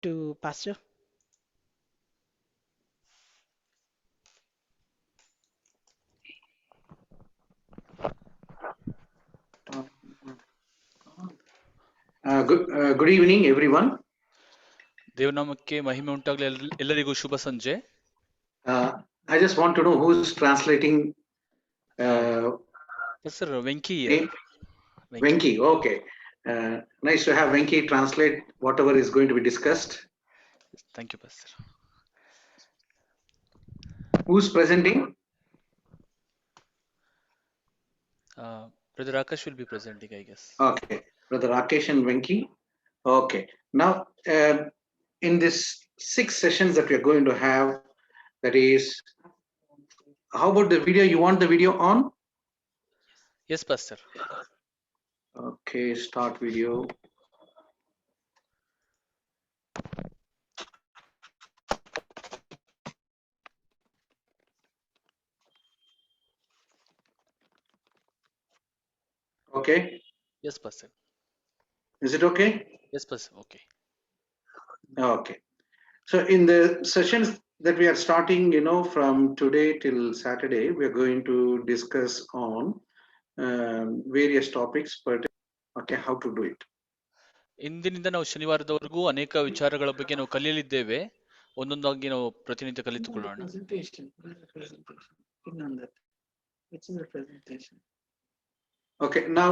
to Pastor. Good evening, everyone. ದೇವನಾಮಕ್ಕೆ ಮಹಿಮೆ ಉಂಟಾಗಲಿ. ಎಲ್ಲರಿಗೂ ಶುಭ ಸಂಜೆ. I just want to know who's translating. Sir, Venki. Venki, okay. Nice to have Venki translate whatever is going to be discussed. Thank you, Pastor. Who's presenting? Brother Akash will be presenting, I guess. Okay, Brother Rakesh and Venki. Okay, now in this 6 sessions that we are going to have, that is, how about the video? You want the video on? Yes, Pastor. Okay, start video. Okay. Yes, Pastor. Is it okay? Yes, Pastor. Okay. Okay. So in the sessions that we are starting, from today till Saturday, we are going to discuss on various topics, but okay, how to do it. ಇಂದಿನಿಂದ ನಾವು ಶನಿವಾರದವರೆಗೂ ಅನೇಕ ವಿಚಾರಗಳ ಬಗ್ಗೆ ನಾವು ಕಲಿಯಲಿದ್ದೇವೆ. ಒಂದೊಂದಾಗಿ ನಾವು ಪ್ರತಿನಿತ್ಯ ಕಲಿತುಕೊಳ್ಳೋಣ. Okay, now,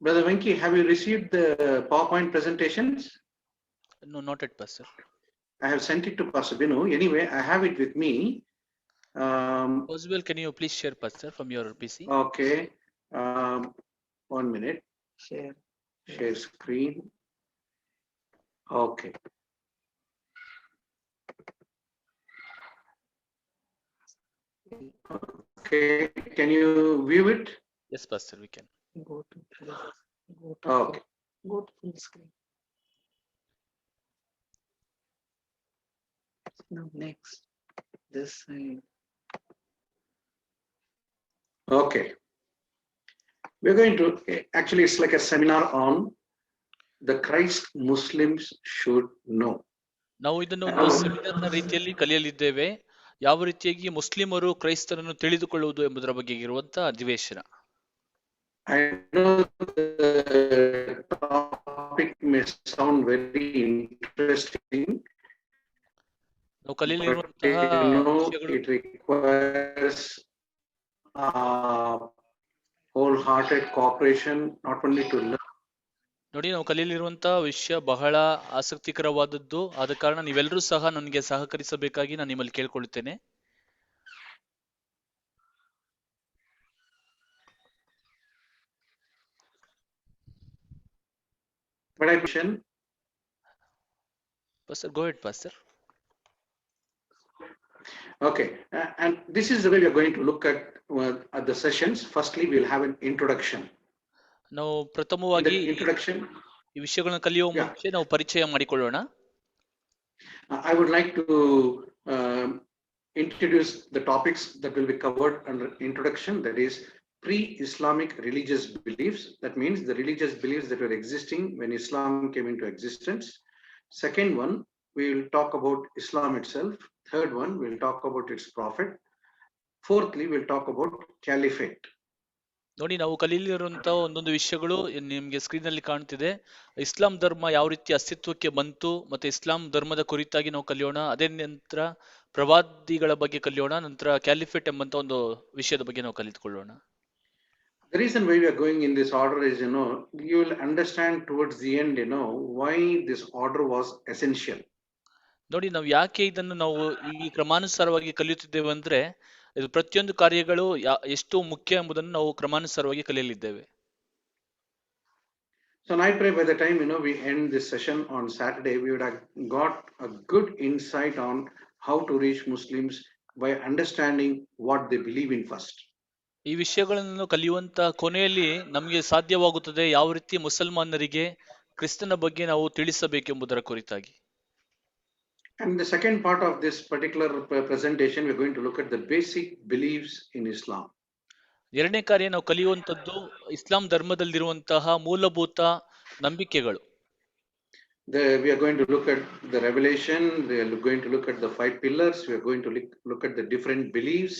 Brother Venki, have you received the PowerPoint presentations? No, not yet, Pastor. I have sent it to Pastor Binu. Anyway, I have it with me. Possible, can you please share, Pastor, from your PC? Okay, 1 minute. Share screen. Okay. Okay, can you view it? Yes, Pastor, we can. Okay. Go to full screen. Now next, this side. Okay. We're going to, actually it's like a seminar on the Christ Muslims should know. ನಾವು ಇದನ್ನು ಒಂದು ಸೆಮಿನಾರ್ನ ರೀತಿಯಲ್ಲಿ ಕಲಿಯಲಿದ್ದೇವೆ. ಯಾವ ರೀತಿಯಾಗಿ ಮುಸ್ಲಿಮರು ಕ್ರೈಸ್ತರನ್ನು ತಿಳಿದುಕೊಳ್ಳುವುದು ಎಂಬುದರ ಬಗ್ಗೆ ಇರುವಂತಹ ಅಧಿವೇಶನ. I know the topic may sound very interesting, ನಾವು ಕಲಿಯಲಿರುವಂತಹ it requires wholehearted cooperation, not only to learn. ನೋಡಿ, ನಾವು ಕಲಿಯಲಿರುವಂತಹ ವಿಷಯ ಬಹಳ ಆಸಕ್ತಿಕರವಾದದ್ದು. ಆದ ಕಾರಣ ನೀವೆಲ್ಲರೂ ಸಹ ನನಗೆ ಸಹಕರಿಸಬೇಕಾಗಿ ನಾನು ನಿಮ್ಮಲ್ಲಿ ಕೇಳ್ಕೊಳ್ಳುತ್ತೇನೆ. But I mention. Pastor, go ahead, Pastor. Okay, and this is the way we are going to look at the sessions. Firstly, we'll have an introduction. ನಾವು ಪ್ರಥಮವಾಗಿ introduction, ಈ ವಿಷಯಗಳನ್ನು ಕಲಿಯುವ ಮುಂಚೆ ನಾವು ಪರಿಚಯ ಮಾಡಿಕೊಳ್ಳೋಣ. I would like to introduce the topics that will be covered under introduction. That is pre-Islamic religious beliefs. That means the religious beliefs that were existing when Islam came into existence. Second one, we will talk about Islam itself. Third one, we'll talk about its prophet. Fourthly, we'll talk about caliphate. ನೋಡಿ, ನಾವು ಕಲಿಯಲಿರುವಂತಹ ಒಂದೊಂದು ವಿಷಯಗಳು ನಿಮ್ಗೆ screen ಅಲ್ಲಿ ಕಾಣ್ತಿದೆ. ಇಸ್ಲಾಂ ಧರ್ಮ ಯಾವ ರೀತಿ ಅಸ್ತಿತ್ವಕ್ಕೆ ಬಂತು, ಮತ್ತೆ ಇಸ್ಲಾಂ ಧರ್ಮದ ಕುರಿತಾಗಿ ನಾವು ಕಲಿಯೋಣ. ಅದೇ ನಂತರ ಪ್ರವಾದಿಗಳ ಬಗ್ಗೆ ಕಲಿಯೋಣ. ನಂತರ ಕ್ಯಾಲಿಫೇಟ್ ಎಂಬಂತ ಒಂದು ವಿಷಯದ ಬಗ್ಗೆ ನಾವು ಕಲಿತುಕೊಳ್ಳೋಣ. The reason why we are going in this order is, you will understand towards the end, why this order was essential. ನೋಡಿ, ನಾವು ಯಾಕೆ ಇದನ್ನು ನಾವು ಈ ಕ್ರಮಾನುಸಾರವಾಗಿ ಕಲಿಯುತ್ತಿದ್ದೇವೆ ಅಂದ್ರೆ, ಇದು ಪ್ರತಿಯೊಂದು ಕಾರ್ಯಗಳು ಎಷ್ಟು ಮುಖ್ಯ ಎಂಬುದನ್ನು ನಾವು ಕ್ರಮಾನುಸಾರವಾಗಿ ಕಲಿಯಲಿದ್ದೇವೆ. So I pray by the time we end this session on Saturday, we would have got a good insight on how to reach Muslims by understanding what they believe in first. ಈ ವಿಷಯಗಳನ್ನು ಕಲಿಯುವಂತ ಕೊನೆಯಲ್ಲಿ ನಮಗೆ ಸಾಧ್ಯವಾಗುತ್ತದೆ ಯಾವ ರೀತಿ ಮುಸಲ್ಮಾನರಿಗೆ ಕ್ರಿಸ್ತನ ಬಗ್ಗೆ ನಾವು ತಿಳಿಸಬೇಕೆಂಬುದರ ಕುರಿತಾಗಿ. And the second part of this particular presentation, we're going to look at the basic beliefs in Islam. ಎರಡನೇ ಕಾರ್ಯ ನಾವು ಕಲಿಯುವಂತದ್ದು ಇಸ್ಲಾಂ ಧರ್ಮದಲ್ಲಿರುವಂತಹ ಮೂಲಭೂತ ನಂಬಿಕೆಗಳು. We are going to look at the revelation. We are going to look at the 5 pillars. We are going to look at the different beliefs.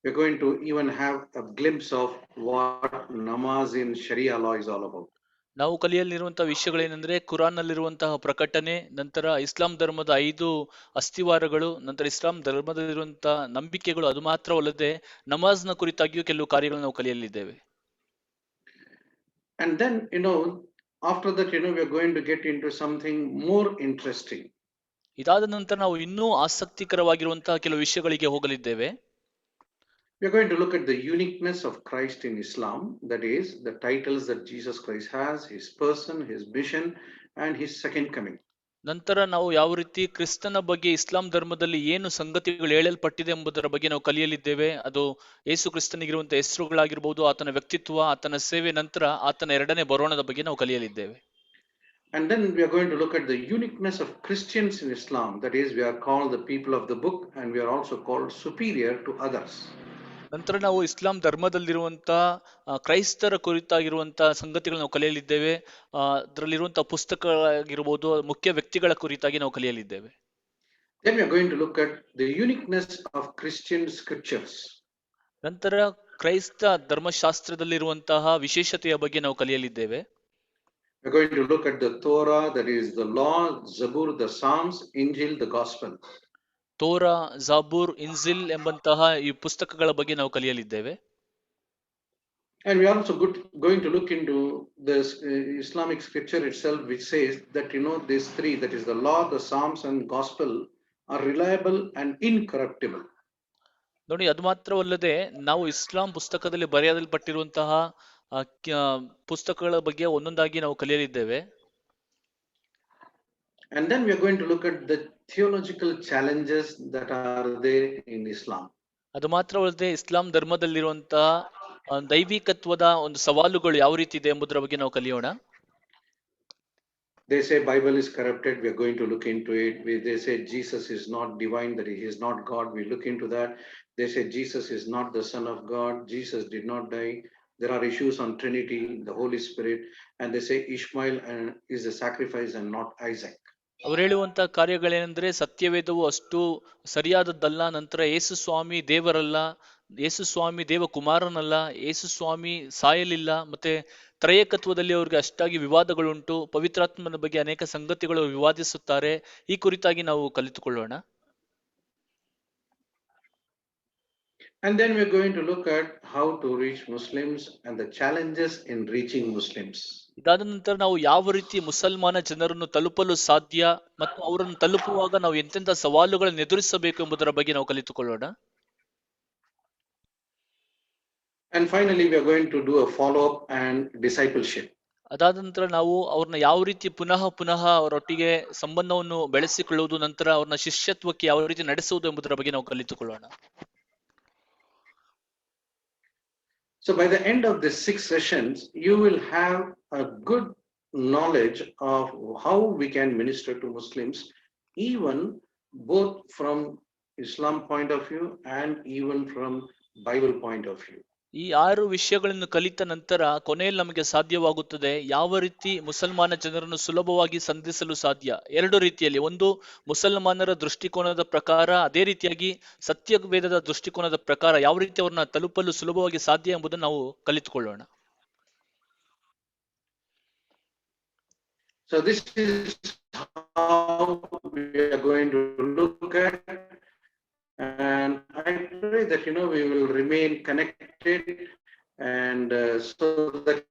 We are going to even have a glimpse of what namaz in Sharia law is all about. ನಾವು ಕಲಿಯಲಿರುವಂತಹ ವಿಷಯಗಳೇನೆಂದ್ರೆ ಕುರಾನ್ ನಲ್ಲಿರುವಂತಹ ಪ್ರಕಟಣೆ, ನಂತರ ಇಸ್ಲಾಂ ಧರ್ಮದ 5 ಅಸ್ಥಿವಾರಗಳು, ನಂತರ ಇಸ್ಲಾಂ ಧರ್ಮದಲ್ಲಿರುವಂತಹ ನಂಬಿಕೆಗಳು, ಅದು ಮಾತ್ರವಲ್ಲದೆ ನಮಾಜ್ನ ಕುರಿತಾಗಿಯೂ ಕೆಲವು ಕಾರ್ಯಗಳನ್ನು ನಾವು ಕಲಿಯಲಿದ್ದೇವೆ. And then, after that, we are going to get into something more interesting. ಇದಾದ ನಂತರ ನಾವು ಇನ್ನೂ ಆಸಕ್ತಿಕರವಾಗಿರುವಂತಹ ಕೆಲವು ವಿಷಯಗಳಿಗೆ ಹೋಗಲಿದ್ದೇವೆ. We are going to look at the uniqueness of Christ in Islam, that is, the titles that Jesus Christ has, his person, his mission, and his second coming. ನಂತರ ನಾವು ಯಾವ ರೀತಿ ಕ್ರಿಸ್ತನ ಬಗ್ಗೆ ಇಸ್ಲಾಂ ಧರ್ಮದಲ್ಲಿ ಏನು ಸಂಗತಿಗಳು ಹೇಳಲ್ಪಟ್ಟಿದೆ ಎಂಬುದರ ಬಗ್ಗೆ ನಾವು ಕಲಿಯಲಿದ್ದೇವೆ. ಅದು ಯೇಸು ಕ್ರಿಸ್ತನಿಗಿರುವಂತಹ ಹೆಸರುಗಳಾಗಿರ್ಬೋದು, ಆತನ ವ್ಯಕ್ತಿತ್ವ, ಆತನ ಸೇವೆ, ನಂತರ ಆತನ ಎರಡನೇ ಬರೋಣದ ಬಗ್ಗೆ ನಾವು ಕಲಿಯಲಿದ್ದೇವೆ. And then we are going to look at the uniqueness of Christians in Islam, that is, we are called the people of the book, and we are also called superior to others. ನಂತರ ನಾವು ಇಸ್ಲಾಂ ಧರ್ಮದಲ್ಲಿರುವಂತಹ ಕ್ರೈಸ್ತರ ಕುರಿತಾಗಿರುವಂತಹ ಸಂಗತಿಗಳನ್ನು ನಾವು ಕಲಿಯಲಿದ್ದೇವೆ. ಅದರಲ್ಲಿರುವಂತಹ ಪುಸ್ತಕಗಳಾಗಿರ್ಬೋದು, ಮುಖ್ಯ ವ್ಯಕ್ತಿಗಳ ಕುರಿತಾಗಿ ನಾವು ಕಲಿಯಲಿದ್ದೇವೆ. Then we are going to look at the uniqueness of Christian scriptures. ನಂತರ ಕ್ರೈಸ್ತ ಧರ್ಮಶಾಸ್ತ್ರದಲ್ಲಿರುವಂತಹ ವಿಶೇಷತೆಯ ಬಗ್ಗೆ ನಾವು ಕಲಿಯಲಿದ್ದೇವೆ. We are going to look at the Torah, that is the law, Zabur, the Psalms, Injil, the gospel. Tora, ಜಾಬೂರ್, ಇನ್ಜಿಲ್ ಎಂಬಂತಹ ಈ ಪುಸ್ತಕಗಳ ಬಗ್ಗೆ ನಾವು ಕಲಿಯಲಿದ್ದೇವೆ. And we are also going to look into the Islamic scripture itself, which says that these 3, that is the law, the Psalms, and gospel, are reliable and incorruptible. ನೋಡಿ, ಅದು ಮಾತ್ರವಲ್ಲದೆ ನಾವು ಇಸ್ಲಾಂ ಪುಸ್ತಕದಲ್ಲಿ ಬರೆಯಲ್ಪಟ್ಟಿರುವಂತಹ ಪುಸ್ತಕಗಳ ಬಗ್ಗೆ ಒಂದೊಂದಾಗಿ ನಾವು ಕಲಿಯಲಿದ್ದೇವೆ. And then we are going to look at the theological challenges that are there in Islam. ಅದು ಮಾತ್ರವಲ್ಲದೆ ಇಸ್ಲಾಂ ಧರ್ಮದಲ್ಲಿರುವಂತಹ ದೈವಿಕತ್ವದ ಒಂದು ಸವಾಲುಗಳು ಯಾವ ರೀತಿ ಇದೆ ಎಂಬುದರ ಬಗ್ಗೆ ನಾವು ಕಲಿಯೋಣ. They say Bible is corrupted. We are going to look into it. They say Jesus is not divine, that he is not God. We look into that. They say Jesus is not the Son of God. Jesus did not die. There are issues on Trinity, the Holy Spirit, and they say Ishmael is a sacrifice and not Isaac. ಅವರು ಹೇಳುವಂತಹ ಕಾರ್ಯಗಳೇನೆಂದ್ರೆ ಸತ್ಯವೇದವು ಅಷ್ಟು ಸರಿಯಾದದ್ದಲ್ಲ, ನಂತರ ಯೇಸು ಸ್ವಾಮಿ ದೇವರಲ್ಲ, ಯೇಸು ಸ್ವಾಮಿ ದೇವ ಕುಮಾರನಲ್ಲ, ಯೇಸು ಸ್ವಾಮಿ ಸಾಯಲಿಲ್ಲ, ಮತ್ತೆ ತ್ರಯೇಕತ್ವದಲ್ಲಿ ಅವ್ರಿಗೆ ಅಷ್ಟಾಗಿ ವಿವಾದಗಳುಂಟು, ಪವಿತ್ರಾತ್ಮನ ಬಗ್ಗೆ ಅನೇಕ ಸಂಗತಿಗಳು ವಿವಾದಿಸುತ್ತಾರೆ. ಈ ಕುರಿತಾಗಿ ನಾವು ಕಲಿತುಕೊಳ್ಳೋಣ. And then we're going to look at how to reach Muslims and the challenges in reaching Muslims. ಇದಾದ ನಂತರ ನಾವು ಯಾವ ರೀತಿ ಮುಸಲ್ಮಾನ ಜನರನ್ನು ತಲುಪಲು ಸಾಧ್ಯ ಮತ್ತು ಅವರನ್ನು ತಲುಪುವಾಗ ನಾವು ಎಂತೆಂಥ ಸವಾಲುಗಳನ್ನು ಎದುರಿಸಬೇಕು ಎಂಬುದರ ಬಗ್ಗೆ ನಾವು ಕಲಿತುಕೊಳ್ಳೋಣ. And finally we are going to do a follow-up and discipleship. ಅದಾದ ನಂತರ ನಾವು ಅವ್ರನ್ನ ಯಾವ ರೀತಿ ಪುನಃ ಅವರೊಟ್ಟಿಗೆ ಸಂಬಂಧವನ್ನು ಬೆಳೆಸಿಕೊಳ್ಳುವುದು, ನಂತರ ಅವ್ರನ್ನ ಶಿಷ್ಯತ್ವಕ್ಕೆ ಯಾವ ರೀತಿ ನಡೆಸುವುದು ಎಂಬುದರ ಬಗ್ಗೆ ನಾವು ಕಲಿತುಕೊಳ್ಳೋಣ. So by the end of the 6 sessions, you will have a good knowledge of how we can minister to Muslims, even both from Islam point of view and even from Bible point of view. ಈ 6 ವಿಷಯಗಳನ್ನು ಕಲಿತ ನಂತರ ಕೊನೆಯಲ್ಲಿ ನಮಗೆ ಸಾಧ್ಯವಾಗುತ್ತದೆ ಯಾವ ರೀತಿ ಮುಸಲ್ಮಾನ ಜನರನ್ನು ಸುಲಭವಾಗಿ ಸಂಧಿಸಲು ಸಾಧ್ಯ. 2 ರೀತಿಯಲ್ಲಿ, ಒಂದು ಮುಸಲ್ಮಾನರ ದೃಷ್ಟಿಕೋನದ ಪ್ರಕಾರ, ಅದೇ ರೀತಿಯಾಗಿ ಸತ್ಯವೇದದ ದೃಷ್ಟಿಕೋನದ ಪ್ರಕಾರ ಯಾವ ರೀತಿ ಅವ್ರನ್ನ ತಲುಪಲು ಸುಲಭವಾಗಿ ಸಾಧ್ಯ ಎಂಬುದನ್ನು ನಾವು ಕಲಿತುಕೊಳ್ಳೋಣ. So this is how we are going to look at, and I pray that we will remain connected, and so that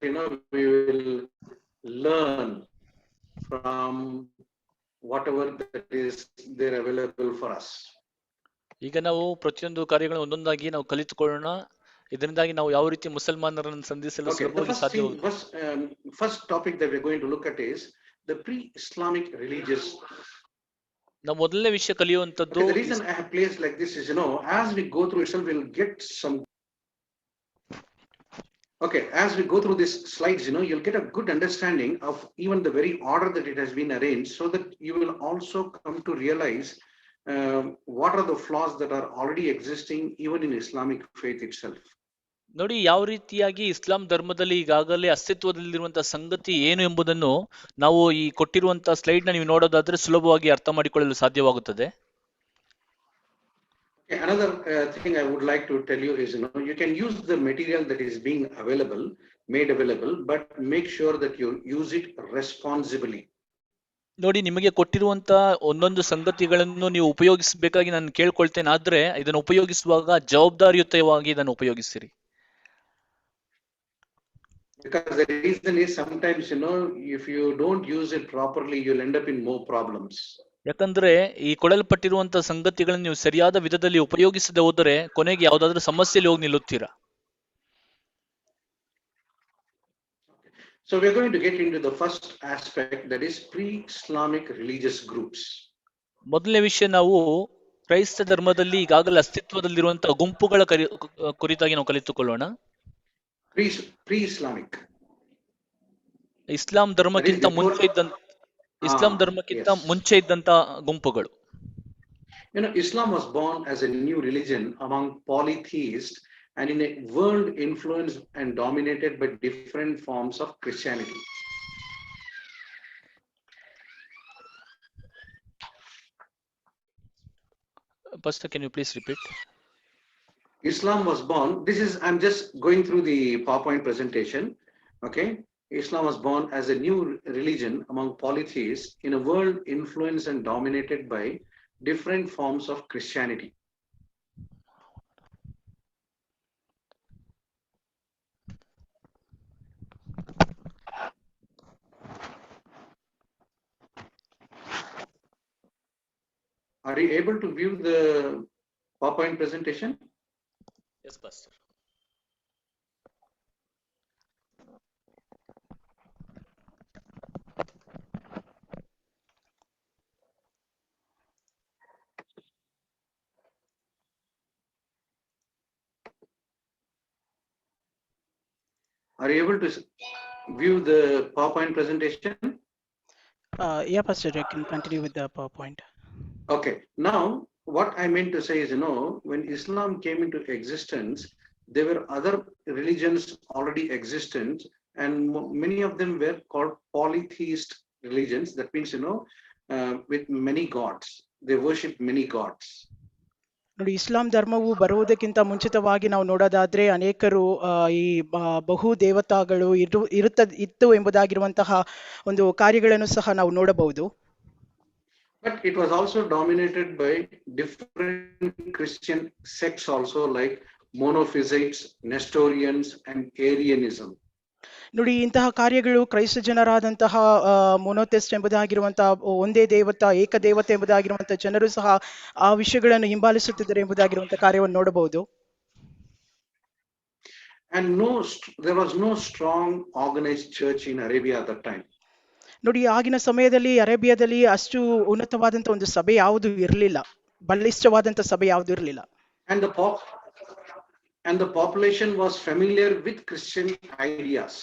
we will learn from whatever that is there available for us. ಈಗ ನಾವು ಪ್ರತಿಯೊಂದು ಕಾರ್ಯಗಳನ್ನು ಒಂದೊಂದಾಗಿ ನಾವು ಕಲಿತುಕೊಳ್ಳೋಣ. ಇದರಿಂದಾಗಿ ನಾವು ಯಾವ ರೀತಿ ಮುಸಲ್ಮಾನರನ್ನು ಸಂಧಿಸಲು ಸುಲಭವಾಗಿ ಸಾಧ್ಯವಾಗುತ್ತದೆ. First topic that we are going to look at is the pre-Islamic religious. ನಾವು ಮೊದಲನೇ ವಿಷಯ ಕಲಿಯುವಂತದ್ದು. The reason I have placed like this is, as we go through itself, we'll get some. Okay, as we go through these slides, you'll get a good understanding of even the very order that it has been arranged, so that you will also come to realize what are the flaws that are already existing even in Islamic faith itself. ನೋಡಿ ಯಾವ ರೀತಿಯಾಗಿ ಇಸ್ಲಾಂ ಧರ್ಮದಲ್ಲಿ ಈಗಾಗಲೇ ಅಸ್ತಿತ್ವದಲ್ಲಿರುವಂತಹ ಸಂಗತಿ ಏನು ಎಂಬುದನ್ನು ನಾವು ಈ ಕೊಟ್ಟಿರುವಂತಹ ಸ್ಲೈಡ್ ನ ನೀವು ನೋಡೋದಾದ್ರೆ ಸುಲಭವಾಗಿ ಅರ್ಥ ಮಾಡಿಕೊಳ್ಳಲು ಸಾಧ್ಯವಾಗುತ್ತದೆ. Okay, another thing I would like to tell you is, you can use the material that is being made available, but make sure that you use it responsibly. ನೋಡಿ ನಿಮಗೆ ಕೊಟ್ಟಿರುವಂತ ಒಂದೊಂದು ಸಂಗತಿಗಳನ್ನು ನೀವು ಉಪಯೋಗಿಸಬೇಕಾಗಿ ನಾನು ಕೇಳ್ಕೊಳ್ತೇನೆ, ಆದ್ರೆ ಇದನ್ನು ಉಪಯೋಗಿಸುವಾಗ ಜವಾಬ್ದಾರಿಯುತವಾಗಿ ಇದನ್ನು ಉಪಯೋಗಿಸಿರಿ. Because the reason is sometimes, if you don't use it properly, you'll end up in more problems. ಯಾಕಂದ್ರೆ ಈ ಕೊಡಲ್ಪಟ್ಟಿರುವಂತಹ ಸಂಗತಿಗಳನ್ನು ನೀವು ಸರಿಯಾದ ವಿಧದಲ್ಲಿ ಉಪಯೋಗಿಸದೆ ಹೋದರೆ ಕೊನೆಗೆ ಯಾವ್ದಾದ್ರೂ ಸಮಸ್ಯೆಯಲ್ಲಿ ಹೋಗಿ ನಿಲ್ಲುತ್ತೀರಾ. So we're going to get into the first aspect, that is pre-Islamic religious groups. ಮೊದಲನೇ ವಿಷಯ, ನಾವು ಕ್ರೈಸ್ತ ಧರ್ಮದಲ್ಲಿ ಈಗಾಗಲೇ ಅಸ್ತಿತ್ವದಲ್ಲಿರುವಂತಹ ಗುಂಪುಗಳ ಕುರಿತಾಗಿ ನಾವು ಕಲಿತುಕೊಳ್ಳೋಣ. Pre-Islamic. ಇಸ್ಲಾಂ ಧರ್ಮಕ್ಕಿಂತ ಮುಂಚೆ ಇದ್ದಂತ ಗುಂಪುಗಳು. Islam was born as a new religion among polytheists and in a world influenced and dominated by different forms of Christianity. Pastor, can you please repeat? Islam was born, I'm just going through the PowerPoint presentation. Okay. Islam was born as a new religion among polytheists in a world influenced and dominated by different forms of Christianity. Are you able to view the PowerPoint presentation? Yes, Pastor. Are you able to view the PowerPoint presentation? Yeah, Pastor, I can continue with the PowerPoint. Okay. Now, what I meant to say is, when Islam came into existence, there were other religions already existent, and many of them were called polytheist religions. That means, with many gods. They worship many gods. ನೋಡಿ, ಇಸ್ಲಾಂ ಧರ್ಮವು ಬರುವುದಕ್ಕಿಂತ ಮುಂಚಿತವಾಗಿ ನಾವು ನೋಡೋದಾದ್ರೆ ಅನೇಕರು ಈ ಬಹು ದೇವತಾಗಳು ಇತ್ತು ಎಂಬುದಾಗಿರುವಂತಹ ಒಂದು ಕಾರ್ಯಗಳನ್ನು ಸಹ ನಾವು ನೋಡಬಹುದು. But it was also dominated by different Christian sects also, like Monophysites, Nestorians, and Arianism. ನೋಡಿ, ಇಂತಹ ಕಾರ್ಯಗಳು ಕ್ರೈಸ್ತ ಜನರಾದಂತಹ ಮೊನೋಥೆಸ್ಟ್ ಎಂಬುದಾಗಿರುವಂತಹ ಒಂದೇ ದೇವತಾ ಏಕದೇವತೆ ಎಂಬುದಾಗಿರುವಂತಹ ಜನರು ಸಹ ಆ ವಿಷಯಗಳನ್ನು ಹಿಂಬಾಲಿಸುತ್ತಿದ್ದಾರೆ ಎಂಬುದಾಗಿರುವಂತಹ ಕಾರ್ಯವನ್ನು ನೋಡಬಹುದು. And there was no strong organized church in Arabia at that time. ನೋಡಿ, ಆಗಿನ ಸಮಯದಲ್ಲಿ ಅರೇಬಿಯಾದಲ್ಲಿ ಅಷ್ಟು ಉನ್ನತವಾದಂತ ಒಂದು ಸಭೆ ಯಾವುದು ಇರಲಿಲ್ಲ, ಬಲಿಷ್ಠವಾದಂತ ಸಭೆ ಯಾವುದು ಇರಲಿಲ್ಲ. And the population was familiar with Christian ideas.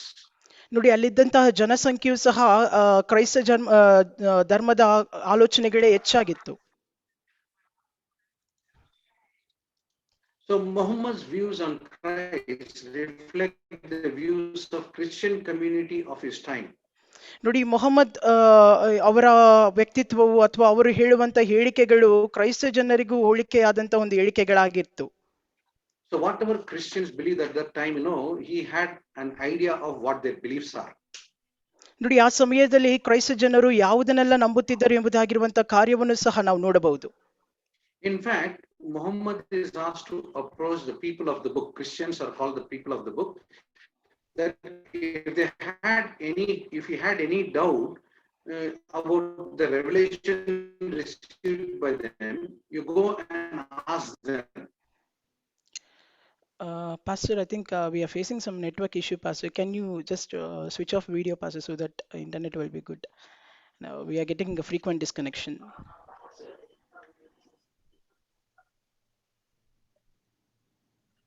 ನೋಡಿ, ಅಲ್ಲಿದ್ದಂತಹ ಜನಸಂಖ್ಯೆಯು ಸಹ ಕ್ರೈಸ್ತ ಧರ್ಮದ ಆಲೋಚನೆಗಳೇ ಹೆಚ್ಚಾಗಿತ್ತು. So Muhammad's views on Christ reflect the views of Christian community of his time. ನೋಡಿ, ಮೊಹಮ್ಮದ್ ಅವರ ವ್ಯಕ್ತಿತ್ವವು ಅಥವಾ ಅವರು ಹೇಳುವಂತ ಹೇಳಿಕೆಗಳು ಕ್ರೈಸ್ತ ಜನರಿಗೂ ಹೋಲಿಕೆಯಾದಂತ ಒಂದು ಹೇಳಿಕೆಗಳಾಗಿತ್ತು. So whatever Christians believed at that time, he had an idea of what their beliefs are. ನೋಡಿ, ಆ ಸಮಯದಲ್ಲಿ ಕ್ರೈಸ್ತ ಜನರು ಯಾವುದನ್ನೆಲ್ಲ ನಂಬುತ್ತಿದ್ದರು ಎಂಬುದಾಗಿರುವಂತ ಕಾರ್ಯವನ್ನು ಸಹ ನಾವು ನೋಡಬಹುದು. In fact, Muhammad is asked to approach the people of the book. Christians are called the people of the book. That if he had any doubt about the revelation received by them, you go and ask them. Pastor, I think we are facing some network issue. Pastor, can you just switch off video, Pastor, so that internet will be good? Now we are getting a frequent disconnection.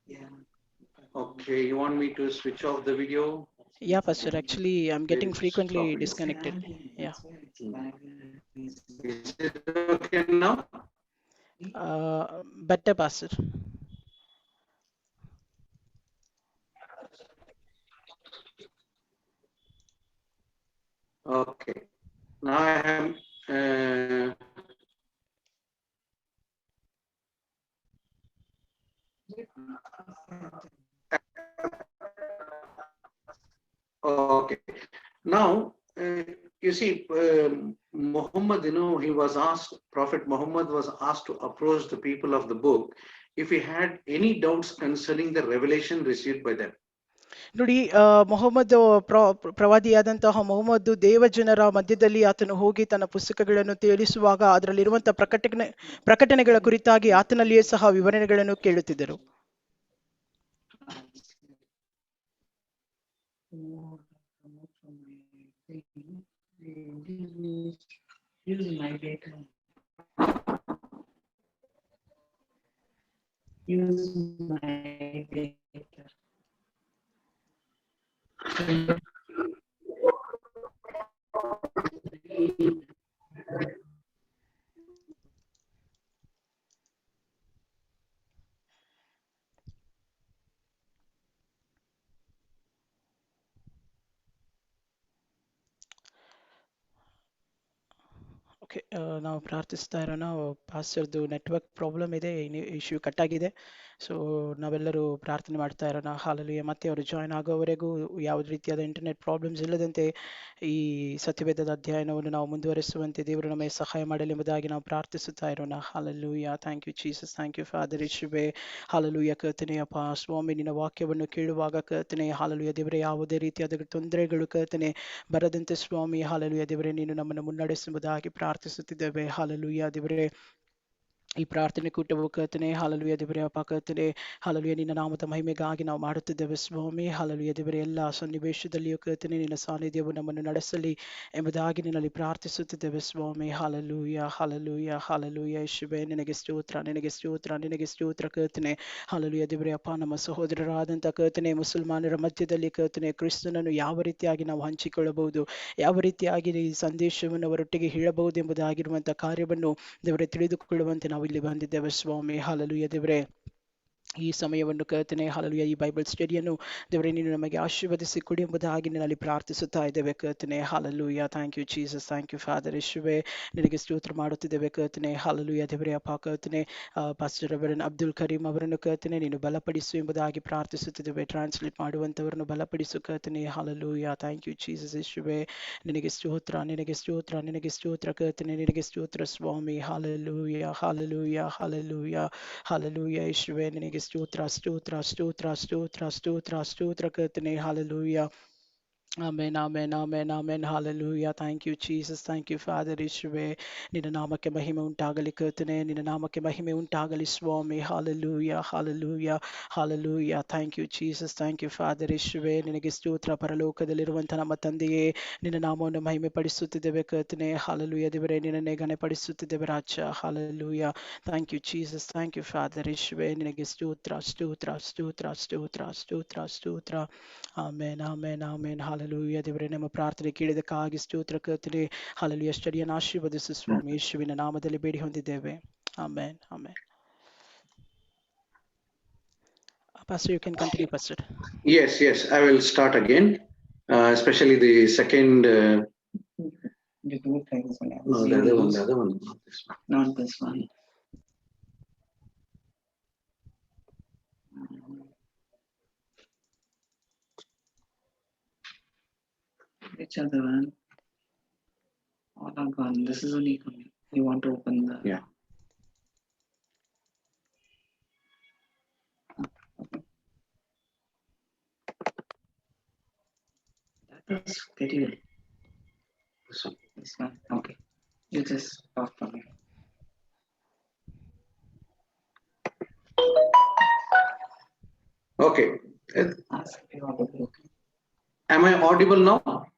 Yeah. Okay, you want me to switch off the video? Yeah, Pastor, actually I'm getting frequently disconnected. Yeah. Is it okay now? Better, Pastor. Now I am okay. Now you see, Muhammad, he was asked, Prophet Muhammad was asked to approach the people of the book if he had any doubts concerning the revelation received by them. ನೋಡಿ ಮೊಹಮ್ಮದ್ ಪ್ರವಾದಿಯಾದಂತಹ ಮೊಹಮ್ಮದ್ ದೇವಜನರ ಮಧ್ಯದಲ್ಲಿ ಆತನು ಹೋಗಿ ತನ್ನ ಪುಸ್ತಕಗಳನ್ನು ತೇಲಿಸುವಾಗ ಅದರಲ್ಲಿರುವಂತಹ ಪ್ರಕಟಣೆಗಳ ಕುರಿತಾಗಿ ಆತನಲ್ಲಿಯೇ ಸಹ ವಿವರಣೆಗಳನ್ನು ಕೇಳುತ್ತಿದ್ದರು. Use my data. Use my data. Okay, ನಾವು ಪ್ರಾರ್ಥಿಸ್ತಾ ಇರೋಣ. ಪಾಸ್ಟರ್ದು ನೆಟ್ವರ್ಕ್ ಪ್ರಾಬ್ಲಮ್ ಇದೆ, ಇಶ್ಯೂ ಕಟ್ ಆಗಿದೆ. ಸೊ ನಾವೆಲ್ಲರೂ ಪ್ರಾರ್ಥನೆ ಮಾಡ್ತಾ ಇರೋಣ. ಹಾಲೆಲೂಯಾ. ಮತ್ತೆ ಅವರು ಜಾಯ್ನ್ ಆಗೋವರೆಗೂ ಯಾವುದೇ ರೀತಿಯಾದ ಇಂಟರ್ನೆಟ್ ಪ್ರಾಬ್ಲಮ್ಸ್ ಇಲ್ಲದಂತೆ ಈ ಸತ್ಯವೇದದ ಅಧ್ಯಯನವನ್ನು ನಾವು ಮುಂದುವರಿಸುವಂತೆ ದೇವರು ನಮಗೆ ಸಹಾಯ ಮಾಡಲಿ ಎಂಬುದಾಗಿ ನಾವು ಪ್ರಾರ್ಥಿಸುತ್ತಾ ಇರೋಣ. Hallelujah. Thank you Jesus, thank you father ಯೇಸುವೇ. ಹಾಲೆಲೂಯಾ. ಕರ್ತನೇ ಅಪ್ಪ ಸ್ವಾಮಿ, ನಿನ್ನ ವಾಕ್ಯವನ್ನು ಕೇಳುವಾಗ ಕರ್ತನೇ ಹಾಲೆಲೂಯಾ ದೇವರೇ, ಯಾವುದೇ ರೀತಿಯಾದ ತೊಂದರೆಗಳು ಕರ್ತನೇ ಬರದಂತೆ ಸ್ವಾಮಿ ಹಾಲೆಲೂಯಾ ದೇವರೇ ನೀನು ನಮ್ಮನ್ನು ಮುನ್ನಡೆಸುವುದಾಗಿ ಪ್ರಾರ್ಥಿಸುತ್ತಿದ್ದೇವೆ. ಹಾಲೆಲೂಯಾ ದೇವರೇ, ಈ ಪ್ರಾರ್ಥನೆ ಕೂಟವು ಕರ್ತನೆ ಹಾಲೆಲೂಯಾ ದೇವರೇ ಅಪ್ಪ ಕರ್ತನೆ ಹಾಲೆಲೂಯಾ ನಿನ್ನ ನಾಮದ ಮಹಿಮೆಗಾಗಿ ನಾವು ಮಾಡುತ್ತಿದ್ದೇವೆ ಸ್ವಾಮಿ. ಹಾಲೆಲೂಯಾ ದೇವರೇ, ಎಲ್ಲ ಸನ್ನಿವೇಶದಲ್ಲಿಯೂ ಕರ್ತನೆ ನಿನ್ನ ಸಾನ್ನಿಧ್ಯವು ನಮ್ಮನ್ನು ನಡೆಸಲಿ ಎಂಬುದಾಗಿ ನಿನ್ನಲ್ಲಿ ಪ್ರಾರ್ಥಿಸುತ್ತಿದ್ದೇವೆ ಸ್ವಾಮಿ. Hallelujah hallelujah hallelujah. ಯೇಸುವೇ ನಿನಗೆ ಸ್ತೋತ್ರ, ನಿನಗೆ ಸ್ತೋತ್ರ, ನಿನಗೆ ಸ್ತೋತ್ರ ಕರ್ತನೆ ಹಾಲೆಲೂಯಾ ದೇವರೇ ಅಪ್ಪ. ನಮ್ಮ ಸಹೋದರರಾದಂಥ ಕರ್ತನೆ ಮುಸಲ್ಮಾನರ ಮಧ್ಯದಲ್ಲಿ ಕರ್ತನೆ ಕ್ರಿಸ್ತನನ್ನು ಯಾವ ರೀತಿಯಾಗಿ ನಾವು ಹಂಚಿಕೊಳ್ಳಬಹುದು, ಯಾವ ರೀತಿಯಾಗಿ ಈ ಸಂದೇಶವನ್ನು ಅವರೊಟ್ಟಿಗೆ ಹೇಳಬಹುದು ಎಂಬುದಾಗಿರುವಂಥ ಕಾರ್ಯವನ್ನು ದೇವರೇ ತಿಳಿದುಕೊಳ್ಳುವಂತೆ ನಾವು ಇಲ್ಲಿ ಬಂದಿದ್ದೇವೆ ಸ್ವಾಮಿ. ಹಾಲೆಲೂಯಾ ದೇವರೇ, ಈ ಸಮಯವನ್ನು ಕರ್ತನೆ ಹಾಲೆಲೂಯಾ ಈ ಬೈಬಲ್ ಸ್ಟಡಿಯನ್ನು ದೇವರೇ ನೀನು ನಮಗೆ ಆಶೀರ್ವದಿಸಿ ಕೊಡಿ ಎಂಬುದಾಗಿ ನಿನ್ನಲ್ಲಿ ಪ್ರಾರ್ಥಿಸುತ್ತಾ ಇದ್ದೇವೆ ಕರ್ತನೆ. Hallelujah. Thank you Jesus, thank you father ಯೇಸುವೇ. ನಿನಗೆ ಸ್ತೋತ್ರ ಮಾಡುತ್ತಿದ್ದೇವೆ ಕರ್ತನೆ. ಹಾಲೆಲೂಯಾ ದೇವರೇ ಅಪ್ಪ ಕರ್ತನೆ ಪಾಸ್ಟರ್ ರೆವರೆಂಡ್ ಅಬ್ದುಲ್ ಕರೀಂ ಅವರನ್ನು ಕರ್ತನೆ ನೀನು ಬಲಪಡಿಸು ಎಂಬುದಾಗಿ ಪ್ರಾರ್ಥಿಸುತ್ತಿದ್ದೇವೆ. ಟ್ರಾನ್ಸ್ಲೇಟ್ ಮಾಡುವಂಥವರನ್ನು ಬಲಪಡಿಸು ಕರ್ತನೆ. ಹಾಲೆಲೂಯಾ. ಥ್ಯಾಂಕ್ ಯು ಜೀಸಸ್ ಯೇಸುವೇ. ನಿನಗೆ ಸ್ತೋತ್ರ, ನಿನಗೆ ಸ್ತೋತ್ರ, ನಿನಗೆ ಸ್ತೋತ್ರ ಕರ್ತನೆ, ನಿನಗೆ ಸ್ತೋತ್ರ ಸ್ವಾಮಿ. Hallelujah hallelujah hallelujah hallelujah. ಯೇಸುವೇ ನಿನಗೆ ಸ್ತೋತ್ರ ಸ್ತೋತ್ರ ಸ್ತೋತ್ರ ಸ್ತೋತ್ರ ಸ್ತೋತ್ರ ಸ್ತೋತ್ರ ಕರ್ತನೆ. Hallelujah. Amen amen amen amen. Hallelujah. Thank you Jesus, thank you father ಯೇಸುವೇ. ನಿನ್ನ ನಾಮಕ್ಕೆ ಮಹಿಮೆ ಉಂಟಾಗಲಿ ಕರ್ತನೆ, ನಿನ್ನ ನಾಮಕ್ಕೆ ಮಹಿಮೆ ಉಂಟಾಗಲಿ ಸ್ವಾಮಿ. Hallelujah hallelujah hallelujah. Thank you Jesus, thank you father ಯೇಸುವೇ. ನಿನಗೆ ಸ್ತೋತ್ರ. ಪರಲೋಕದಲ್ಲಿರುವಂಥ ನಮ್ಮ ತಂದೆಯೇ, ನಿನ್ನ ನಾಮವನ್ನು ಮಹಿಮೆ ಪಡಿಸುತ್ತಿದ್ದೇವೆ ಕರ್ತನೆ. ಹಾಲೆಲೂಯಾ ದೇವರೇ, ನಿನ್ನನ್ನೇ ಗಣಪಡಿಸುತ್ತಿದ್ದೇವೆ ರಾಜ. Hallelujah. Thank you Jesus, thank you father ಯೇಸುವೇ. ನಿನಗೆ ಸ್ತೋತ್ರ ಸ್ತೋತ್ರ ಸ್ತೋತ್ರ ಸ್ತೋತ್ರ ಸ್ತೋತ್ರ ಸ್ತೋತ್ರ. Amen amen amen. ಹಾಲೆಲೂಯಾ ದೇವರೇ, ನಮ್ಮ ಪ್ರಾರ್ಥನೆ ಕೇಳಿದಕ್ಕಾಗಿ ಸ್ತೋತ್ರ ಕರ್ತನೆ. ಹಾಲೆಲೂಯಾ. ಸ್ಟಡಿಯನ್ನು ಆಶೀರ್ವದಿಸು ಸ್ವಾಮಿ. ಯೇಸುವಿನ ನಾಮದಲ್ಲಿ ಬೇಡಿ ಹೊಂದಿದ್ದೇವೆ. Amen amen. Pastor, you can continue, Pastor. Yes, I will start again, especially the second. You do it like this one. No, the other one, not this one. Not this one. Which other one? All are gone. This is only coming. You want to open the. Yeah. That is schedule. This one. This one. Okay. You just stop from here. Okay. Ask if you want to look. Am I audible now?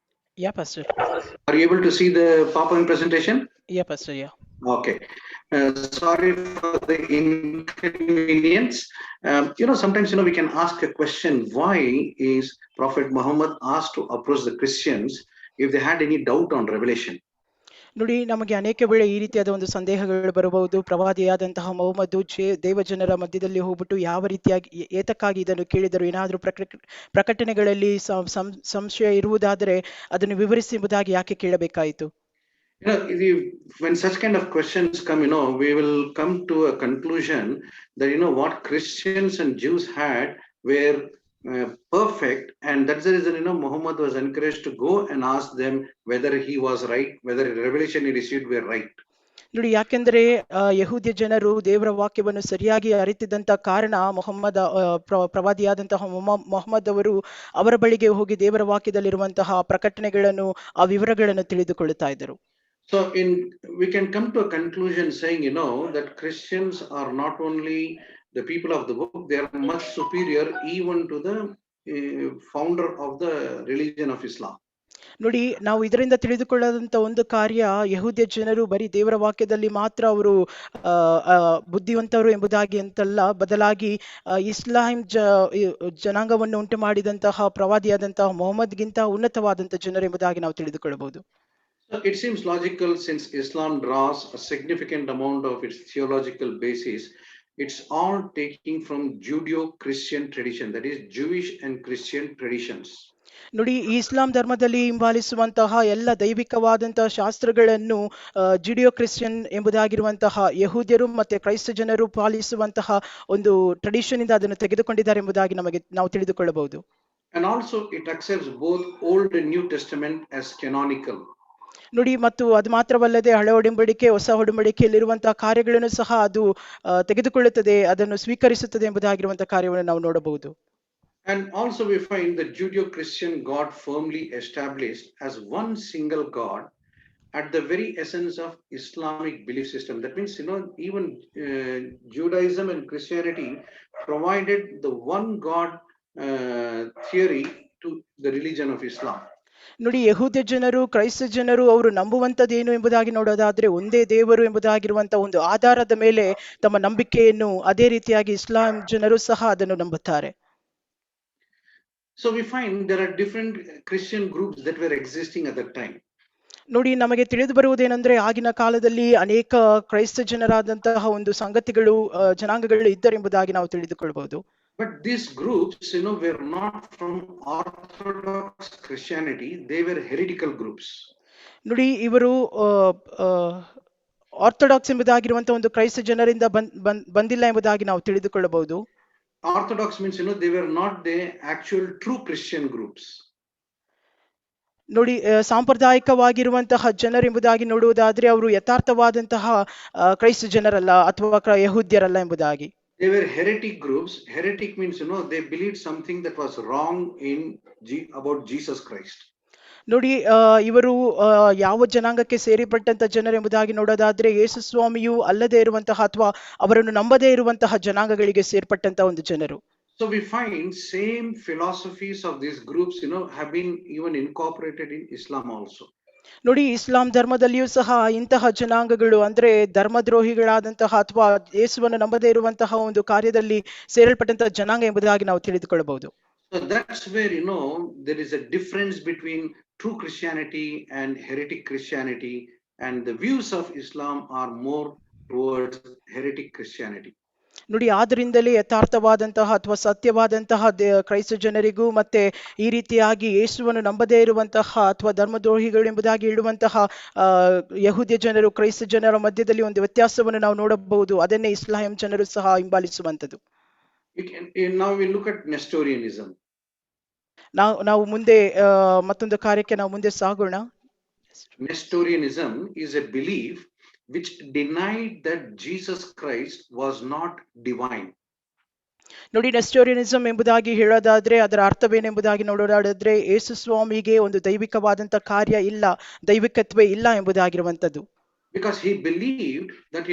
Yeah, Pastor. Are you able to see the PowerPoint presentation? Yeah, Pastor. Yeah. Okay. Sorry for the inconvenience. Sometimes, we can ask a question. Why is Prophet Muhammad asked to approach the Christians if they had any doubt on revelation? ನೋಡಿ, ನಮಗೆ ಅನೇಕ ವೇಳೆ ಈ ರೀತಿಯಾದ ಒಂದು ಸಂದೇಹಗಳು ಬರಬಹುದು. ಪ್ರವಾದಿಯಾದಂತಹ ಮೊಹಮ್ಮದ್ ದೇವಜನರ ಮಧ್ಯದಲ್ಲಿ ಹೋಗ್ಬಿಟ್ಟು ಯಾವ ರೀತಿಯಾಗಿ ಏತಕ್ಕಾಗಿ ಇದನ್ನು ಕೇಳಿದರು, ಏನಾದರೂ ಪ್ರಕಟಣೆಗಳಲ್ಲಿ ಸಂಶಯ ಇರುವುದಾದರೆ ಅದನ್ನು ವಿವರಿಸಿ ಎಂಬುದಾಗಿ ಯಾಕೆ ಕೇಳಬೇಕಾಯಿತು? When such kind of questions come, we will come to a conclusion that what Christians and Jews had were perfect, and that's the reason Muhammad was encouraged to go and ask them whether he was right, whether the revelation he received were right. ನೋಡಿ, ಯಾಕೆಂದ್ರೆ ಯಹೂದ್ಯ ಜನರು ದೇವರ ವಾಕ್ಯವನ್ನು ಸರಿಯಾಗಿ ಅರಿತಿದ್ದಂತ ಕಾರಣ ಪ್ರವಾದಿಯಾದಂತಹ ಮೊಹಮ್ಮದ್ ಅವರು ಅವರ ಬಳಿಗೆ ಹೋಗಿ ದೇವರ ವಾಕ್ಯದಲ್ಲಿರುವಂತಹ ಪ್ರಕಟಣೆಗಳನ್ನು, ಆ ವಿವರಗಳನ್ನು ತಿಳಿದುಕೊಳ್ಳುತ್ತಾ ಇದ್ದರು. So we can come to a conclusion saying, that Christians are not only the people of the book, they are much superior even to the founder of the religion of Islam. ನೋಡಿ, ನಾವು ಇದರಿಂದ ತಿಳಿದುಕೊಳ್ಳದಂತ ಒಂದು ಕಾರ್ಯ, ಯಹೂದ್ಯ ಜನರು ಬರೀ ದೇವರ ವಾಕ್ಯದಲ್ಲಿ ಮಾತ್ರ ಅವರು ಬುದ್ಧಿವಂತರು ಎಂಬುದಾಗಿ ಅಂತಲ್ಲ, ಬದಲಾಗಿ ಇಸ್ಲಾಂ ಜನಾಂಗವನ್ನು ಉಂಟು ಮಾಡಿದಂತಹ ಪ್ರವಾದಿಯಾದಂತಹ ಮೊಹಮ್ಮದ್ಗಿಂತ ಉನ್ನತವಾದಂತಹ ಜನರು ಎಂಬುದಾಗಿ ನಾವು ತಿಳಿದುಕೊಳ್ಳಬಹುದು. So it seems logical, since Islam draws a significant amount of its theological basis, it's all taking from Judeo-Christian tradition, that is Jewish and Christian traditions. ನೋಡಿ, ಈ ಇಸ್ಲಾಂ ಧರ್ಮದಲ್ಲಿ ಹಿಂಬಾಲಿಸುವಂತಹ ಎಲ್ಲ ದೈವಿಕವಾದಂತಹ ಶಾಸ್ತ್ರಗಳನ್ನು ಜುಡಿಯೋ ಕ್ರಿಶ್ಚಿಯನ್ ಎಂಬುದಾಗಿರುವಂತಹ ಯಹೂದ್ಯರು ಮತ್ತೆ ಕ್ರೈಸ್ತ ಜನರು ಪಾಲಿಸುವಂತಹ ಒಂದು ಟ್ರೆಡಿಷನ್ ಇಂದ ಅದನ್ನು ತೆಗೆದುಕೊಂಡಿದ್ದಾರೆ ಎಂಬುದಾಗಿ ನಾವು ತಿಳಿದುಕೊಳ್ಳಬಹುದು. And also it accepts both Old and New Testament as canonical. ನೋಡಿ, ಮತ್ತು ಅದು ಮಾತ್ರವಲ್ಲದೆ ಹಳೆ ಒಡಂಬಡಿಕೆ ಹೊಸ ಒಡಂಬಡಿಕೆಯಲ್ಲಿರುವಂತಹ ಕಾರ್ಯಗಳನ್ನು ಸಹ ಅದು ತೆಗೆದುಕೊಳ್ಳುತ್ತದೆ, ಅದನ್ನು ಸ್ವೀಕರಿಸುತ್ತದೆ ಎಂಬುದಾಗಿರುವಂತಹ ಕಾರ್ಯವನ್ನು ನಾವು ನೋಡಬಹುದು. And also we find the Judeo-Christian God firmly established as one single God at the very essence of Islamic belief system. That means, even Judaism and Christianity provided the one God theory to the religion of Islam. ನೋಡಿ, ಯಹೂದ್ಯ ಜನರು ಕ್ರೈಸ್ತ ಜನರು ಅವರು ನಂಬುವಂತದ್ದೇನು ಎಂಬುದಾಗಿ ನೋಡೋದಾದ್ರೆ ಒಂದೇ ದೇವರು ಎಂಬುದಾಗಿರುವಂತಹ ಒಂದು ಆಧಾರದ ಮೇಲೆ ತಮ್ಮ ನಂಬಿಕೆಯನ್ನು, ಅದೇ ರೀತಿಯಾಗಿ ಇಸ್ಲಾಂ ಜನರು ಸಹ ಅದನ್ನು ನಂಬುತ್ತಾರೆ. So we find there are different Christian groups that were existing at that time. ನೋಡಿ, ನಮಗೆ ತಿಳಿದು ಬರುವುದೇನೆಂದ್ರೆ ಆಗಿನ ಕಾಲದಲ್ಲಿ ಅನೇಕ ಕ್ರೈಸ್ತ ಜನರಾದಂತಹ ಒಂದು ಸಂಗತಿಗಳು, ಜನಾಂಗಗಳು ಇದ್ದರೆಂಬುದಾಗಿ ನಾವು ತಿಳಿದುಕೊಳ್ಳಬಹುದು. But these groups, were not from Orthodox Christianity, they were heretical groups. ನೋಡಿ, ಇವರು ಆರ್ಥೋಡಾಕ್ಸ್ ಎಂಬುದಾಗಿರುವಂತಹ ಒಂದು ಕ್ರೈಸ್ತ ಜನರಿಂದ ಬಂದಿಲ್ಲ ಎಂಬುದಾಗಿ ನಾವು ತಿಳಿದುಕೊಳ್ಳಬಹುದು. Orthodox means, they were not the actual true Christian groups. ನೋಡಿ, ಸಾಂಪ್ರದಾಯಿಕವಾಗಿರುವಂತಹ ಜನರು ಎಂಬುದಾಗಿ ನೋಡುವುದಾದ್ರೆ ಅವರು ಯಥಾರ್ಥವಾದಂತಹ ಕ್ರೈಸ್ತ ಜನರಲ್ಲ ಅಥವಾ ಯಹೂದ್ಯರಲ್ಲ ಎಂಬುದಾಗಿ. They were heretic groups. Heretic means, they believed something that was wrong about Jesus Christ. ನೋಡಿ, ಇವರು ಯಾವ ಜನಾಂಗಕ್ಕೆ ಸೇರಿಪಟ್ಟಂತ ಜನರು ಎಂಬುದಾಗಿ ನೋಡೋದಾದ್ರೆ ಯೇಸು ಸ್ವಾಮಿಯು ಅಲ್ಲದೆ ಇರುವಂತಹ ಅಥವಾ ಅವರನ್ನು ನಂಬದೇ ಇರುವಂತಹ ಜನಾಂಗಗಳಿಗೆ ಸೇರ್ಪಟ್ಟಂತಹ ಒಂದು ಜನರು. So we find same philosophies of these groups, have been even incorporated in Islam also. ನೋಡಿ, ಇಸ್ಲಾಂ ಧರ್ಮದಲ್ಲಿಯೂ ಸಹ ಇಂತಹ ಜನಾಂಗಗಳು ಅಂದ್ರೆ ಧರ್ಮದ್ರೋಹಿಗಳಾದಂತಹ ಅಥವಾ ಯೇಸುವನ್ನು ನಂಬದೇ ಇರುವಂತಹ ಒಂದು ಕಾರ್ಯದಲ್ಲಿ ಸೇರಲ್ಪಟ್ಟಂತಹ ಜನಾಂಗ ಎಂಬುದಾಗಿ ನಾವು ತಿಳಿದುಕೊಳ್ಳಬಹುದು. So that's where, there is a difference between true Christianity and heretic Christianity, and the views of Islam are more towards heretic Christianity. ನೋಡಿ, ಆದ್ದರಿಂದಲೇ ಯಥಾರ್ಥವಾದಂತಹ ಅಥವಾ ಸತ್ಯವಾದಂತಹ ಕ್ರೈಸ್ತ ಜನರಿಗೂ ಮತ್ತೆ ಈ ರೀತಿಯಾಗಿ ಯೇಸುವನ್ನು ನಂಬದೇ ಇರುವಂತಹ ಅಥವಾ ಧರ್ಮದ್ರೋಹಿಗಳು ಎಂಬುದಾಗಿ ಹೇಳುವಂತಹ ಯಹೂದ್ಯ ಜನರು, ಕ್ರೈಸ್ತ ಜನರ ಮಧ್ಯದಲ್ಲಿ ಒಂದು ವ್ಯತ್ಯಾಸವನ್ನು ನಾವು ನೋಡಬಹುದು. ಅದನ್ನೇ ಇಸ್ಲಾಂ ಜನರು ಸಹ ಹಿಂಬಾಲಿಸುವಂತದ್ದು. Now we look at Nestorianism. ನಾವು ಮುಂದೆ ಮತ್ತೊಂದು ಕಾರ್ಯಕ್ಕೆ ನಾವು ಮುಂದೆ ಸಾಗೋಣ. Nestorianism is a belief which denied that Jesus Christ was not divine. ನೋಡಿ, ನೆಸ್ಟೋರಿಯನಿಸಂ ಎಂಬುದಾಗಿ ಹೇಳೋದಾದ್ರೆ ಅದರ ಅರ್ಥವೇನೆಂಬುದಾಗಿ ನೋಡೋದಾದ್ರೆ ಯೇಸು ಸ್ವಾಮಿಗೆ ಒಂದು ದೈವಿಕವಾದಂತ ಕಾರ್ಯ ಇಲ್ಲ, ದೈವಿಕತ್ವ ಇಲ್ಲ ಎಂಬುದಾಗಿರುವಂತದ್ದು. Because he believed that,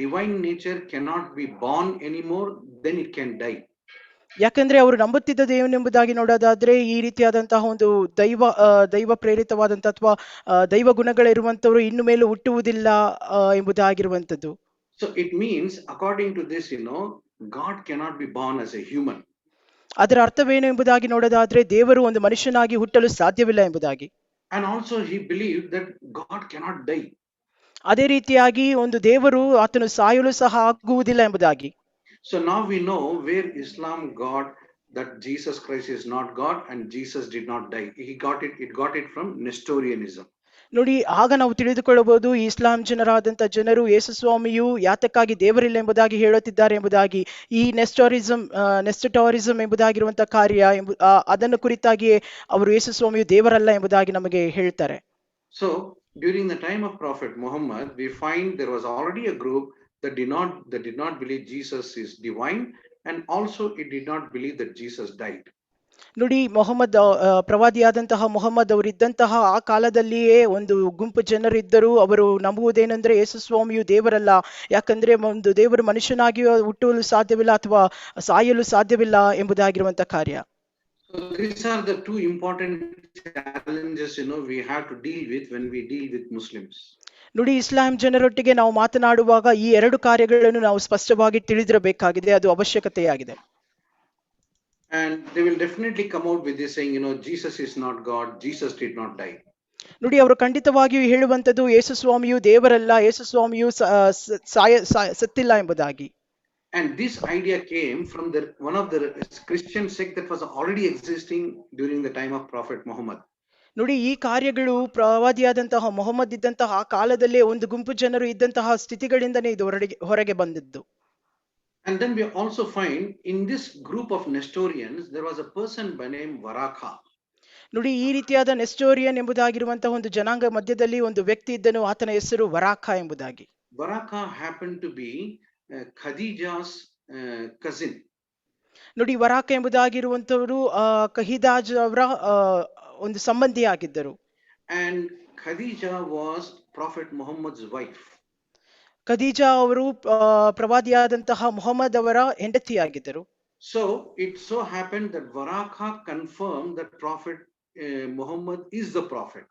divine nature cannot be born anymore, then it can die. ಯಾಕಂದ್ರೆ ಅವರು ನಂಬುತ್ತಿದ್ದದ್ದು ಏನೆಂಬುದಾಗಿ ನೋಡೋದಾದ್ರೆ ಈ ರೀತಿಯಾದಂತಹ ಒಂದು ದೈವ ಪ್ರೇರಿತವಾದಂತ ಅಥವಾ ದೈವ ಗುಣಗಳಿರುವಂತವರು ಇನ್ನು ಮೇಲೆ ಹುಟ್ಟುವುದಿಲ್ಲ ಎಂಬುದಾಗಿರುವಂತದ್ದು. So it means, according to this, God cannot be born as a human. ಅದರ ಅರ್ಥವೇನು ಎಂಬುದಾಗಿ ನೋಡೋದಾದ್ರೆ ದೇವರು ಒಂದು ಮನುಷ್ಯನಾಗಿ ಹುಟ್ಟಲು ಸಾಧ್ಯವಿಲ್ಲ ಎಂಬುದಾಗಿ. And also he believed that God cannot die. ಅದೇ ರೀತಿಯಾಗಿ ಒಂದು ದೇವರು ಆತನು ಸಾಯಲು ಸಹ ಆಗುವುದಿಲ್ಲ ಎಂಬುದಾಗಿ. So now we know where Islam got that Jesus Christ is not God and Jesus did not die. It got it from Nestorianism. ನೋಡಿ, ಆಗ ನಾವು ತಿಳಿದುಕೊಳ್ಳಬಹುದು ಈ ಇಸ್ಲಾಂ ಜನರಾದಂಥ ಜನರು ಯೇಸು ಸ್ವಾಮಿಯು ಯಾತಕ್ಕಾಗಿ ದೇವರಿಲ್ಲ ಎಂಬುದಾಗಿ ಹೇಳುತ್ತಿದ್ದಾರೆ ಎಂಬುದಾಗಿ. ಈ ನೆಸ್ಟಟಾರಿಸಂ ಎಂಬುದಾಗಿರುವಂತಹ ಕಾರ್ಯ ಅದನ್ನು ಕುರಿತಾಗಿಯೇ ಅವರು ಯೇಸು ಸ್ವಾಮಿಯು ದೇವರಲ್ಲ ಎಂಬುದಾಗಿ ನಮಗೆ ಹೇಳ್ತಾರೆ. So during the time of Prophet Muhammad, we find there was already a group that did not believe Jesus is divine, and also it did not believe that Jesus died. ನೋಡಿ, ಪ್ರವಾದಿಯಾದಂತಹ ಮೊಹಮ್ಮದ್ ಅವರಿದ್ದಂತಹ ಆ ಕಾಲದಲ್ಲಿಯೇ ಒಂದು ಗುಂಪು ಜನರಿದ್ದರು. ಅವರು ನಂಬುವುದೇನೆಂದ್ರೆ ಯೇಸು ಸ್ವಾಮಿಯು ದೇವರಲ್ಲ, ಯಾಕಂದ್ರೆ ಒಂದು ದೇವರು ಮನುಷ್ಯನಾಗಿ ಹುಟ್ಟಲು ಸಾಧ್ಯವಿಲ್ಲ ಅಥವಾ ಸಾಯಲು ಸಾಧ್ಯವಿಲ್ಲ ಎಂಬುದಾಗಿರುವಂತಹ ಕಾರ್ಯ. So these are the two important challenges we have to deal with when we deal with Muslims. ನೋಡಿ, ಇಸ್ಲಾಂ ಜನರೊಟ್ಟಿಗೆ ನಾವು ಮಾತನಾಡುವಾಗ ಈ ಎರಡು ಕಾರ್ಯಗಳನ್ನು ನಾವು ಸ್ಪಷ್ಟವಾಗಿ ತಿಳಿದಿರಬೇಕಾಗಿದೆ, ಅದು ಅವಶ್ಯಕತೆಯಾಗಿದೆ. And they will definitely come out with this saying, Jesus is not God, Jesus did not die. ನೋಡಿ, ಅವರು ಖಂಡಿತವಾಗಿಯೂ ಹೇಳುವಂತದ್ದು ಯೇಸು ಸ್ವಾಮಿಯು ದೇವರಲ್ಲ, ಯೇಸು ಸ್ವಾಮಿಯು ಸತ್ತಿಲ್ಲ ಎಂಬುದಾಗಿ. And this idea came from one of the Christian sect that was already existing during the time of Prophet Muhammad. ನೋಡಿ, ಈ ಕಾರ್ಯಗಳು ಪ್ರವಾದಿಯಾದಂತಹ ಮೊಹಮ್ಮದ್ ಇದ್ದಂತಹ ಆ ಕಾಲದಲ್ಲೇ ಒಂದು ಗುಂಪು ಜನರು ಇದ್ದಂತಹ ಸ್ಥಿತಿಗಳಿಂದನೇ ಇದು ಹೊರಗೆ ಬಂದಿದ್ದು. And then we also find in this group of Nestorians there was a person by name Varaka. ನೋಡಿ, ಈ ರೀತಿಯಾದ ನೆಸ್ಟೋರಿಯನ್ ಎಂಬುದಾಗಿರುವಂತಹ ಒಂದು ಜನಾಂಗ ಮಧ್ಯದಲ್ಲಿ ಒಂದು ವ್ಯಕ್ತಿ ಇದ್ದನು, ಆತನ ಹೆಸರು ವರಾಕ ಎಂಬುದಾಗಿ. Varaka happened to be Khadija's cousin. ನೋಡಿ, ವರಾಕ ಎಂಬುದಾಗಿರುವಂತವರು ಖದೀಜ ಅವರ ಒಂದು ಸಂಬಂಧಿಯಾಗಿದ್ದರು. And Khadija was Prophet Muhammad's wife. Khadija ಅವರು ಪ್ರವಾದಿಯಾದಂತಹ ಮುಹಮ್ಮದ್ ಅವರ ಹೆಂಡತಿಯಾಗಿದ್ದರು. So it so happened that Varaka confirmed that Prophet Muhammad is the prophet.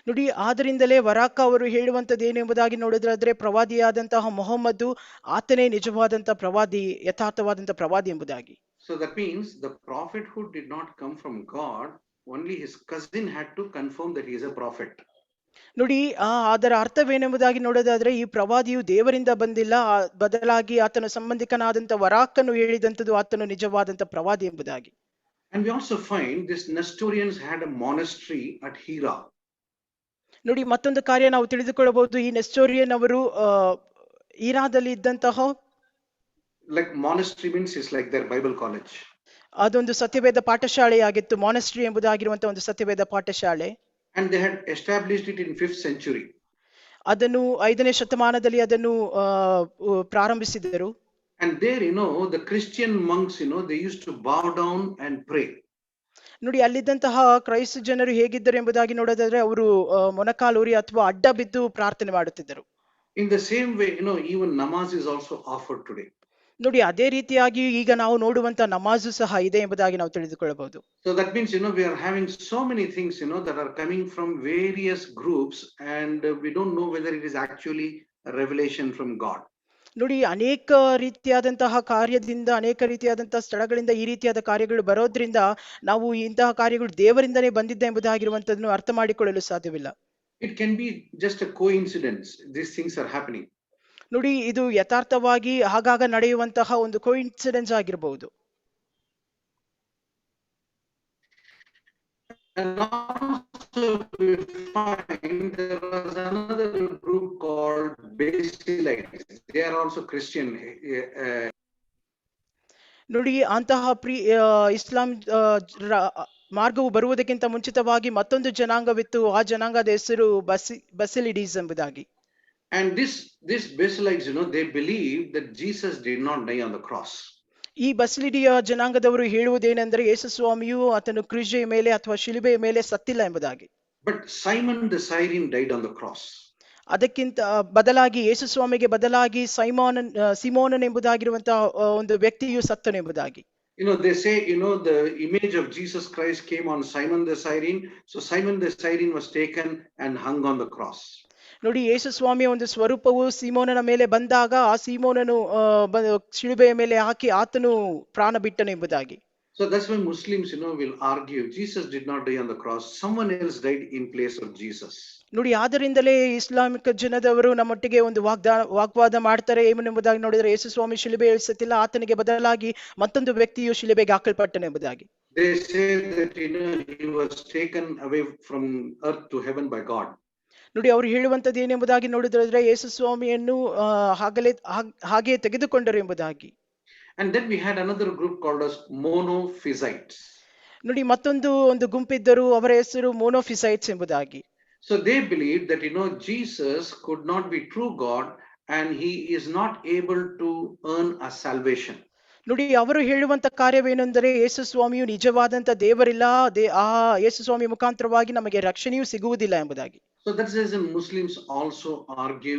ನೋಡಿ, ಆದ್ದರಿಂದಲೇ ವರಾಕ ಅವರು ಹೇಳುವಂತದ್ದು ಏನು ಎಂಬುದಾಗಿ ನೋಡಿದ್ರೆ ಪ್ರವಾದಿಯಾದಂತಹ ಮೊಹಮ್ಮದ್ ಆತನೇ ನಿಜವಾದಂತಹ ಪ್ರವಾದಿ, ಯಥಾರ್ಥವಾದಂತಹ ಪ್ರವಾದಿ ಎಂಬುದಾಗಿ. So that means the prophethood did not come from God, only his cousin had to confirm that he is a prophet. ನೋಡಿ, ಅದರ ಅರ್ಥವೇನೆಂಬುದಾಗಿ ನೋಡೋದಾದ್ರೆ ಈ ಪ್ರವಾದಿಯು ದೇವರಿಂದ ಬಂದಿಲ್ಲ, ಬದಲಾಗಿ ಆತನ ಸಂಬಂಧಿಕನಾದಂತ ವರಾಕನು ಹೇಳಿದಂಥದ್ದು ಆತನು ನಿಜವಾದಂತ ಪ್ರವಾದಿ ಎಂಬುದಾಗಿ. And we also find this Nestorians had a monastery at Hira. ನೋಡಿ, ಮತ್ತೊಂದು ಕಾರ್ಯ ನಾವು ತಿಳಿದುಕೊಳ್ಳಬಹುದು, ಈ ನೆಸ್ಟೋರಿಯನ್ ಅವರು ಹೀರಾದಲ್ಲಿ ಇದ್ದಂತಹ, like monastery means is like their Bible college. ಅದೊಂದು ಸತ್ಯವೇದ ಪಾಠಶಾಲೆಯಾಗಿತ್ತು. ಮಾನಸ್ಟ್ರಿ ಎಂಬುದಾಗಿರುವಂತಹ ಒಂದು ಸತ್ಯವೇದ ಪಾಠಶಾಲೆ. And they had established it in 5th century. ಅದನ್ನು 5ನೇ ಶತಮಾನದಲ್ಲಿ ಅದನ್ನು ಪ್ರಾರಂಭಿಸಿದರು. And there the Christian monks they used to bow down and pray. ನೋಡಿ, ಅಲ್ಲಿದ್ದಂತಹ ಕ್ರೈಸ್ತ ಜನರು ಹೇಗಿದ್ದರು ಎಂಬುದಾಗಿ ನೋಡೋದಾದ್ರೆ ಅವರು ಮೊಣಕಾಲೂರಿ ಅಥವಾ ಅಡ್ಡ ಬಿದ್ದು ಪ್ರಾರ್ಥನೆ ಮಾಡುತ್ತಿದ್ದರು. In the same way even namaz is also offered today. ನೋಡಿ, ಅದೇ ರೀತಿಯಾಗಿ ಈಗ ನಾವು ನೋಡುವಂತ ನಮಾಜು ಸಹ ಇದೆ ಎಂಬುದಾಗಿ ನಾವು ತಿಳಿದುಕೊಳ್ಳಬಹುದು. So that means we are having so many things that are coming from various groups, and we don't know whether it is actually a revelation from God. ನೋಡಿ, ಅನೇಕ ರೀತಿಯಾದಂತಹ ಕಾರ್ಯದಿಂದ, ಅನೇಕ ರೀತಿಯಾದಂತಹ ಸ್ಥಳಗಳಿಂದ ಈ ರೀತಿಯಾದ ಕಾರ್ಯಗಳು ಬರೋದ್ರಿಂದ ನಾವು ಇಂತಹ ಕಾರ್ಯಗಳು ದೇವರಿಂದನೇ ಬಂದಿದ್ದ ಎಂಬುದಾಗಿರುವಂತದನ್ನು ಅರ್ಥ ಮಾಡಿಕೊಳ್ಳಲು ಸಾಧ್ಯವಿಲ್ಲ. It can be just a coincidence. These things are happening. ನೋಡಿ, ಇದು ಯಥಾರ್ಥವಾಗಿ ಆಗಾಗ ನಡೆಯುವಂತಹ ಒಂದು ಕೋಇನ್ಸಿಡೆನ್ಸ್ ಆಗಿರಬಹುದು. And also we find there was another group called Basilites. They are also Christian. ನೋಡಿ, ಅಂತಹ ಇಸ್ಲಾಂ ಮಾರ್ಗವು ಬರುವುದಕ್ಕಿಂತ ಮುಂಚಿತವಾಗಿ ಮತ್ತೊಂದು ಜನಾಂಗವಿತ್ತು. ಆ ಜನಾಂಗದ ಹೆಸರು ಬಸಿಲಿಡೀಸ್ ಎಂಬುದಾಗಿ. And this Basilites, they believe that Jesus did not die on the cross. ಈ ಬಸಿಲಿಡಿಯ ಜನಾಂಗದವರು ಹೇಳುವುದೇನೆಂದರೆ ಯೇಸು ಸ್ವಾಮಿಯು ಆತನು ಕ್ರೂಜೆಯ ಮೇಲೆ ಅಥವಾ ಶಿಲುಬೆಯ ಮೇಲೆ ಸತ್ತಿಲ್ಲ ಎಂಬುದಾಗಿ. But Simon the Cyrene died on the cross. ಅದಕ್ಕಿಂತ ಬದಲಾಗಿ ಯೇಸು ಸ್ವಾಮಿಗೆ ಬದಲಾಗಿ ಸಿಮೋನನ್ ಎಂಬುದಾಗಿರುವಂತಹ ಒಂದು ವ್ಯಕ್ತಿಯು ಸತ್ತನು ಎಂಬುದಾಗಿ. They say the image of Jesus Christ came on Simon the Cyrene, so Simon the Cyrene was taken and hung on the cross. ನೋಡಿ, ಯೇಸು ಸ್ವಾಮಿಯ ಒಂದು ಸ್ವರೂಪವು ಸೀಮೋನನ ಮೇಲೆ ಬಂದಾಗ ಆ ಸೀಮೋನನು ಶಿಲುಬೆಯ ಮೇಲೆ ಹಾಕಿ ಆತನು ಪ್ರಾಣ ಬಿಟ್ಟನು ಎಂಬುದಾಗಿ. So that's why Muslims will argue Jesus did not die on the cross, someone else died in place of Jesus. ನೋಡಿ, ಆದ್ದರಿಂದಲೇ ಇಸ್ಲಾಮಿಕ ಜನದವರು ನಮ್ಮೊಟ್ಟಿಗೆ ಒಂದು ವಾಗ್ವಾದ ಮಾಡ್ತಾರೆ. ಏನೆಂಬುದಾಗಿ ನೋಡಿದ್ರೆ ಯೇಸು ಸ್ವಾಮಿ ಶಿಲುಬೆ ಇಳಿಸುತ್ತಿಲ್ಲ, ಆತನಿಗೆ ಬದಲಾಗಿ ಮತ್ತೊಂದು ವ್ಯಕ್ತಿಯು ಶಿಲುಬೆಗೆ ಹಾಕಲ್ಪಟ್ಟನು ಎಂಬುದಾಗಿ. They say that he was taken away from earth to heaven by God. ನೋಡಿ ಅವರು ಹೇಳುವಂತದ್ದು ಏನೆಂಬುದಾಗಿ ನೋಡಿದ್ರೆ ಯೇಸು ಸ್ವಾಮಿಯನ್ನು ಹಾಗೆಯೇ ತೆಗೆದುಕೊಂಡರು ಎಂಬುದಾಗಿ. And then we had another group called as monophysites. ನೋಡಿ ಮತ್ತೊಂದು ಒಂದು ಗುಂಪಿದ್ದರು, ಅವರ ಹೆಸರು ಮೋನೋಫಿಸೈಟ್ಸ್ ಎಂಬುದಾಗಿ. So they believed that Jesus could not be true God and he is not able to earn a salvation. ನೋಡಿ ಅವರು ಹೇಳುವಂತ ಕಾರ್ಯವೇನೆಂದರೆ ಯೇಸು ಸ್ವಾಮಿಯು ನಿಜವಾದಂತ ದೇವರಿಲ್ಲ, ಆ ಯೇಸು ಸ್ವಾಮಿ ಮುಖಾಂತರವಾಗಿ ನಮಗೆ ರಕ್ಷಣೆಯೂ ಸಿಗುವುದಿಲ್ಲ ಎಂಬುದಾಗಿ. So that's the reason Muslims also argue,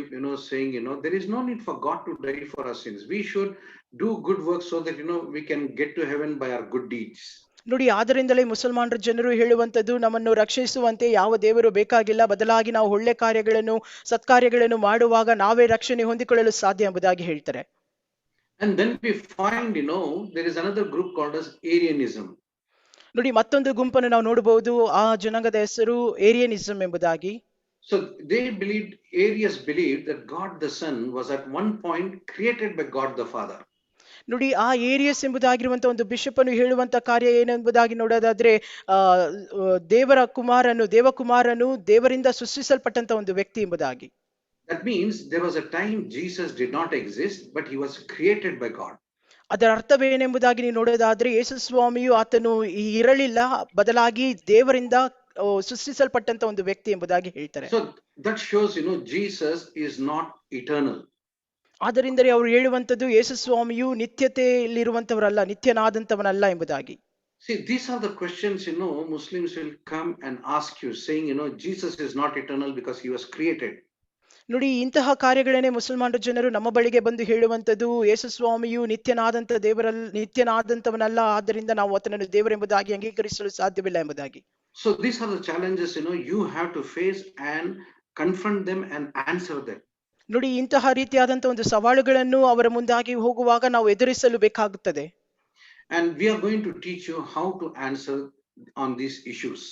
saying, there is no need for God to die for our sins. We should do good works so that, we can get to heaven by our good deeds. ನೋಡಿ ಆದ್ದರಿಂದಲೇ ಮುಸಲ್ಮಾನರ ಜನರು ಹೇಳುವಂತದ್ದು, ನಮ್ಮನ್ನು ರಕ್ಷಿಸುವಂತೆ ಯಾವ ದೇವರು ಬೇಕಾಗಿಲ್ಲ, ಬದಲಾಗಿ ನಾವು ಒಳ್ಳೆ ಕಾರ್ಯಗಳನ್ನು ಸತ್ಕಾರ್ಯಗಳನ್ನು ಮಾಡುವಾಗ ನಾವೇ ರಕ್ಷಣೆ ಹೊಂದಿಕೊಳ್ಳಲು ಸಾಧ್ಯ ಎಂಬುದಾಗಿ ಹೇಳ್ತಾರೆ. And then we find, there is another group called as Arianism. ನೋಡಿ ಮತ್ತೊಂದು ಗುಂಪನ್ನು ನಾವು ನೋಡಬಹುದು, ಆ ಜನಾಂಗದ ಹೆಸರು ಏರಿಯನಿಸಂ ಎಂಬುದಾಗಿ. So Arius believed that God the Son was at one point created by God the Father. ನೋಡಿ ಆ ಏರಿಯಸ್ ಎಂಬುದಾಗಿರುವಂತ ಒಂದು ಬಿಷಪ್ ಅನ್ನು ಹೇಳುವಂತ ಕಾರ್ಯ ಏನೆಂಬುದಾಗಿ ನೋಡೋದಾದ್ರೆ, ದೇವಕುಮಾರನು ದೇವರಿಂದ ಸೃಷ್ಟಿಸಲ್ಪಟ್ಟಂತ ಒಂದು ವ್ಯಕ್ತಿ ಎಂಬುದಾಗಿ. That means there was a time Jesus did not exist, but he was created by God. ಅದರ ಅರ್ಥವೇನೆಂಬುದಾಗಿ ನೀವು ನೋಡೋದಾದ್ರೆ, ಯೇಸು ಸ್ವಾಮಿಯು ಆತನು ಇರಲಿಲ್ಲ, ಬದಲಾಗಿ ದೇವರಿಂದ ಸೃಷ್ಟಿಸಲ್ಪಟ್ಟಂತ ಒಂದು ವ್ಯಕ್ತಿ ಎಂಬುದಾಗಿ ಹೇಳ್ತಾರೆ. So that shows, Jesus is not eternal. ಆದ್ದರಿಂದಲೇ ಅವರು ಹೇಳುವಂತದ್ದು ಯೇಸು ಸ್ವಾಮಿಯು ನಿತ್ಯತೆಯಲ್ಲಿರುವಂತವರಲ್ಲ, ನಿತ್ಯನಾದಂತವನಲ್ಲ ಎಂಬುದಾಗಿ. See, these are the questions, Muslims will come and ask you, saying, Jesus is not eternal because he was created. ನೋಡಿ ಇಂತಹ ಕಾರ್ಯಗಳನ್ನೇ ಮುಸಲ್ಮಾನರ ಜನರು ನಮ್ಮ ಬಳಿಗೆ ಬಂದು ಹೇಳುವಂತದ್ದು, ಯೇಸು ಸ್ವಾಮಿಯು ನಿತ್ಯನಾದಂತವನಲ್ಲ, ಆದ್ದರಿಂದ ನಾವು ಆತನನ್ನು ದೇವರೆಂಬುದಾಗಿ ಅಂಗೀಕರಿಸಲು ಸಾಧ್ಯವಿಲ್ಲ ಎಂಬುದಾಗಿ. So these are the challenges, you have to face and confront them and answer them. ನೋಡಿ ಇಂತಹ ರೀತಿಯಾದಂತ ಒಂದು ಸವಾಲುಗಳನ್ನು ಅವರ ಮುಂದಾಗಿ ಹೋಗುವಾಗ ನಾವು ಎದುರಿಸಲು ಬೇಕಾಗುತ್ತದೆ. And we are going to teach you how to answer on these issues.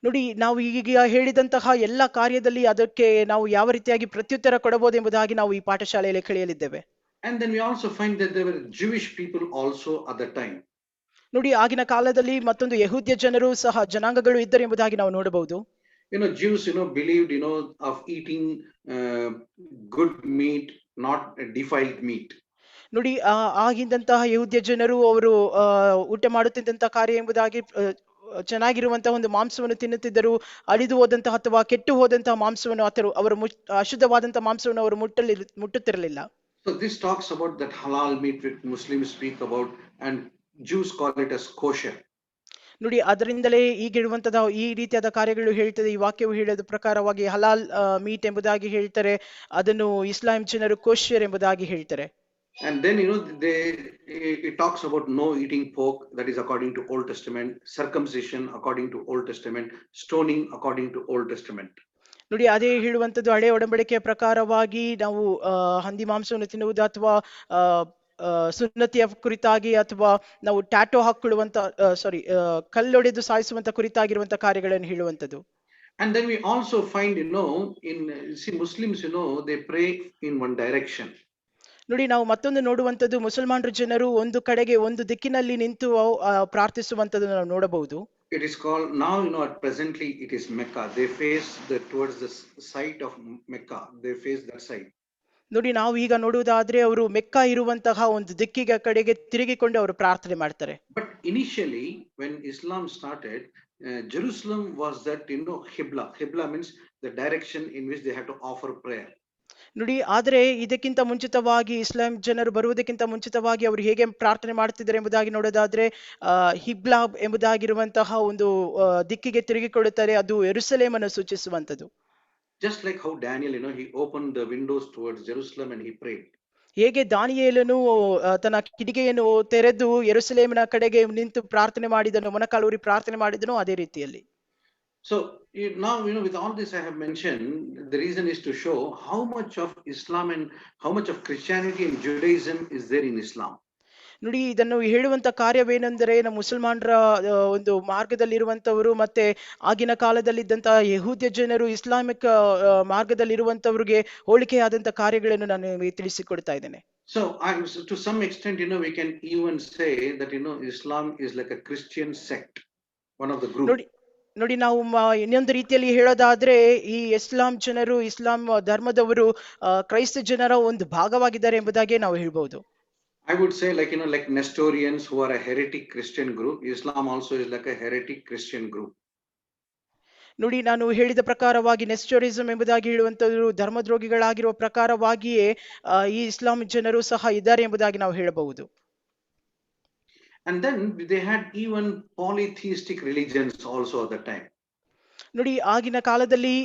ನೋಡಿ ನಾವು ಈಗ ಹೇಳಿದಂತಹ ಎಲ್ಲ ಕಾರ್ಯದಲ್ಲಿ ಅದಕ್ಕೆ ನಾವು ಯಾವ ರೀತಿಯಾಗಿ ಪ್ರತ್ಯುತ್ತರ ಕೊಡಬಹುದು ಎಂಬುದಾಗಿ ನಾವು ಈ ಪಾಠಶಾಲೆಯಲ್ಲಿ ಕಲಿಯಲಿದ್ದೇವೆ. And then we also find that there were Jewish people also at the time. ನೋಡಿ ಆಗಿನ ಕಾಲದಲ್ಲಿ ಮತ್ತೊಂದು ಯಹೂದ್ಯ ಜನರು ಸಹ ಜನಾಂಗಗಳು ಇದ್ದರು ಎಂಬುದಾಗಿ ನಾವು ನೋಡಬಹುದು. Jews, believed, of eating good meat, not defiled meat. ನೋಡಿ ಆಗಿದ್ದಂತಹ ಯಹೂದ್ಯ ಜನರು ಅವರು ಊಟ ಮಾಡುತ್ತಿದ್ದಂತಹ ಕಾರ್ಯ ಎಂಬುದಾಗಿ ಚೆನ್ನಾಗಿರುವಂತಹ ಒಂದು ಮಾಂಸವನ್ನು ತಿನ್ನುತ್ತಿದ್ದರು. ಅಳಿದು ಹೋದಂತಹ ಅಥವಾ ಕೆಟ್ಟು ಹೋದಂತಹ ಮಾಂಸವನ್ನು ಅವರು ಅಶುದ್ಧವಾದಂತಹ ಮಾಂಸವನ್ನು ಅವರು ಮುಟ್ಟುತ್ತಿರಲಿಲ್ಲ. So this talks about that halal meat which Muslims speak about and Jews call it as kosher. ನೋಡಿ ಅದರಿಂದಲೇ ಈಗಿರುವಂತಹ ಈ ರೀತಿಯಾದ ಕಾರ್ಯಗಳು ಹೇಳ್ತದೆ, ಈ ವಾಕ್ಯವು ಹೇಳೋದ ಪ್ರಕಾರವಾಗಿ ಹಲಾಲ್ ಮೀಟ್ ಎಂಬುದಾಗಿ ಹೇಳ್ತಾರೆ, ಅದನ್ನು ಇಸ್ಲಾಂ ಜನರು ಕೋಶ್ಯರ್ ಎಂಬುದಾಗಿ ಹೇಳ್ತಾರೆ. And then it talks about no eating pork, that is according to Old Testament, circumcision according to Old Testament, stoning according to Old Testament. ನೋಡಿ ಅದೇ ಹೇಳುವಂತದ್ದು ಹಳೆ ಒಡಂಬಡಿಕೆಯ ಪ್ರಕಾರವಾಗಿ ನಾವು ಹಂದಿ ಮಾಂಸವನ್ನು ತಿನ್ನುವುದು ಅಥವಾ ಸುನ್ನತಿಯ ಕುರಿತಾಗಿ ಅಥವಾ ನಾವು ಟ್ಯಾಟೋ ಹಾಕೊಳ್ಳುವಂತ ಕಲ್ಲೊಡೆದು ಸಾಯಿಸುವಂತ ಕುರಿತಾಗಿರುವಂತ ಕಾರ್ಯಗಳನ್ನು ಹೇಳುವಂತದ್ದು. And then we also find, Muslims, they pray in one direction. ನೋಡಿ ನಾವು ಮತ್ತೊಂದು ನೋಡುವಂತದ್ದು, ಮುಸಲ್ಮಾನರ ಜನರು ಒಂದು ಕಡೆಗೆ ಒಂದು ದಿಕ್ಕಿನಲ್ಲಿ ನಿಂತು ಪ್ರಾರ್ಥಿಸುವಂತದ್ದು ನಾವು ನೋಡಬಹುದು. It is called now, at presently it is Mecca. They face towards the site of Mecca. They face that side. ನೋಡಿ ನಾವು ಈಗ ನೋಡುವುದಾದ್ರೆ ಅವರು ಮೆಕ್ಕಾ ಇರುವಂತಹ ಒಂದು ದಿಕ್ಕಿಗೆ ಕಡೆಗೆ ತಿರುಗಿಕೊಂಡು ಅವರು ಪ್ರಾರ್ಥನೆ ಮಾಡ್ತಾರೆ. But initially when Islam started, Jerusalem was that, Qibla. Qibla means the direction in which they had to offer prayer. ನೋಡಿ ಆದ್ರೆ ಇದಕ್ಕಿಂತ ಮುಂಚಿತವಾಗಿ ಇಸ್ಲಾಂ ಜನರು ಬರುವುದಕ್ಕಿಂತ ಮುಂಚಿತವಾಗಿ ಅವರು ಹೇಗೆ ಪ್ರಾರ್ಥನೆ ಮಾಡ್ತಿದ್ದಾರೆ ಎಂಬುದಾಗಿ ನೋಡೋದಾದ್ರೆ, ಹಿಬ್ಲಾ ಎಂಬುದಾಗಿರುವಂತಹ ಒಂದು ದಿಕ್ಕಿಗೆ ತಿರುಗಿಕೊಳ್ಳುತ್ತಾರೆ. ಅದು ಯೆರೂಸಲೇಮನ್ನು ಸೂಚಿಸುವಂತದ್ದು. Just like how Daniel, he opened the windows towards Jerusalem and he prayed. ಹೇಗೆ ದಾನಿಯೇಲನು ತನ್ನ ಕಿಟಿಕೆಯನ್ನು ತೆರೆದು ಯೆರೂಸಲೇಮಿನ ಕಡೆಗೆ ನಿಂತು ಪ್ರಾರ್ಥನೆ ಮಾಡಿದನು, ಮೊಣಕಾಲೂರಿ ಪ್ರಾರ್ಥನೆ ಮಾಡಿದನು, ಅದೇ ರೀತಿಯಲ್ಲಿ. So now, with all this I have mentioned, the reason is to show how much of Islam and how much of Christianity and Judaism is there in Islam. ನೋಡಿ ಇದನ್ನು ಹೇಳುವಂತ ಕಾರ್ಯವೇನೆಂದರೆ, ನಮ್ಮ ಮುಸಲ್ಮಾನರ ಒಂದು ಮಾರ್ಗದಲ್ಲಿರುವಂತವರು ಮತ್ತೆ ಆಗಿನ ಕಾಲದಲ್ಲಿದ್ದಂತಹ ಯಹೂದ್ಯ ಜನರು ಇಸ್ಲಾಮಿಕ್ ಮಾರ್ಗದಲ್ಲಿರುವಂತವರಿಗೆ ಹೋಲಿಕೆಯಾದಂತ ಕಾರ್ಯಗಳನ್ನು ನಾನು ತಿಳಿಸಿಕೊಡ್ತಾ ಇದ್ದೇನೆ. So to some extent, we can even say that, Islam is like a Christian sect, one of the groups. ನೋಡಿ ನಾವು ಇನ್ನೊಂದು ರೀತಿಯಲ್ಲಿ ಹೇಳೋದಾದ್ರೆ ಈ ಇಸ್ಲಾಂ ಜನರು ಇಸ್ಲಾಂ ಧರ್ಮದವರು ಕ್ರೈಸ್ತ ಜನರ ಒಂದು ಭಾಗವಾಗಿದ್ದಾರೆ ಎಂಬುದಾಗಿ ನಾವು ಹೇಳ್ಬಹುದು. I would say, like, like Nestorians who are a heretic Christian group, Islam also is like a heretic Christian group. ನೋಡಿ ನಾನು ಹೇಳಿದ ಪ್ರಕಾರವಾಗಿ ನೆಸ್ಟೋರಿಸಂ ಎಂಬುದಾಗಿ ಹೇಳುವಂತದ್ದು ಧರ್ಮದ್ರೋಹಿಗಳಾಗಿರುವ ಪ್ರಕಾರವಾಗಿಯೇ ಈ ಇಸ್ಲಾಂ ಜನರು ಸಹ ಇದ್ದಾರೆ ಎಂಬುದಾಗಿ ನಾವು ಹೇಳಬಹುದು. And then they had even polytheistic religions also at that time. ನೋಡಿ ಆಗಿನ ಕಾಲದಲ್ಲಿ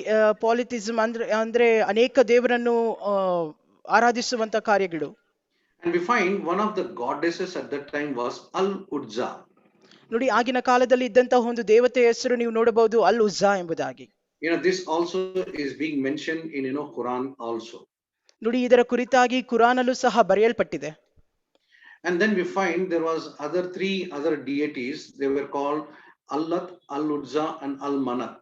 ಪಾಲಿಥಿಸಂ ಅಂದ್ರೆ ಅನೇಕ ದೇವರನ್ನು ಆರಾಧಿಸುವಂತ ಕಾರ್ಯಗಳು. And we find one of the goddesses at that time was Al-Uzza. ನೋಡಿ ಆಗಿನ ಕಾಲದಲ್ಲಿ ಇದ್ದಂತಹ ಒಂದು ದೇವತೆಯ ಹೆಸರು ನೀವು ನೋಡಬಹುದು ಅಲ್ ಉಜ್ಜಾ ಎಂಬುದಾಗಿ. This also is being mentioned in Quran also. ನೋಡಿ ಇದರ ಕುರಿತಾಗಿ ಕುರಾನಲ್ಲೂ ಸಹ ಬರೆಯಲ್ಪಟ್ಟಿದೆ. And then we find there was three other deities. They were called Allat, Al-Uzza and Al-Manat.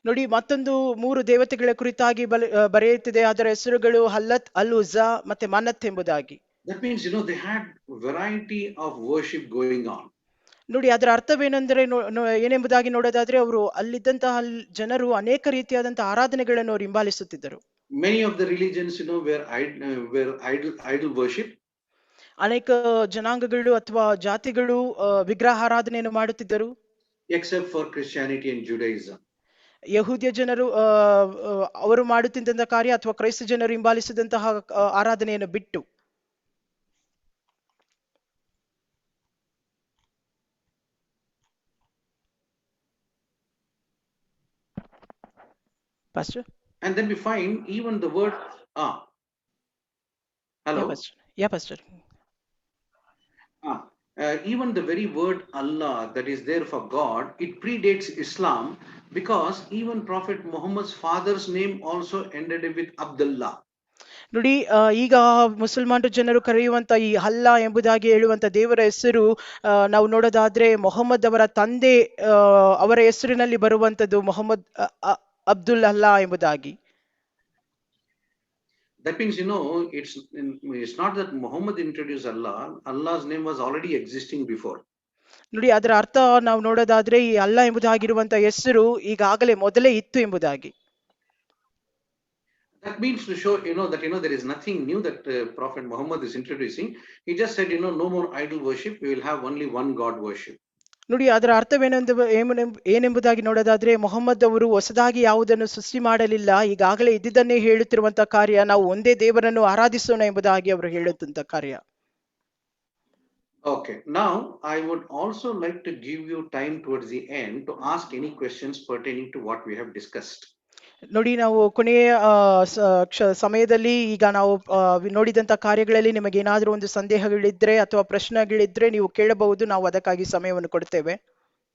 ನೋಡಿ ಮತ್ತೊಂದು 3 ದೇವತೆಗಳ ಕುರಿತಾಗಿ ಬರೆಯುತ್ತಿದೆ. ಅದರ ಹೆಸರುಗಳು ಹಲ್ಲತ್, ಅಲ್ ಉಜ್ಜಾ ಮತ್ತೆ ಮನತ್ ಎಂಬುದಾಗಿ. That means they had variety of worship going on. ನೋಡಿ ಅದರ ಅರ್ಥವೇನೆಂದರೆ ಏನೆಂಬುದಾಗಿ ನೋಡೋದಾದ್ರೆ ಅವರು ಅಲ್ಲಿದ್ದಂತಹ ಜನರು ಅನೇಕ ರೀತಿಯಾದಂತಹ ಆರಾಧನೆಗಳನ್ನು ಅವರು ಹಿಂಬಾಲಿಸುತ್ತಿದ್ದರು. Many of the religions were idol worship. ಅನೇಕ ಜನಾಂಗಗಳು ಅಥವಾ ಜಾತಿಗಳು ವಿಗ್ರಹಾರಾಧನೆಯನ್ನು ಮಾಡುತ್ತಿದ್ದರು. Except for Christianity and Judaism. ಯಹೂದ್ಯ ಜನರು ಅವರು ಮಾಡುತ್ತಿದ್ದಂತಹ ಕಾರ್ಯ ಅಥವಾ ಕ್ರೈಸ್ತ ಜನರು ಹಿಂಬಾಲಿಸಿದಂತಹ ಆರಾಧನೆಯನ್ನು ಬಿಟ್ಟು. Pastor? And then we find even the word hello. Yeah, Pastor. Even the very word Allah that is there for God, it predates Islam, because even Prophet Muhammad's father's name also ended with Abdullah. ನೋಡಿ ಈಗ ಮುಸಲ್ಮಾನರು ಜನರು ಕರೆಯುವಂತ ಈ ಅಲ್ಲಾ ಎಂಬುದಾಗಿ ಹೇಳುವಂತ ದೇವರ ಹೆಸರು ನಾವು ನೋಡೋದಾದ್ರೆ ಮೊಹಮ್ಮದ್ ಅವರ ತಂದೆ ಅವರ ಹೆಸರಿನಲ್ಲಿ ಬರುವಂತದ್ದು ಮೊಹಮ್ಮದ್ ಅಬ್ದುಲ್ ಅಲ್ಲಾ ಎಂಬುದಾಗಿ. That means it's not that Muhammad introduced Allah. Allah's name was already existing before. ನೋಡಿ ಅದರ ಅರ್ಥ ನಾವು ನೋಡೋದಾದ್ರೆ ಈ ಅಲ್ಲಾ ಎಂಬುದಾಗಿರುವಂತ ಹೆಸರು ಈಗಾಗಲೇ ಮೊದಲೇ ಇತ್ತು ಎಂಬುದಾಗಿ. That means to show that there is nothing new that Prophet Muhammad is introducing. He just said no more idol worship. We will have only one God worship. ನೋಡಿ ಅದರ ಏನೆಂಬುದಾಗಿ ನೋಡೋದಾದ್ರೆ ಮೊಹಮ್ಮದ್ ಅವರು ಹೊಸದಾಗಿ ಯಾವುದನ್ನು ಸೃಷ್ಟಿ ಮಾಡಲಿಲ್ಲ. ಈಗಾಗಲೇ ಇದ್ದಿದ್ದನ್ನೇ ಹೇಳುತ್ತಿರುವಂತ ಕಾರ್ಯ, ನಾವು ಒಂದೇ ದೇವರನ್ನು ಆರಾಧಿಸೋಣ ಎಂಬುದಾಗಿ ಅವರು ಹೇಳುತ್ತಂತ ಕಾರ್ಯ. Okay, now I would also like to give you time towards the end to ask any questions pertaining to what we have discussed. ನೋಡಿ ನಾವು ಕೊನೆಯ ಸಮಯದಲ್ಲಿ ಈಗ ನಾವು ನೋಡಿದಂತ ಕಾರ್ಯಗಳಲ್ಲಿ ನಿಮಗೆ ಏನಾದರೂ ಒಂದು ಸಂದೇಹಗಳಿದ್ರೆ ಅಥವಾ ಪ್ರಶ್ನೆಗಳಿದ್ರೆ ನೀವು ಕೇಳಬಹುದು. ನಾವು ಅದಕ್ಕಾಗಿ ಸಮಯವನ್ನು ಕೊಡ್ತೇವೆ.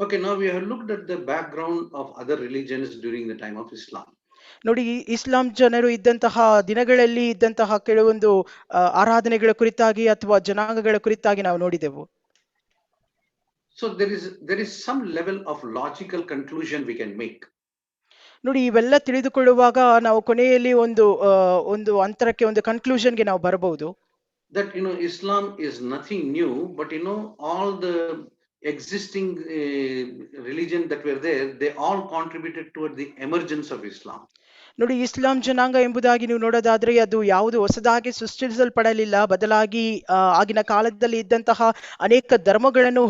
Okay, now we have looked at the background of other religions during the time of Islam. ನೋಡಿ ಇಸ್ಲಾಂ ಜನರು ಇದ್ದಂತಹ ದಿನಗಳಲ್ಲಿ ಇದ್ದಂತಹ ಕೆಲವೊಂದು ಆರಾಧನೆಗಳ ಕುರಿತಾಗಿ ಅಥವಾ ಜನಾಂಗಗಳ ಕುರಿತಾಗಿ ನಾವು ನೋಡಿದೆವು. So there is some level of logical conclusion we can make. ನೋಡಿ ಇವೆಲ್ಲ ತಿಳಿದುಕೊಳ್ಳುವಾಗ ನಾವು ಕೊನೆಯಲ್ಲಿ ಒಂದು ಅಂತರಕ್ಕೆ ಒಂದು ಕನ್ಕ್ಲೂಷನ್ಗೆ ನಾವು ಬರಬಹುದು. That Islam is nothing new, but all the existing religion that were there, they all contributed toward the emergence of Islam. ನೋಡಿ ಇಸ್ಲಾಂ ಜನಾಂಗ ಎಂಬುದಾಗಿ ನೀವು ನೋಡೋದಾದ್ರೆ ಅದು ಯಾವುದು ಹೊಸದಾಗಿ ಸೃಷ್ಟಿಸಲ್ಪಡಲಿಲ್ಲ, ಬದಲಾಗಿ ಆಗಿನ ಕಾಲದಲ್ಲಿ ಇದ್ದಂತಹ ಅನೇಕ ಧರ್ಮಗಳನ್ನು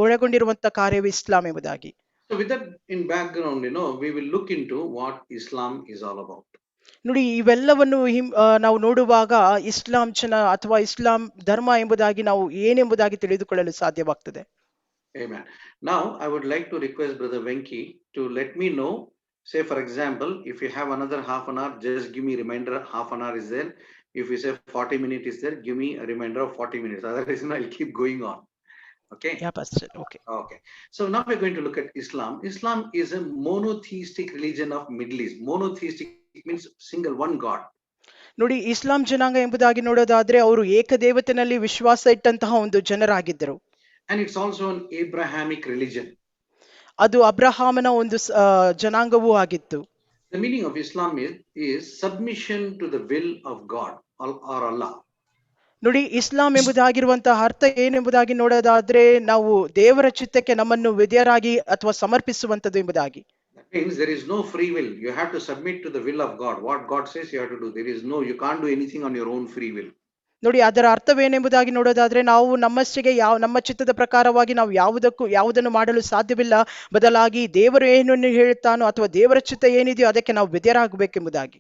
ಒಳಗೊಂಡಿರುವಂತ ಕಾರ್ಯವು ಇಸ್ಲಾಂ ಎಂಬುದಾಗಿ. So with that in background, we will look into what Islam is all about. ನೋಡಿ ಇವೆಲ್ಲವನ್ನು ನಾವು ನೋಡುವಾಗ ಇಸ್ಲಾಂ ಅಥವಾ ಇಸ್ಲಾಂ ಧರ್ಮ ಎಂಬುದಾಗಿ ನಾವು ಏನೆಂಬುದಾಗಿ ತಿಳಿದುಕೊಳ್ಳಲು ಸಾಧ್ಯವಾಗ್ತದೆ. Amen. Now I would like to request Brother Venki to let me know, say for example, if you have another half an hour, just give me reminder half an hour is there. If you say 40 minutes is there, give me a reminder of 40 minutes. Otherwise, I'll keep going on. Okay. Yeah, Pastor. Okay. Okay. So now we're going to look at Islam. Islam is a monotheistic religion of Middle East. Monotheistic means single one God. ನೋಡಿ ಇಸ್ಲಾಂ ಜನಾಂಗ ಎಂಬುದಾಗಿ ನೋಡೋದಾದ್ರೆ ಅವರು ಏಕದೇವತೆನಲ್ಲಿ ವಿಶ್ವಾಸ ಇಟ್ಟಂತಹ ಒಂದು ಜನರಾಗಿದ್ದರು. And it's also an Abrahamic religion. ಅದು ಅಬ್ರಹಾಮನ ಒಂದು ಜನಾಂಗವೂ ಆಗಿತ್ತು. The meaning of Islam is submission to the will of God or Allah. ನೋಡಿ, ಇಸ್ಲಾಂ ಎಂಬುದಾಗಿರುವಂತಹ ಅರ್ಥ ಏನೆಂಬುದಾಗಿ ನೋಡೋದಾದ್ರೆ ನಾವು ದೇವರ ಚಿತ್ತಕ್ಕೆ ನಮ್ಮನ್ನು ವಿಧೇಯರಾಗಿ ಅಥವಾ ಸಮರ್ಪಿಸುವಂತದ್ದು ಎಂಬುದಾಗಿ. That means there is no free will. You have to submit to the will of God. What God says you have to do. There is no, you can't do anything on your own free will. ನೋಡಿ, ಅದರ ಅರ್ಥವೇನೆಂಬುದಾಗಿ ನೋಡೋದಾದ್ರೆ ನಾವು ನಮ್ಮಷ್ಟಿಗೆ ನಮ್ಮ ಚಿತ್ತದ ಪ್ರಕಾರವಾಗಿ ನಾವು ಯಾವುದನ್ನು ಮಾಡಲು ಸಾಧ್ಯವಿಲ್ಲ. ಬದಲಾಗಿ ದೇವರು ಏನನ್ನು ಹೇಳುತ್ತಾನೋ ಅಥವಾ ದೇವರ ಚಿತ್ತ ಏನಿದೆಯೋ ಅದಕ್ಕೆ ನಾವು ವಿಧೇಯರಾಗಬೇಕೆಂಬುದಾಗಿ.